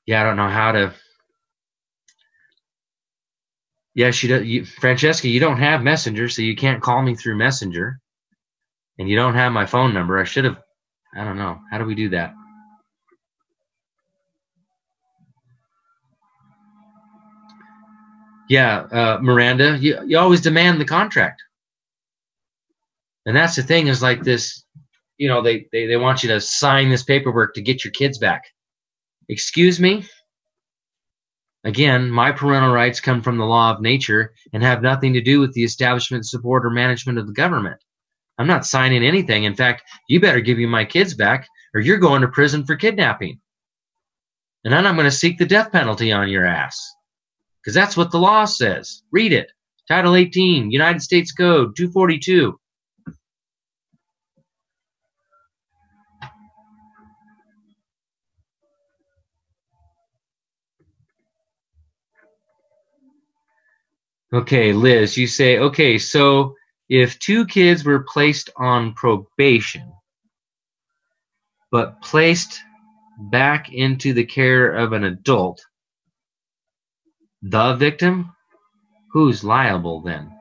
yeah, I don't know how to. Yeah, she does. Francesca, you don't have Messenger, so you can't call me through Messenger. And you don't have my phone number. I should have. I don't know. How do we do that? Yeah, Miranda, you always demand the contract. And that's the thing, is like this, you know, they want you to sign this paperwork to get your kids back. Excuse me? Again, my parental rights come from the law of nature and have nothing to do with the establishment, support, or management of the government. I'm not signing anything. In fact, you better give me my kids back or you're going to prison for kidnapping. And then I'm going to seek the death penalty on your ass. Because that's what the law says. Read it. Title 18, United States Code 242. Okay, Liz, you say, okay, so if two kids were placed on probation, but placed back into the care of an adult, the victim, who's liable then?